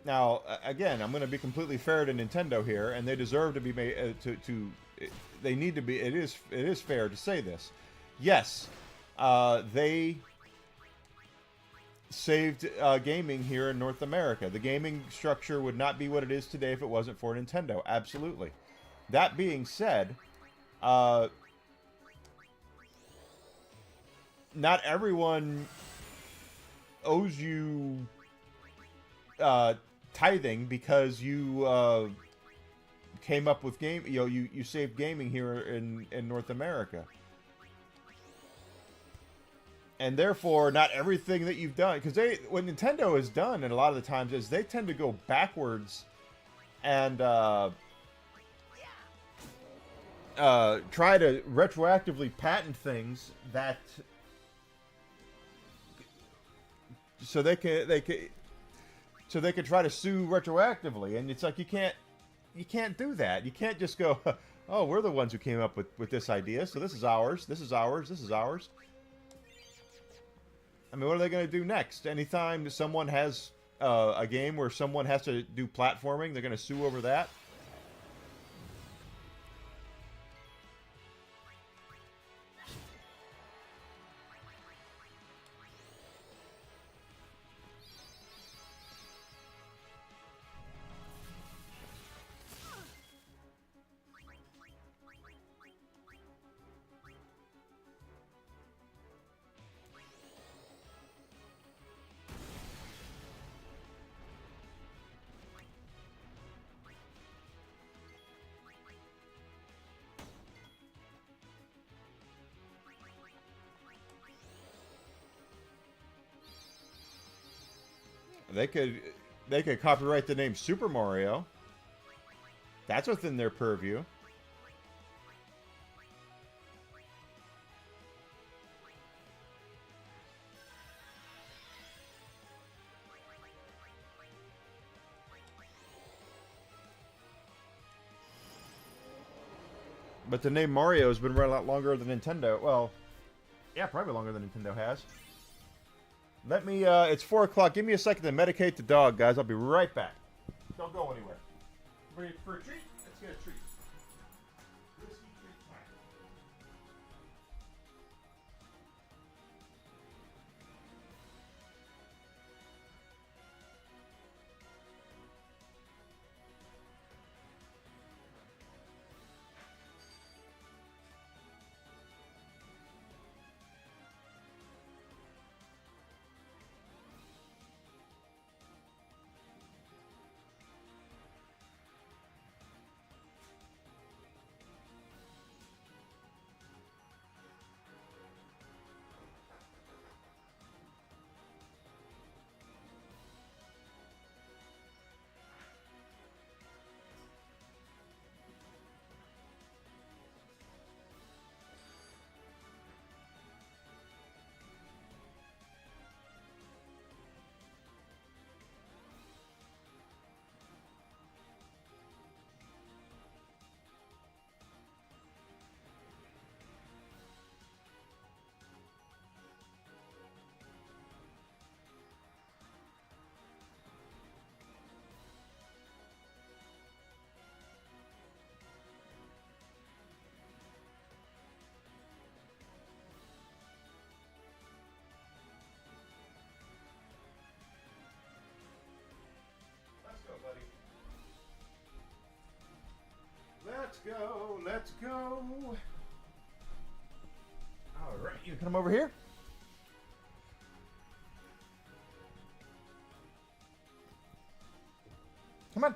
Now, again, I'm going to be completely fair to Nintendo here, and they deserve to be made. They need to be. It is fair to say this. Yes, they saved gaming here in North America. The gaming structure would not be what it is today if it wasn't for Nintendo. Absolutely. That being said, not everyone owes you tithing because you came up with game. You know, you saved gaming here in North America, and therefore not everything that you've done, because what Nintendo has done, and a lot of the times, is they tend to go backwards and try to retroactively patent things that so they can try to sue retroactively, and it's like you can't do that. You can't just go, oh, we're the ones who came up with this idea, so this is ours, this is ours, this is ours. I mean, what are they going to do next? Anytime someone has a game where someone has to do platforming, they're going to sue over that. They could copyright the name Super Mario. That's within their purview. But the name Mario has been around a lot longer than Nintendo. Well, yeah, probably longer than Nintendo has. Let me, it's 4 o'clock. Give me a second to medicate the dog, guys. I'll be right back. Don't go anywhere. Ready for a treat? Let's get a treat. Whiskey treat time. Let's go, let's go. All right, you come over here. Come on.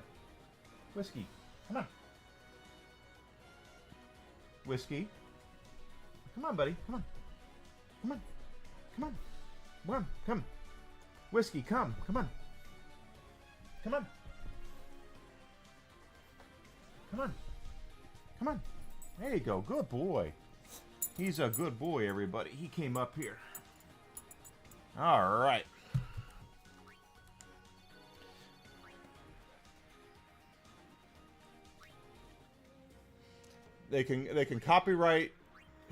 Whiskey. Come on. Whiskey. Come on, buddy. Come on. Come on. Come on. Come on. Come. Whiskey, come. Come on. Come on. Come on. Come on. There you go. Good boy. He's a good boy, everybody. He came up here. All right. They can copyright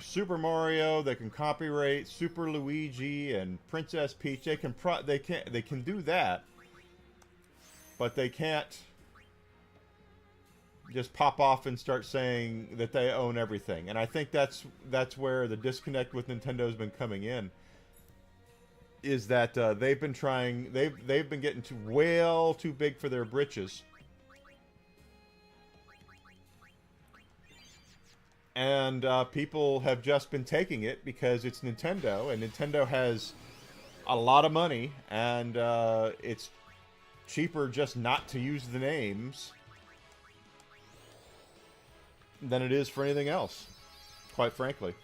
Super Mario. They can copyright Super Luigi and Princess Peach. They can do that, but they can't just pop off and start saying that they own everything. And I think that's where the disconnect with Nintendo's been coming in. Is that they've been getting way too big for their britches. And people have just been taking it because it's Nintendo, and Nintendo has a lot of money, and it's cheaper just not to use the names than it is for anything else, quite frankly.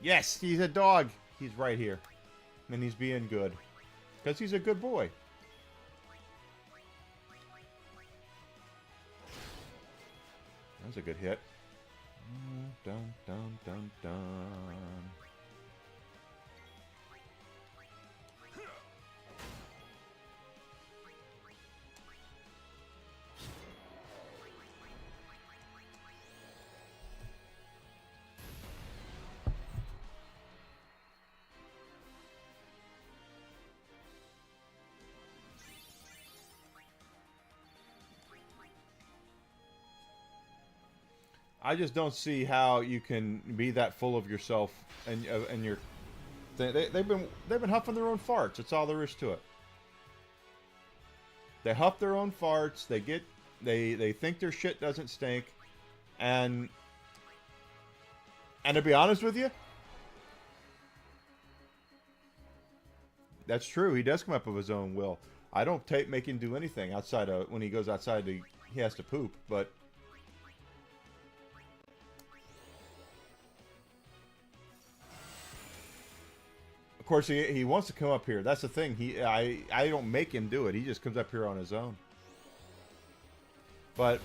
Yes, he's a dog. He's right here. And he's being good. Because he's a good boy. That was a good hit. Dun, dun, dun, dun. I just don't see how you can be that full of yourself and your. They've been huffing their own farts. That's all there is to it. They huff their own farts. They think their shit doesn't stink, and to be honest with you, that's true. He does come up of his own will. I don't make him do anything outside of when he goes outside. He has to poop, but. Of course, he wants to come up here. That's the thing. I don't make him do it. He just comes up here on his own. But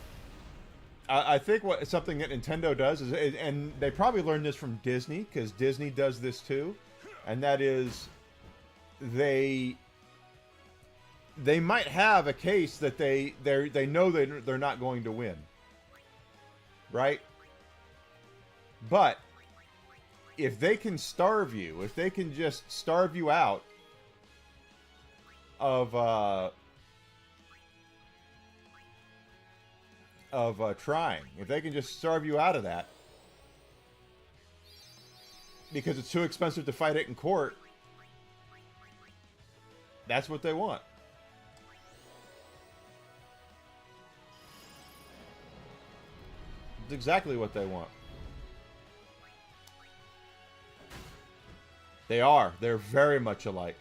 I think something that Nintendo does is, and they probably learned this from Disney, because Disney does this too, and that is they might have a case that they know they're not going to win, right? But if they can starve you, if they can just starve you out of trying, if they can just starve you out of that, because it's too expensive to fight it in court, that's what they want. It's exactly what they want. They are. They're very much alike.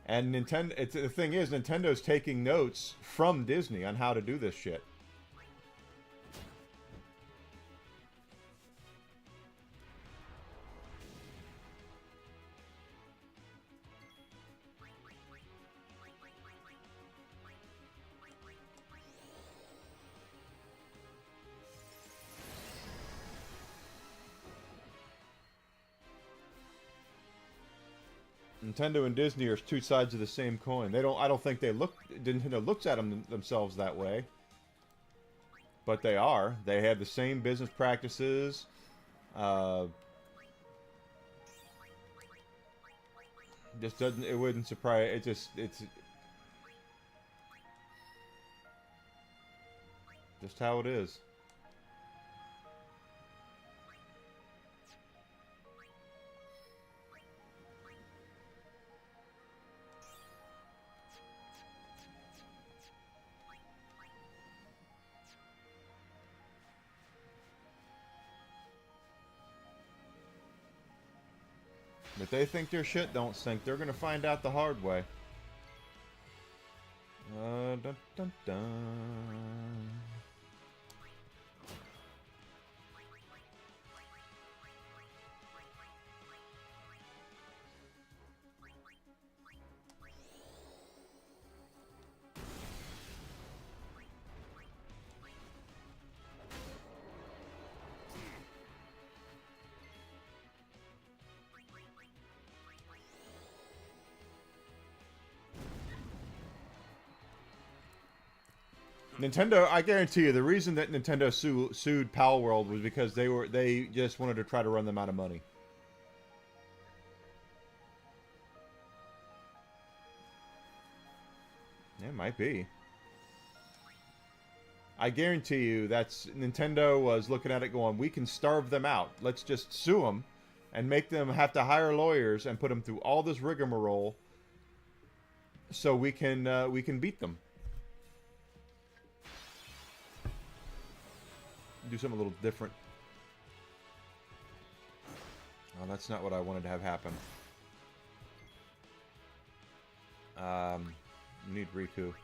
And the thing is, Nintendo's taking notes from Disney on how to do this shit. Nintendo and Disney are two sides of the same coin. I don't think Nintendo looks at themselves that way. But they are. They have the same business practices. It wouldn't surprise. It's Just how it is. If they think their shit don't sink, they're gonna find out the hard way. Dun, dun, dun. Nintendo, I guarantee you, the reason that Nintendo sued Pal World was because they just wanted to try to run them out of money. It might be. I guarantee you, that's Nintendo was looking at it going, we can starve them out. Let's just sue them and make them have to hire lawyers and put them through all this rigmarole so we can beat them. Do something a little different. Oh, that's not what I wanted to have happen. We need Riku.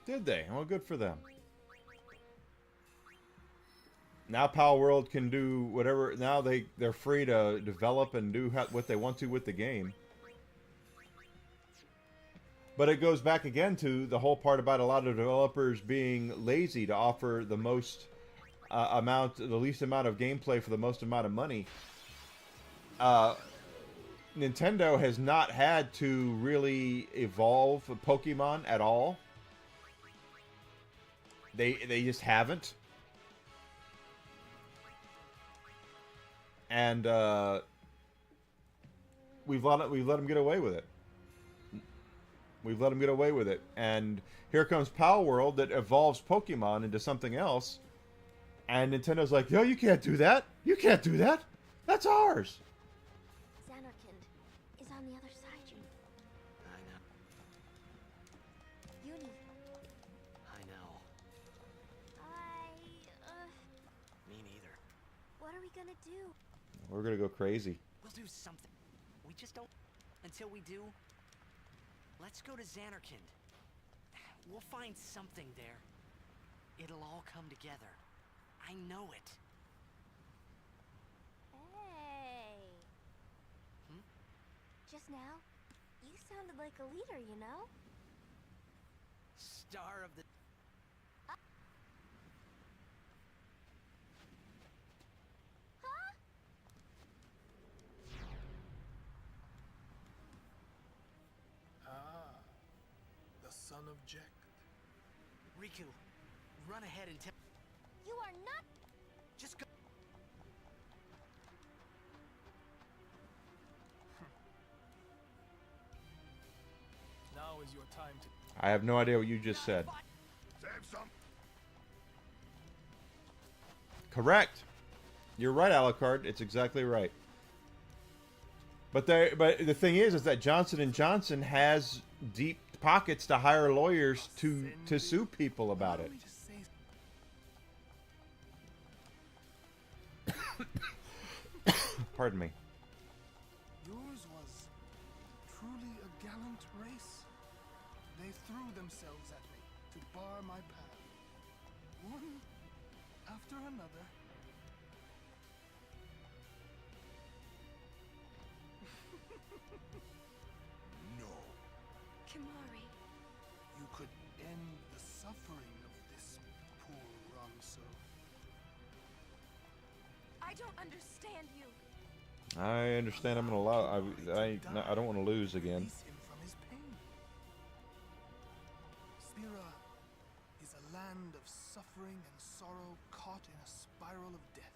Did they? Well, good for them. Now Pal World can do whatever. Now they're free to develop and do what they want to with the game. But it goes back again to the whole part about a lot of developers being lazy to offer the most the least amount of gameplay for the most amount of money. Nintendo has not had to really evolve Pokemon at all. They just haven't. And we've let them get away with it. We've let them get away with it. And here comes Pal World that evolves Pokemon into something else. And Nintendo's like, yo, you can't do that. You can't do that. That's ours. Xanarkand is on the other side, June. I know. Uni, I know. Me neither. what are we gonna do? We're gonna go crazy. We'll do something. We just don't... Until we do, let's go to Xanarkand. We'll find something there. It'll all come together. I know it. Hey. Just now, you sounded like a leader, you know? Star of the... Huh? Ah, the son of Jack. Riku, run ahead and tell... You are not... Just go... Now is your time to... I have no idea what you just said. Save some. Correct. You're right, Alucard. It's exactly right. But the thing is that Johnson & Johnson has deep pockets to hire lawyers to sue people about it. Let me just say... Pardon me. Yours was truly a gallant race. They threw themselves at me to bar my path. One after another. Kimari. You could end the suffering of this poor wrong soul. I don't understand you. I understand. I'm gonna allow. I don't want to lose again. Release him from his pain. Spira is a land of suffering and sorrow caught in a spiral of death.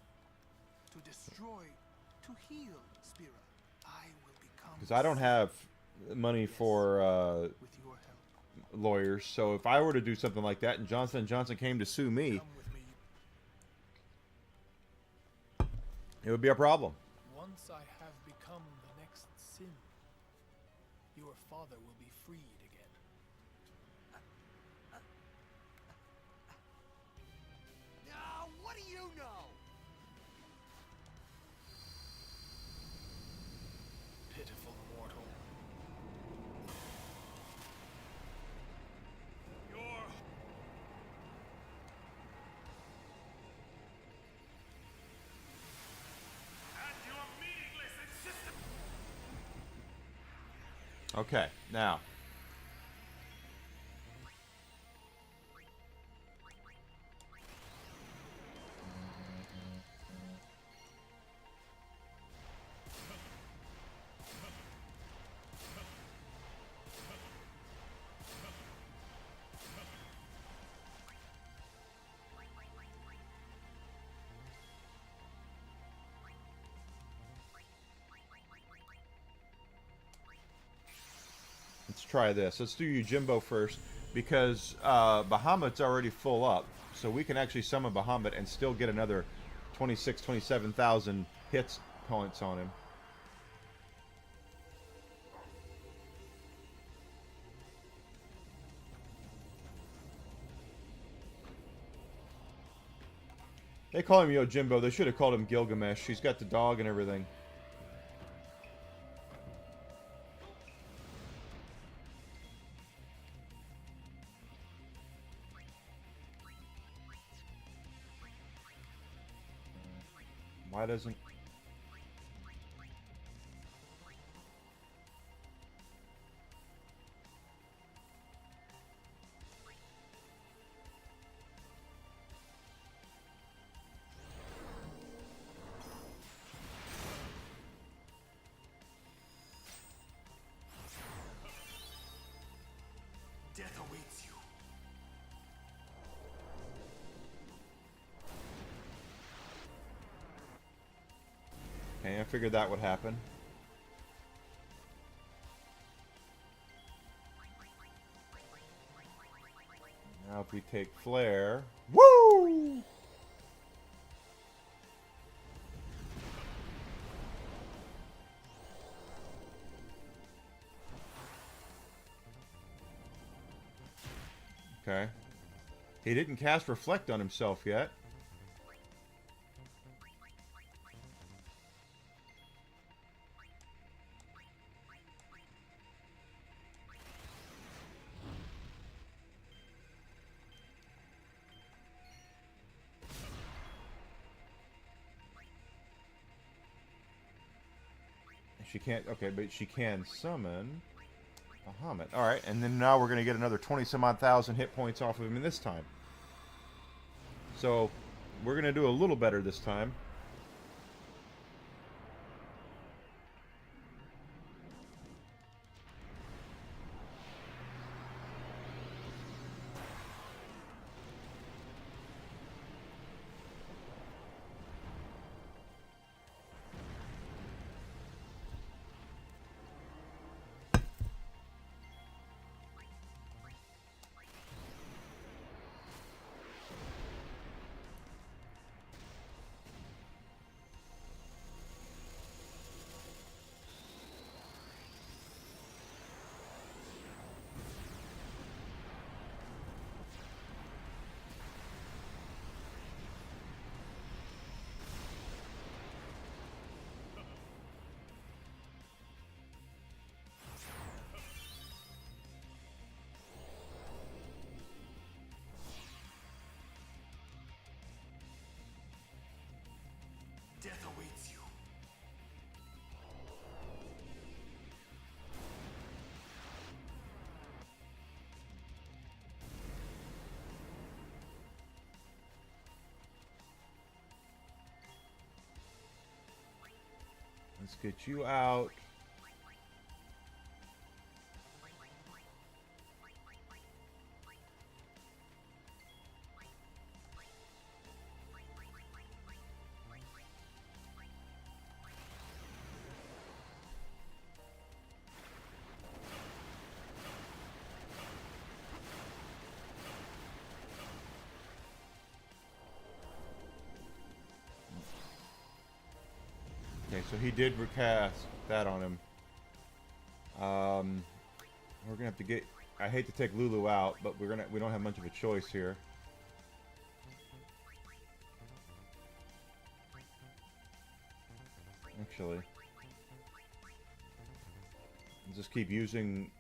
To destroy, to heal Spira, I will become. Because I don't have money for with your help. lawyers, so if I were to do something like that and Johnson & Johnson came to sue me, Come with me. it would be a problem. Once I have become the next sin, your father will be freed again. No, what do you know? Pitiful mortal. Okay, now. Let's try this. Let's do Yojimbo first, because Bahamut's already full up, so we can actually summon Bahamut and still get another 27,000 hits points on him. They call him Yojimbo. They should have called him Gilgamesh. He's got the dog and everything. Why doesn't... Death awaits you. Okay, I figured that would happen. Now if we take Flare... Woo! Okay. He didn't cast Reflect on himself yet. She can't... Okay, but she can summon Bahamut. Alright, and then now we're going to get another 20-some-odd thousand hit points off of him this time. So, we're going to do a little better this time. Let's get you out. Okay, so he did recast that on him. We're gonna have to get. I hate to take Lulu out, but we don't have much of a choice here. Actually, just keep using.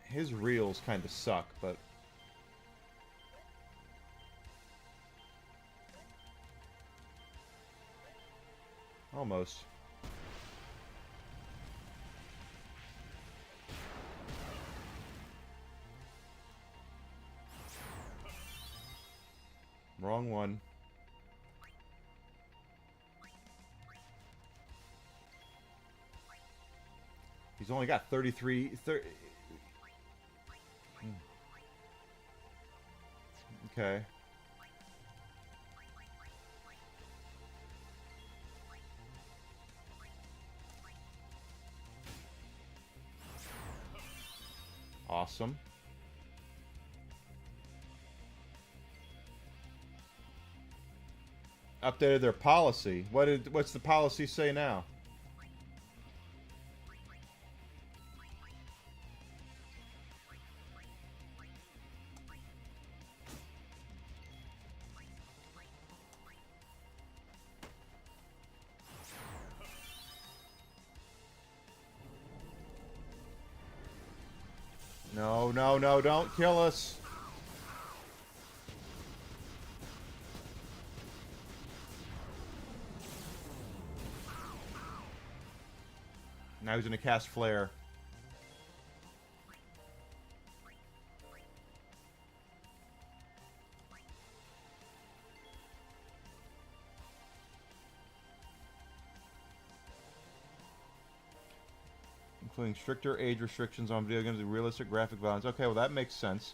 His reels kind of suck, but almost. Wrong one. He's only got 30. Okay. Awesome. Updated their policy. What's the policy say now? No, no, no, don't kill us. Now he's gonna cast Flare. Including stricter age restrictions on video games and realistic graphic violence. Okay, well that makes sense.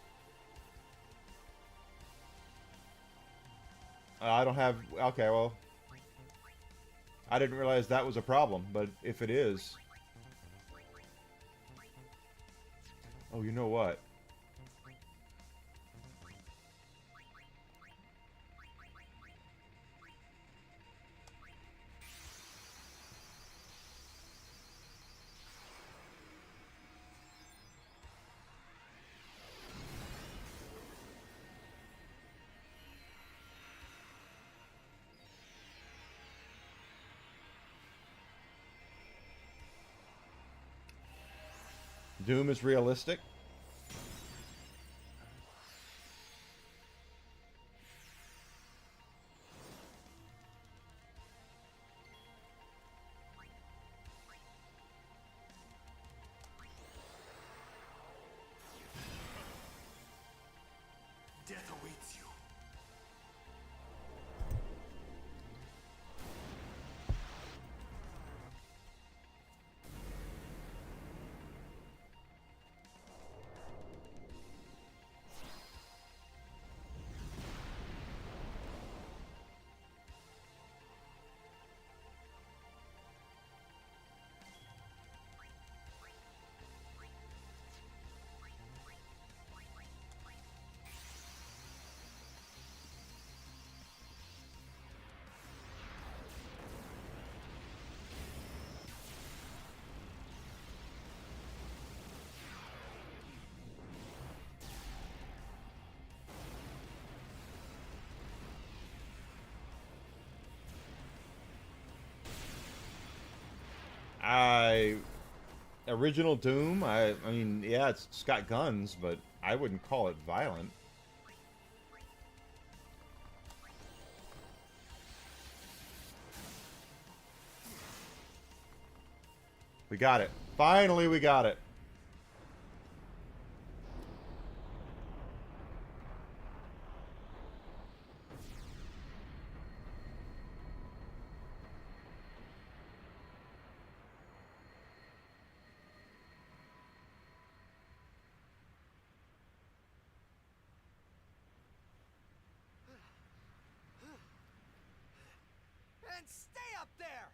I don't have... Okay, well... I didn't realize that was a problem, but if it is... Oh, you know what? Doom is realistic. Death awaits you. by original Doom. I mean, yeah, it's got guns, but I wouldn't call it violent. We got it. Finally, we got it. And stay up there!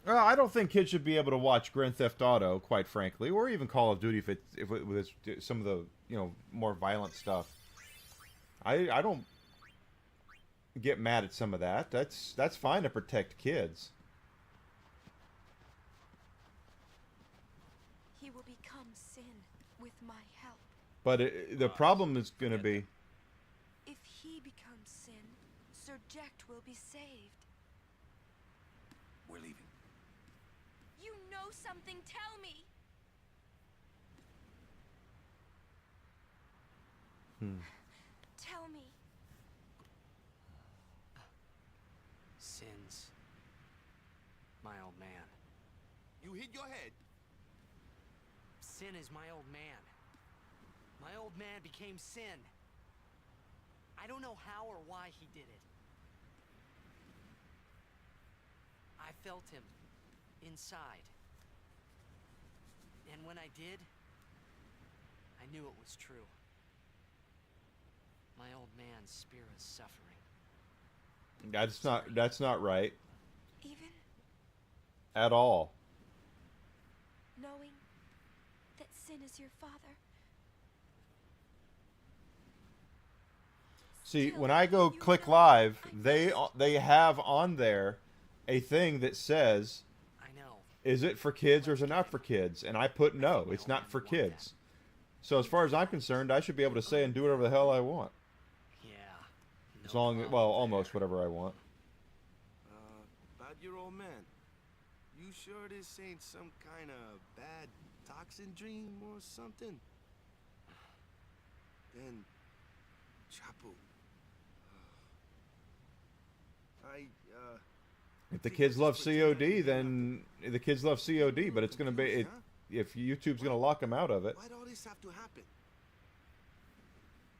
Well, I don't think kids should be able to watch Grand Theft Auto, quite frankly, or even Call of Duty if it was some of the more violent stuff. I don't get mad at some of that. That's fine to protect kids. He will become sin with my help. But the problem is going to be... If he becomes sin, Sir Jack will be saved. We're leaving. You know something, tell me! Tell me. Sins. My old man. You hit your head. Sin is my old man. My old man became sin. I don't know how or why he did it. I felt him inside. And when I did, I knew it was true. My old man's spirit's suffering. That's not right. Even At all. knowing that sin is your father. See, Still, when I go you click know live, I they have on there a thing that says, I know. is it for kids or is it not for kids? And I put no, it's not for kids. So as far as I'm concerned, I should be able to say and do whatever the hell I want. Yeah. As long as, well, almost whatever I want. About your old man. You sure this ain't some kind of bad toxin dream or something? Then, Chapo. If the kids love COD, then the kids love COD, but it's going to be, if YouTube's going to lock them out of it. Why'd all this have to happen?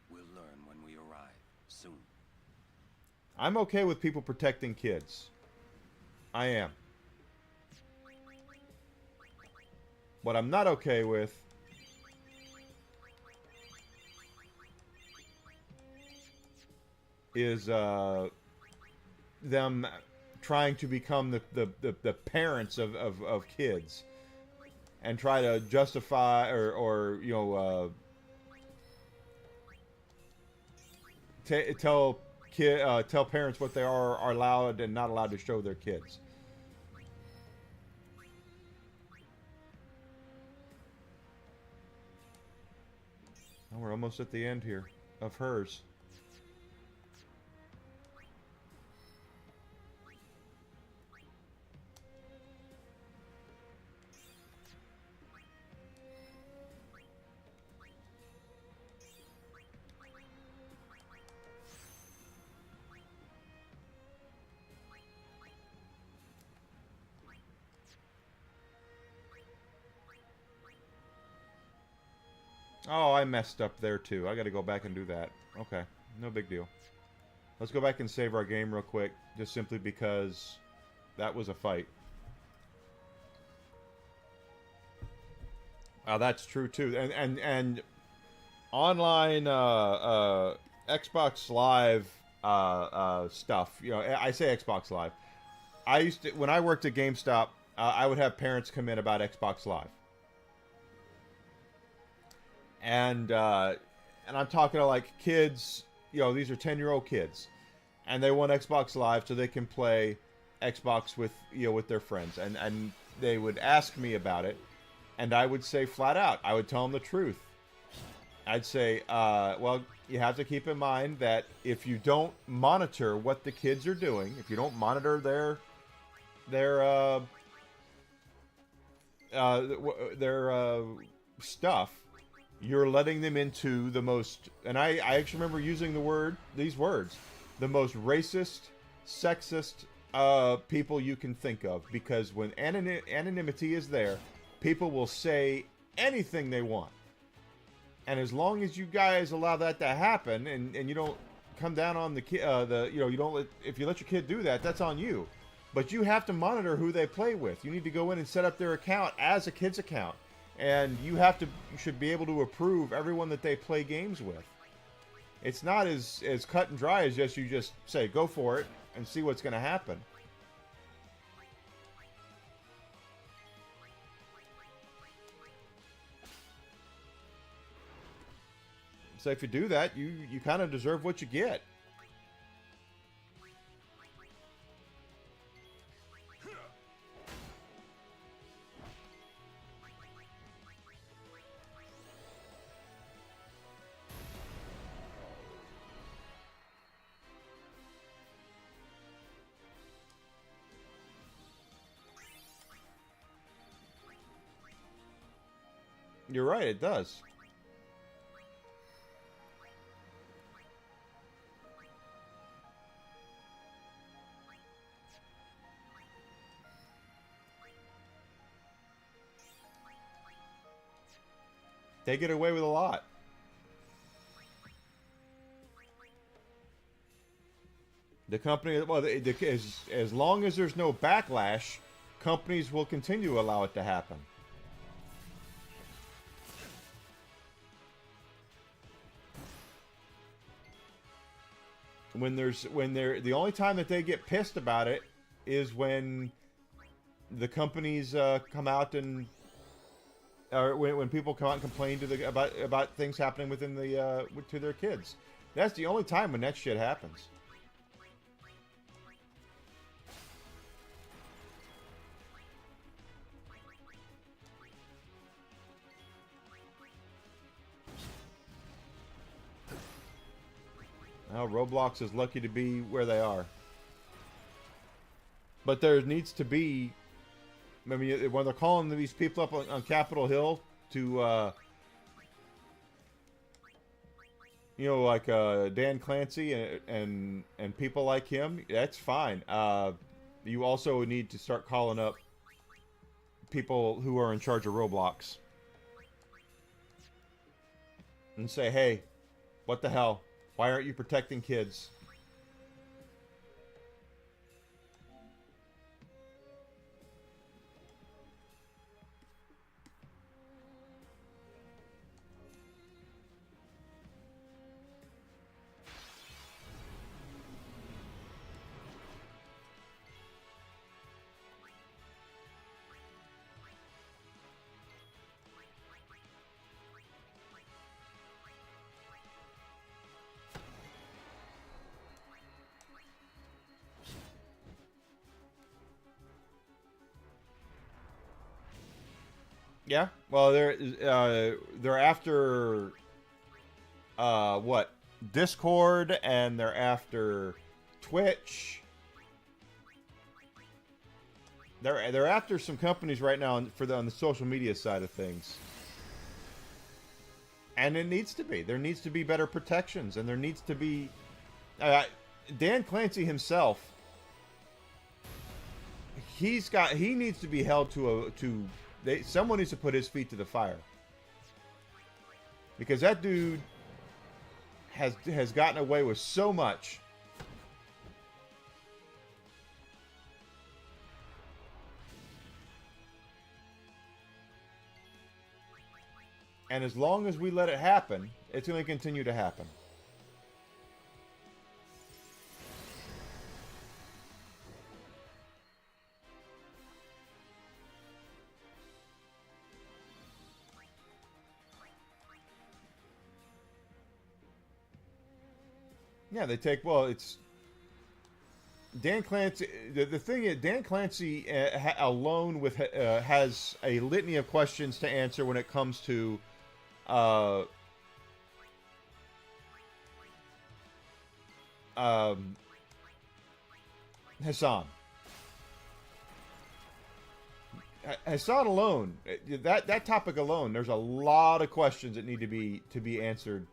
We'll learn when we arrive. Soon. I'm okay with people protecting kids. I am. What I'm not okay with is them trying to become the parents of kids and try to justify or tell parents what they are allowed and not allowed to show their kids. Oh, we're almost at the end here of hers. Oh, I messed up there too. I gotta go back and do that. Okay, no big deal. Let's go back and save our game real quick, just simply because that was a fight. That's true too. And online Xbox Live stuff. You know, I say Xbox Live. I used to, when I worked at GameStop, I would have parents come in about Xbox Live. And I'm talking to like kids, you know, these are 10-year-old kids, and they want Xbox Live so they can play Xbox with, you know, with their friends, and they would ask me about it, and I would say flat out, I would tell them the truth. I'd say, well, you have to keep in mind that if you don't monitor what the kids are doing, if you don't monitor their their stuff, you're letting them into the most, and I actually remember using these words, the most racist, sexist people you can think of, because when anonymity is there, people will say anything they want. And as long as you guys allow that to happen, and you don't come down on the kid, you don't let, if you let your kid do that, that's on you. But you have to monitor who they play with. You need to go in and set up their account as a kid's account, and you should be able to approve everyone that they play games with. It's not as cut and dry as you just say go for it and see what's going to happen. So if you do that, you kind of deserve what you get. You're right, it does. They get away with a lot. The company, well, as long as there's no backlash, companies will continue to allow it to happen. The only time that they get pissed about it is when the companies come out and, or when people come out and complain about things happening within to their kids. That's the only time when that shit happens. Well, Roblox is lucky to be where they are. But there needs to be, I mean, when they're calling these people up on Capitol Hill to, like Dan Clancy and people like him, that's fine. You also need to start calling up people who are in charge of Roblox and say, hey, what the hell? Why aren't you protecting kids? Yeah, well, they're after what? Discord, and they're after Twitch. They're after some companies right now on the social media side of things, and it needs to be. There needs to be better protections, and there needs to be. Dan Clancy himself. He needs to be held someone needs to put his feet to the fire, because that dude has gotten away with so much. And as long as we let it happen, it's going to continue to happen. Yeah, they take, well, it's Dan Clancy. The thing is, Dan Clancy alone has a litany of questions to answer when it comes to Hassan. I saw it alone. That topic alone, there's a lot of questions that need to be answered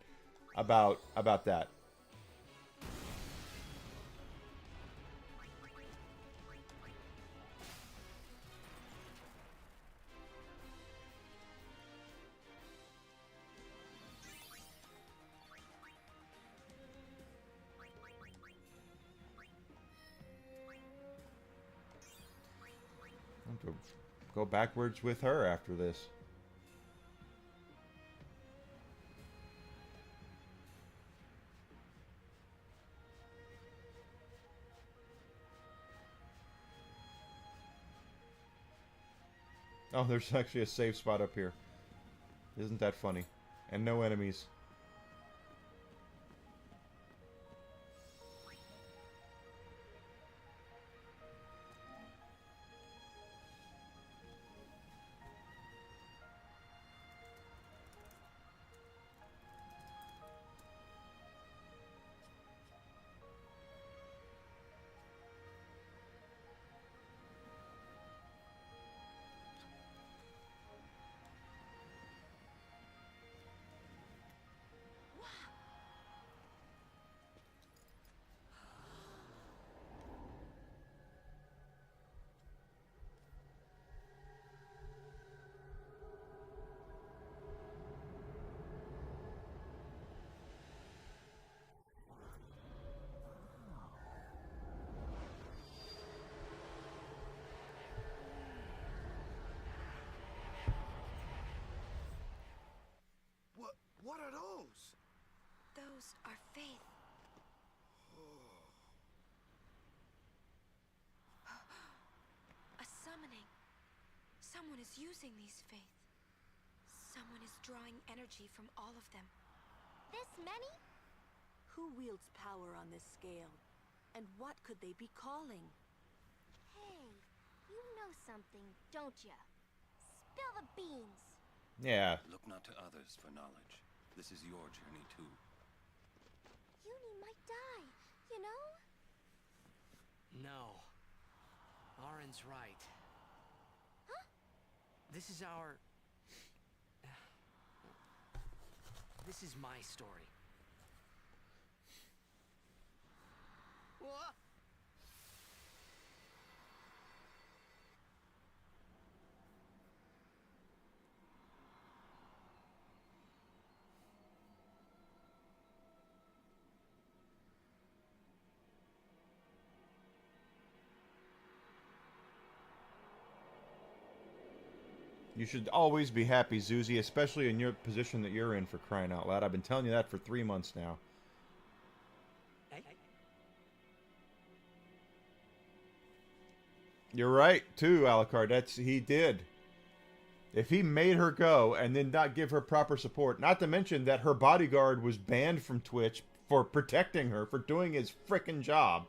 about that. Go backwards with her after this. Oh, there's actually a safe spot up here. Isn't that funny? And no enemies. What are those? Those are faith. A summoning. Someone is using these faith. Someone is drawing energy from all of them. This many? Who wields power on this scale? And what could they be calling? Hey, you know something, don't ya? Spill the beans. Yeah. Look not to others for knowledge. This is your journey too. Uni might die, you know? No. Arin's right. Huh? This is our... This is my story. What? You should always be happy, Zuzi, especially in your position that you're in, for crying out loud. I've been telling you that for 3 months now. You're right, too, Alucard. He did. If he made her go and then not give her proper support, not to mention that her bodyguard was banned from Twitch for protecting her, for doing his frickin' job,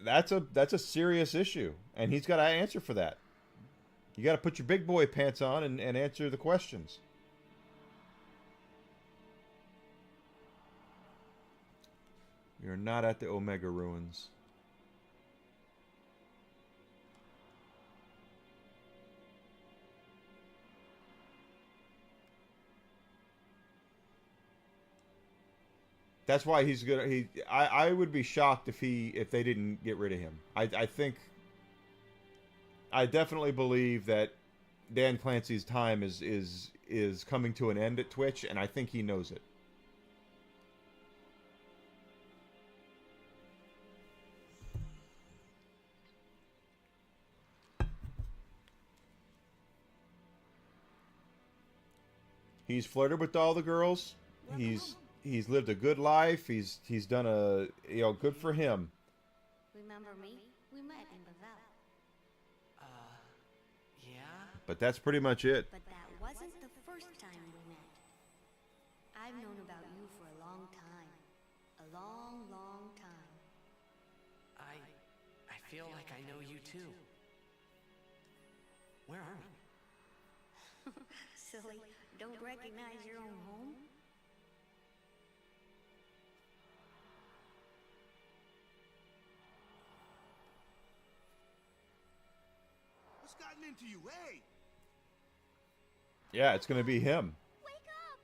that's a serious issue, and he's got to answer for that. You got to put your big boy pants on and answer the questions. You're not at the Omega Ruins. That's why he's gonna. I would be shocked if they didn't get rid of him. I definitely believe that Dan Clancy's time is coming to an end at Twitch, and I think he knows it. He's flirted with all the girls. He's lived a good life. He's done good for him. Remember me? We met in Bavelle. Yeah? But that's pretty much it. But that wasn't the first time we met. I've known about you for a long time. A long, long time. I feel like I know you too. Where are we? Silly, don't recognize your own home? happening to you? Hey! Yeah, it's gonna be him. Wake up!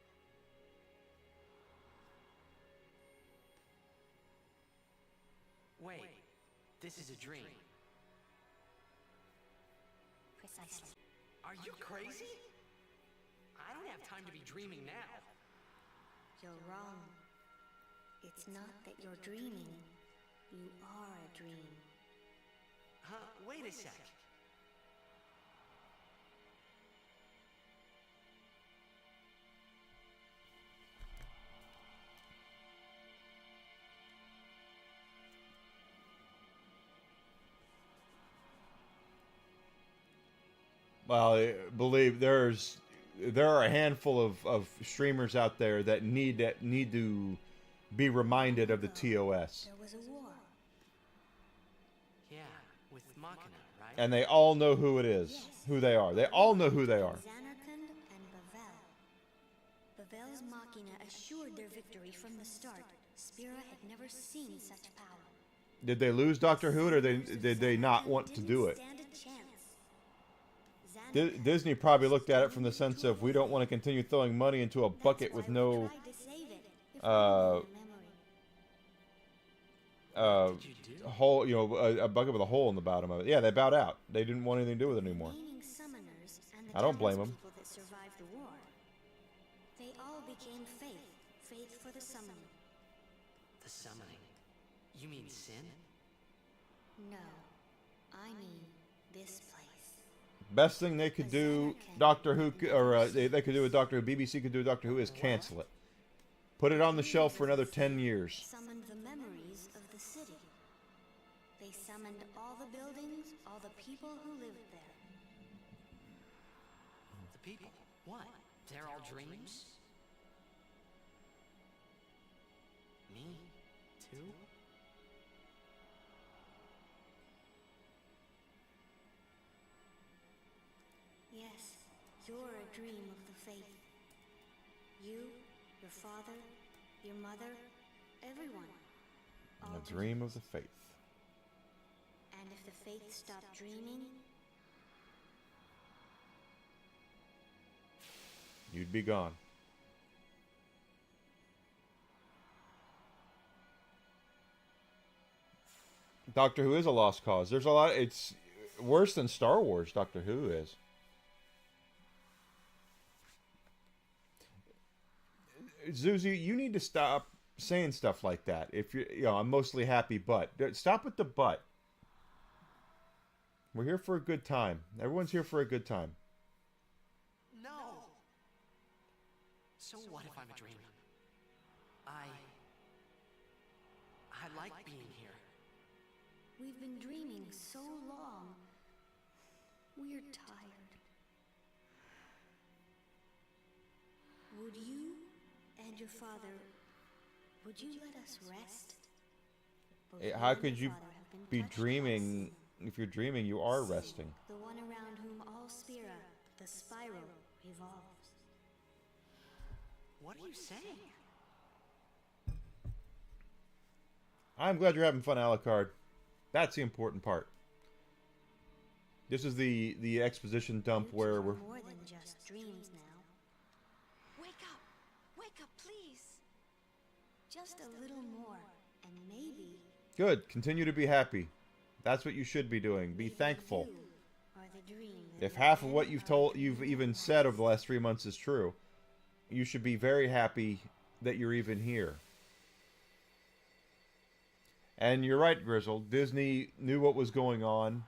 Wait, this is a dream. Precisely. Are you crazy? I don't have time to be dreaming now. You're wrong. It's not that you're dreaming. You are a dream. Huh? Wait a sec. Well, I believe there are a handful of streamers out there that need to be reminded of the TOS, There was a war. Yeah, with Machina, right? and they all know who it is, who they are. They all know who they are. Xanarkand and Bavel. Bavel's Machina assured their victory from the start. Spira had never seen such power. Did they lose Doctor Who, or did they not want to do it? Stand a chance. Disney probably looked at it from the sense of, we don't want to continue throwing money into a bucket with no hole, you know, a bucket with a hole in the bottom of it. Yeah, they bowed out. They didn't want anything to do with it anymore. I don't blame them. People that survived the war. They all became faith for the summoning. The summoning. You mean sin? No, I mean this place. Best thing they could do, Doctor Who, or they could do with Doctor Who, BBC could do with Doctor Who, is cancel it. Put it on the shelf for another 10 years. Summoned the memories of the city. They summoned all the buildings, all the people who lived there. The people? What? They're all dreams? Me? Too? Yes, you're a dream of the faith. You, your father, your mother, everyone. All A dream of the faith. And if the faith stopped dreaming, You'd be gone. Doctor Who is a lost cause. There's a lot. It's worse than Star Wars. Doctor Who is. Zuzu, you need to stop saying stuff like that. If you're, I'm mostly happy, but stop with the but. We're here for a good time. Everyone's here for a good time. No! So what if I'm a dream? I like being here. we've been dreaming so long. We're tired. Would you and your father, would you let us rest? Both How and could your you father have been be touched by dreaming? sin. If you're dreaming, you are resting. The one around whom all Spira, the spiral, revolves. What are you saying? I'm glad you're having fun, Alucard. That's the important part. This is the exposition dump You where two are we're... more than just dreams now. Wake up, please. Just a little more, and maybe Good. Continue to be happy. That's what you should be doing. Be maybe thankful. you are the dream that If half of men what you've even said over the last 3 months is true, you should be very happy that you're even here. And you're right, Grizzle. Disney knew what was going on,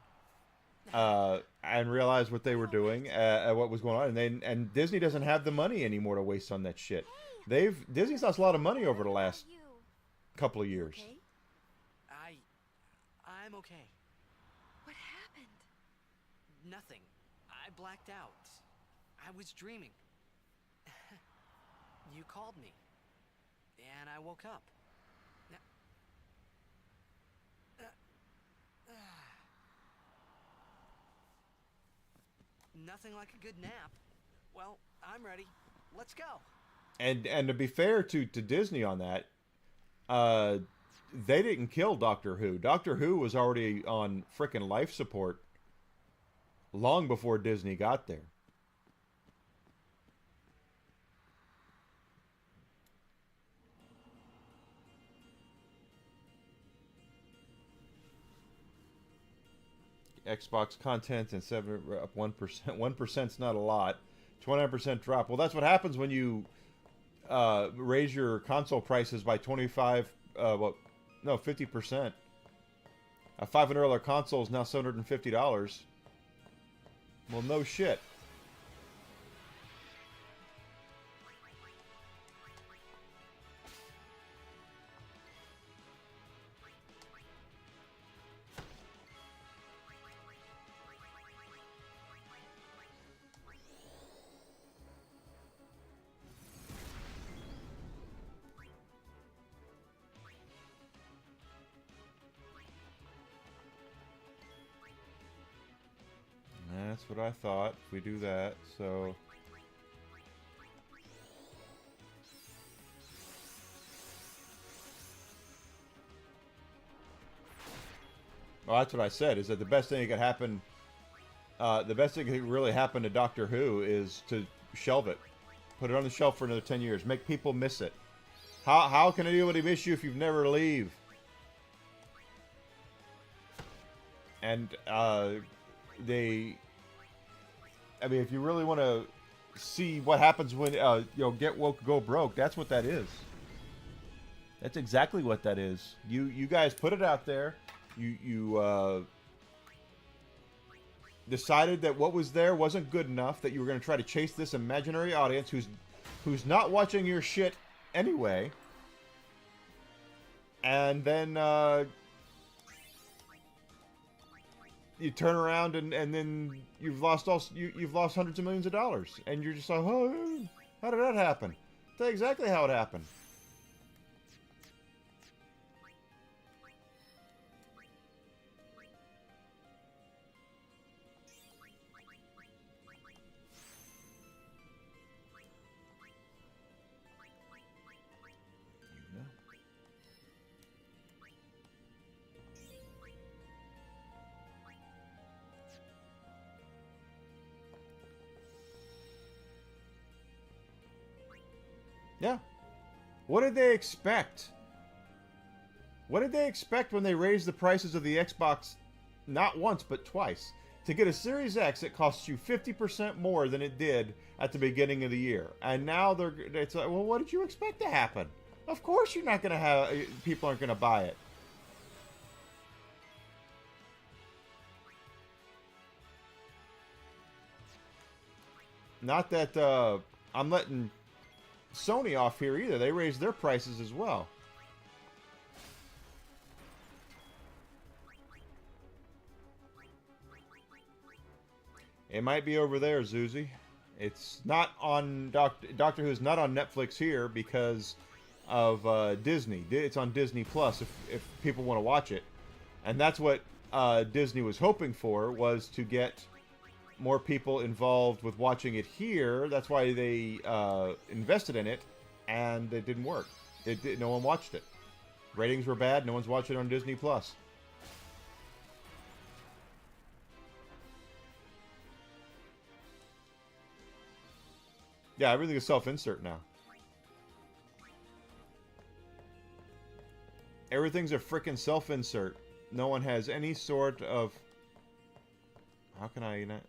and realized what they were doing, what was going on, and Disney doesn't have the money anymore to waste on that shit. Disney's lost a lot of money over the last couple of years. Okay? I'm okay. What happened? Nothing. I blacked out. I was dreaming. You called me. And I woke up. Nothing like a good nap. Well, I'm ready. Let's go. And to be fair to Disney on that, they didn't kill Doctor Who. Doctor Who was already on frickin' life support long before Disney got there. Xbox content and 7 up 1%. 1%'s not a lot. 29% drop. Well, that's what happens when you raise your console prices by 50%. A $500 console is now $750. Well, no shit. That's what I thought. If we do that, so... Well, that's what I said, is that the best thing that could happen... the best thing that could really happen to Doctor Who is to shelve it. Put it on the shelf for another 10 years. Make people miss it. How can anybody miss you if you've never leave? And, they... I mean, if you really want to see what happens when, get woke, go broke, that's what that is. That's exactly what that is. You guys put it out there. You decided that what was there wasn't good enough, that you were going to try to chase this imaginary audience who's not watching your shit anyway. And then, you turn around and then you've lost hundreds of millions of dollars, and you're just like, oh, how did that happen? Tell you exactly how it happened. Yeah. What did they expect? What did they expect when they raised the prices of the Xbox not once but twice? To get a Series X, it costs you 50% more than it did at the beginning of the year. And now it's like, well, what did you expect to happen? Of course you're not going to have... People aren't going to buy it. Not that I'm letting Sony off here either. They raised their prices as well. It might be over there, Zuzi. It's not on Doctor Who's not on Netflix here because of Disney. It's on Disney Plus if people want to watch it, and that's what Disney was hoping for, was to get more people involved with watching it here. That's why they invested in it, and it didn't work. No one watched it. Ratings were bad. No one's watching it on Disney Plus. Yeah, everything is self-insert now. Everything's a frickin' self-insert. No one has any sort of... How can I not...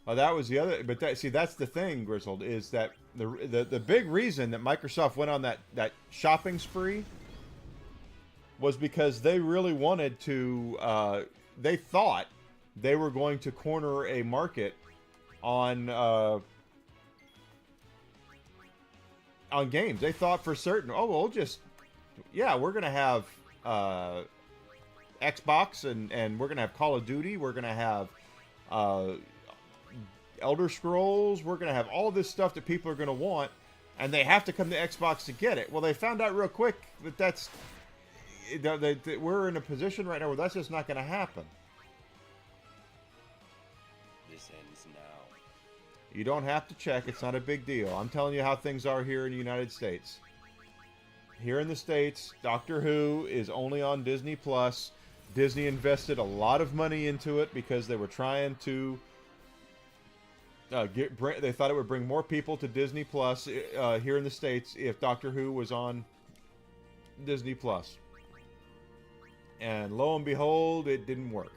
Oh, that was the other, but that's the thing, Grizzled, is that the big reason that Microsoft went on that shopping spree was because they really wanted to, they thought they were going to corner a market on games. They thought for certain, oh, we'll just, yeah, we're going to have Xbox and we're going to have Call of Duty, we're going to have Elder Scrolls, we're going to have all this stuff that people are going to want, and they have to come to Xbox to get it. Well, they found out real quick that we're in a position right now where that's just not going to happen. This ends now. You don't have to check. It's not a big deal. I'm telling you how things are here in the United States. Here in the States, Doctor Who is only on Disney Plus. Disney invested a lot of money into it because they were trying to they thought it would bring more people to Disney Plus here in the States if Doctor Who was on Disney Plus. And lo and behold, it didn't work.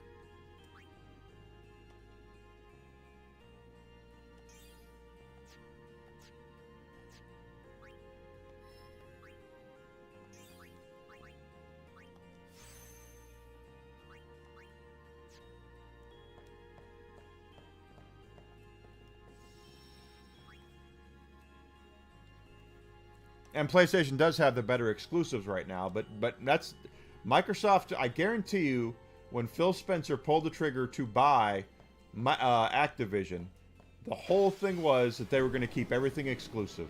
And PlayStation does have the better exclusives right now, but that's Microsoft. I guarantee you, when Phil Spencer pulled the trigger to buy Activision, the whole thing was that they were going to keep everything exclusive.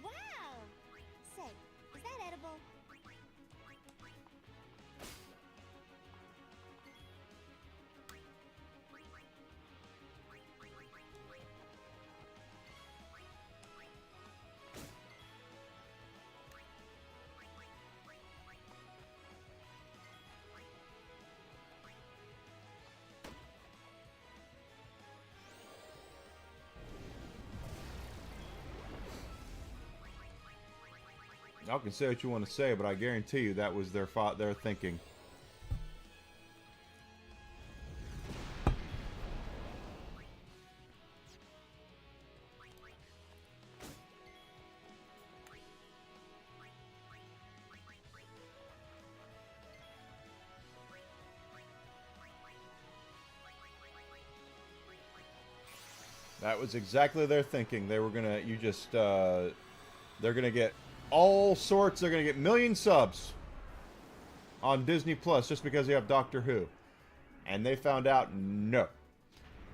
Wow! Say, is that edible? Y'all can say what you want to say, but I guarantee you that was their thinking. That was exactly their thinking. They were gonna, they're gonna get all sorts. They're gonna get million subs on Disney Plus just because they have Doctor Who, and they found out no.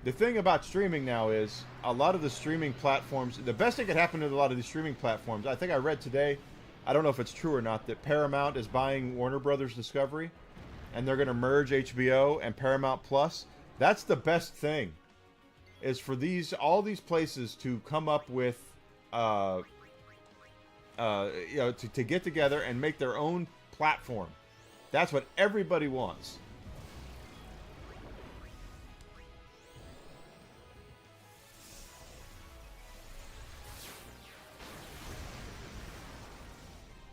The thing about streaming now is a lot of the streaming platforms. The best thing that could happen to a lot of these streaming platforms. I think I read today. I don't know if it's true or not that Paramount is buying Warner Brothers Discovery, and they're gonna merge HBO and Paramount Plus. That's the best thing. Is for all these places to come up with, to get together and make their own platform. That's what everybody wants.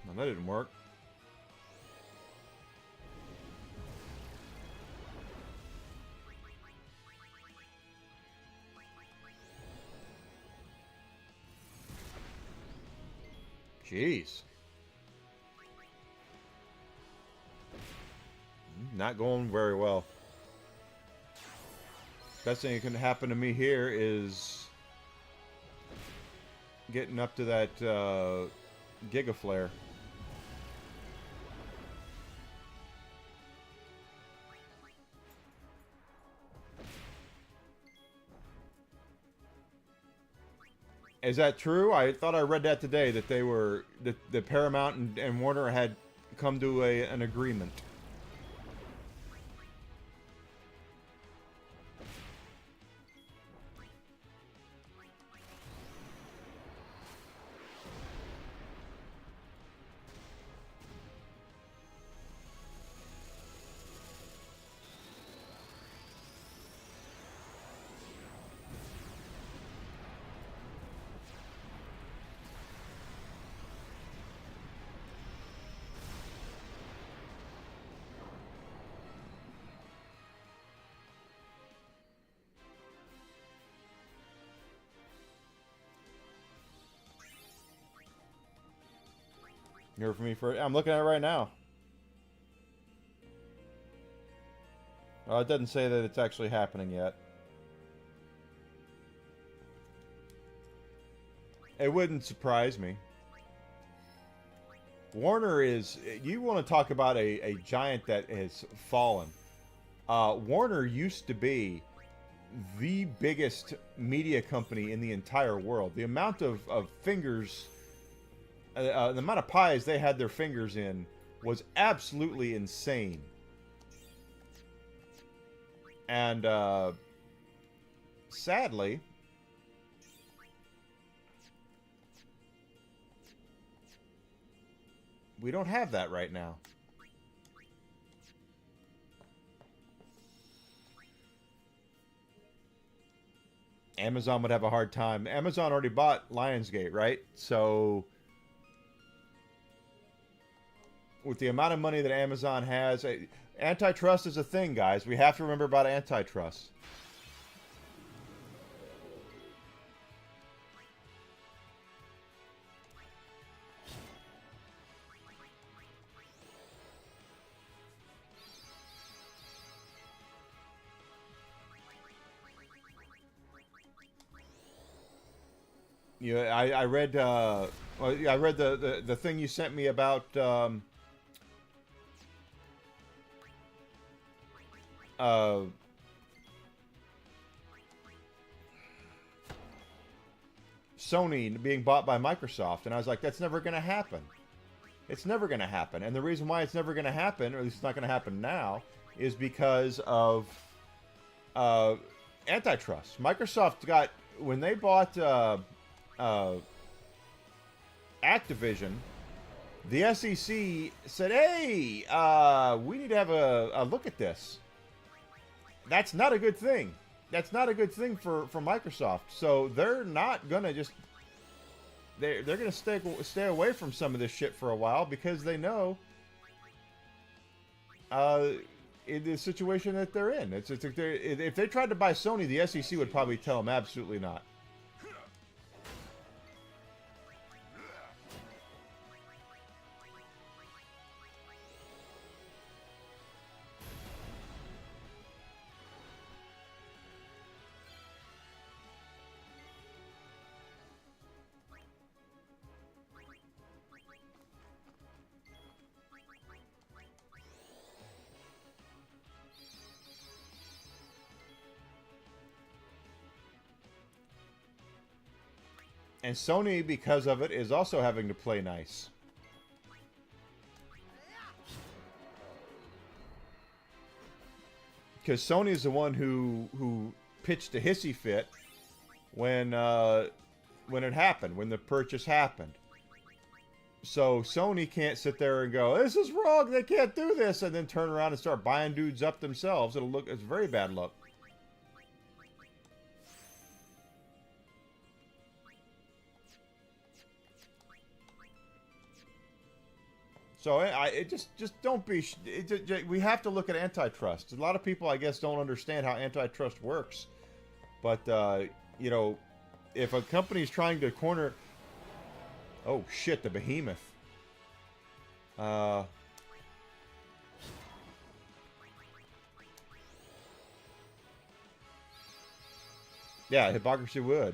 Now that didn't work. Jeez. Not going very well. Best thing that can happen to me here is getting up to that Gigaflare. Is that true? I thought I read that today that they were the Paramount and Warner had come to an agreement. Here for me for I'm looking at it right now. It doesn't say that it's actually happening yet. It wouldn't surprise me. Warner is... You want to talk about a giant that has fallen. Warner used to be the biggest media company in the entire world. The amount of fingers... the amount of pies they had their fingers in was absolutely insane. And, sadly... we don't have that right now. Amazon would have a hard time. Amazon already bought Lionsgate, right? So, with the amount of money that Amazon has, antitrust is a thing, guys. We have to remember about antitrust. Yeah, I read. Well, I read the thing you sent me about. Sony being bought by Microsoft, and I was like, that's never going to happen. It's never going to happen, and the reason why it's never going to happen, or at least it's not going to happen now, is because of antitrust. Microsoft got when they bought. Activision, the SEC said, hey, we need to have a look at this. That's not a good thing. That's not a good thing for Microsoft. So they're not going to just... They're going to stay away from some of this shit for a while because they know in the situation that they're in. If they tried to buy Sony, the SEC would probably tell them absolutely not. And Sony, because of it, is also having to play nice. Because Sony is the one who pitched a hissy fit when it happened, when the purchase happened. So Sony can't sit there and go, this is wrong, they can't do this, and then turn around and start buying dudes up themselves. It's very bad luck. So just don't be. We have to look at antitrust. A lot of people, I guess, don't understand how antitrust works. But you know, if a company's trying to corner, oh shit, the behemoth. Yeah, hypocrisy would.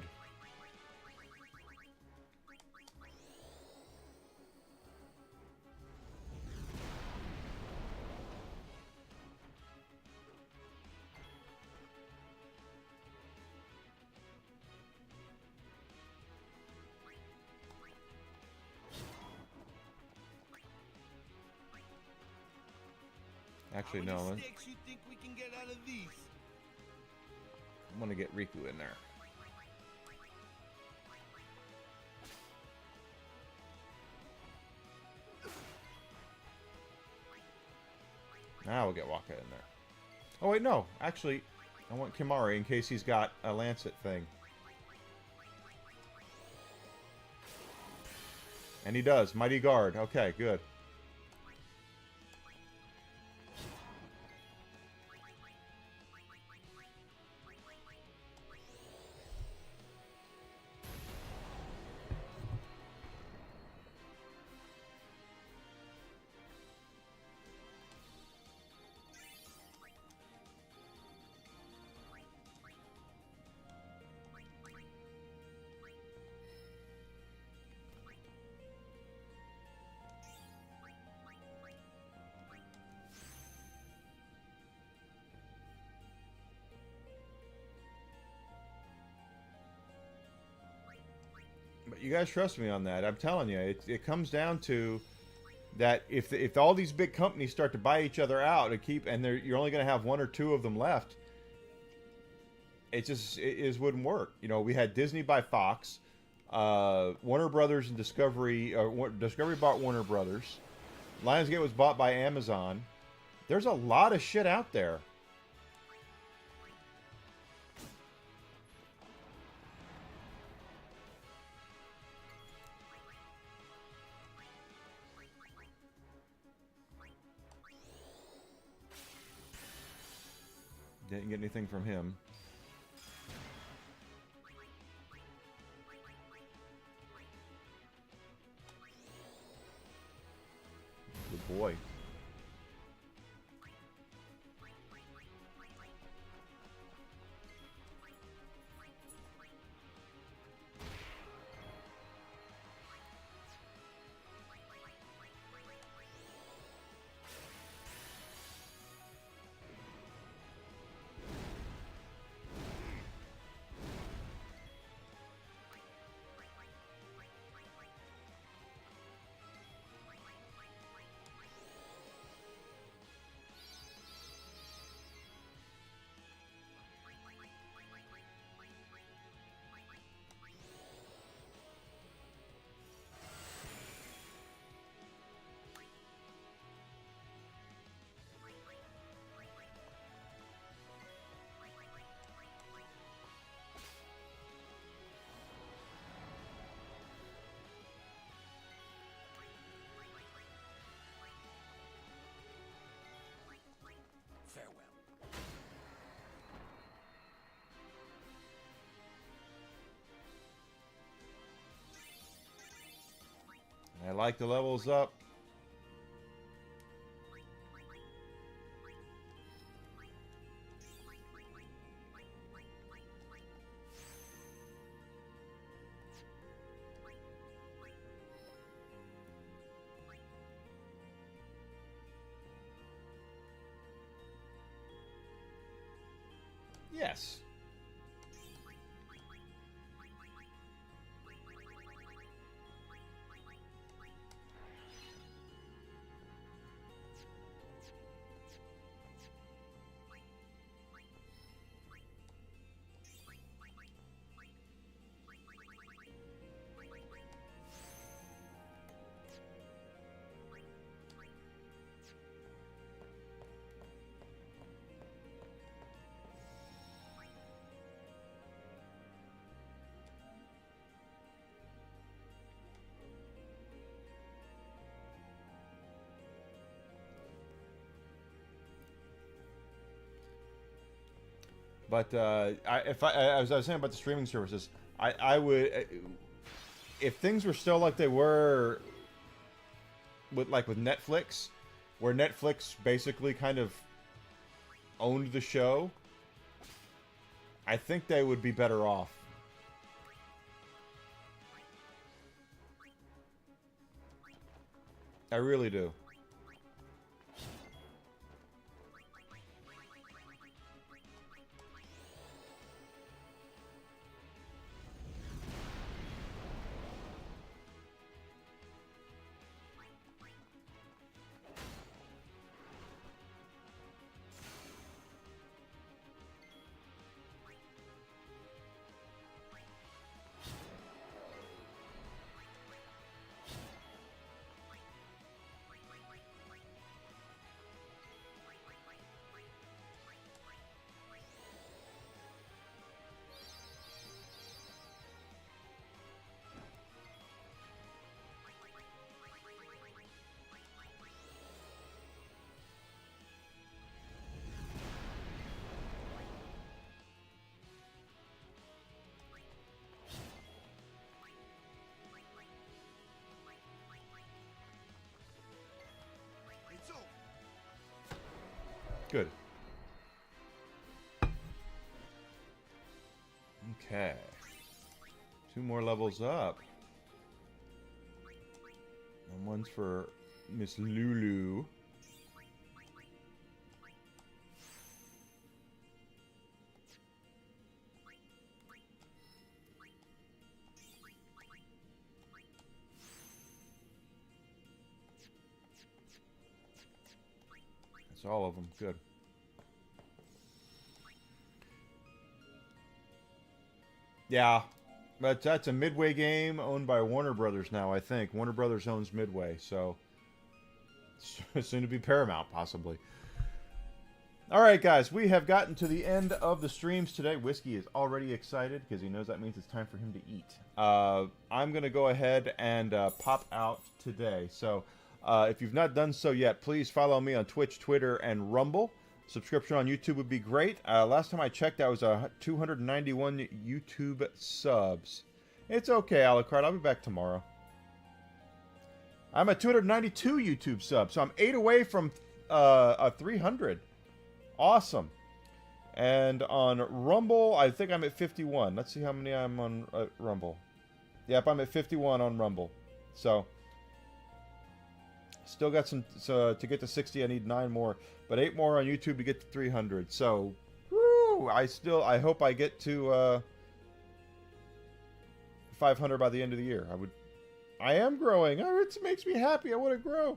Actually, no. How many stakes you think we can get out of these? I'm gonna get Riku in there. Now we'll get Waka in there. Oh wait, no. Actually, I want Kimari in case he's got a Lancet thing. And he does. Mighty Guard. Okay, good. You guys trust me on that. I'm telling you, it comes down to that if all these big companies start to buy each other out and you're only going to have one or two of them left, it wouldn't work. You know, we had Disney buy Fox, Warner Brothers and Discovery. Discovery bought Warner Brothers. Lionsgate was bought by Amazon. There's a lot of shit out there. Didn't get anything from him. Good boy. Farewell. I like the levels up. Yes. But as I was saying about the streaming services, I would, if things were still like they were with Netflix, where Netflix basically kind of owned the show, I think they would be better off. I really do. It's over. Good. Okay. 2 more levels up. And one's for Miss Lulu. It's all of them. Good. Yeah, but that's a Midway game owned by Warner Brothers now, I think. Warner Brothers owns Midway, so soon to be Paramount, possibly. All right, guys, we have gotten to the end of the streams today. Whiskey is already excited because he knows that means it's time for him to eat. I'm going to go ahead and pop out today. So if you've not done so yet, please follow me on Twitch, Twitter, and Rumble. Subscription on YouTube would be great. Last time I checked, that was 291 YouTube subs. It's okay, Alucard. I'll be back tomorrow. I'm at 292 YouTube subs, so I'm 8 away from 300. Awesome. And on Rumble, I think I'm at 51. Let's see how many I'm on Rumble. Yep, I'm at 51 on Rumble. So, still got some... So, to get to 60, I need 9 more. But 8 more on YouTube to get to 300. So, woo! I hope I get to 500 by the end of the year. I am growing. Oh, it makes me happy. I want to grow.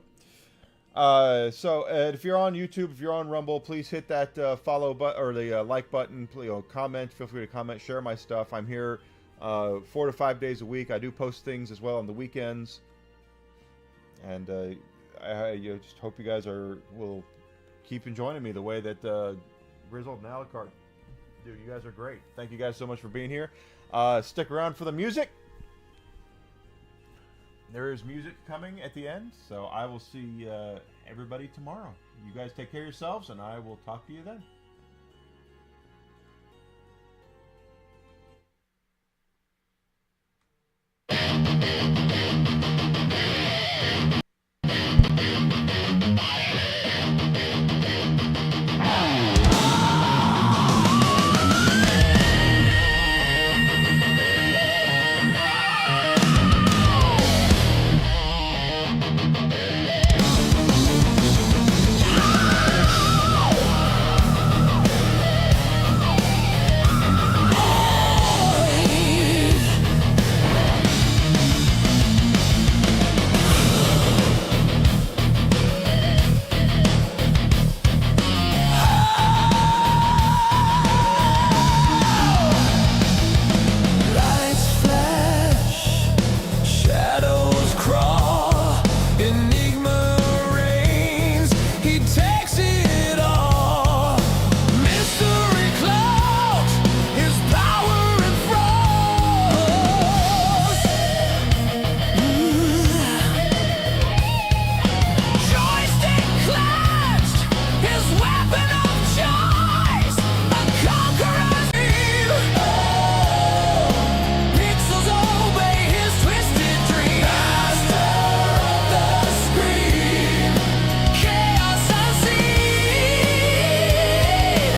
So if you're on YouTube, if you're on Rumble, please hit that follow button or the like button. Please, comment. Feel free to comment. Share my stuff. I'm here 4 to 5 days a week. I do post things as well on the weekends. And I just hope you guys will keep enjoying me the way that Grizzled and Alucard do. You guys are great. Thank you guys so much for being here. Stick around for the music. There is music coming at the end, so I will see everybody tomorrow. You guys take care of yourselves, and I will talk to you then.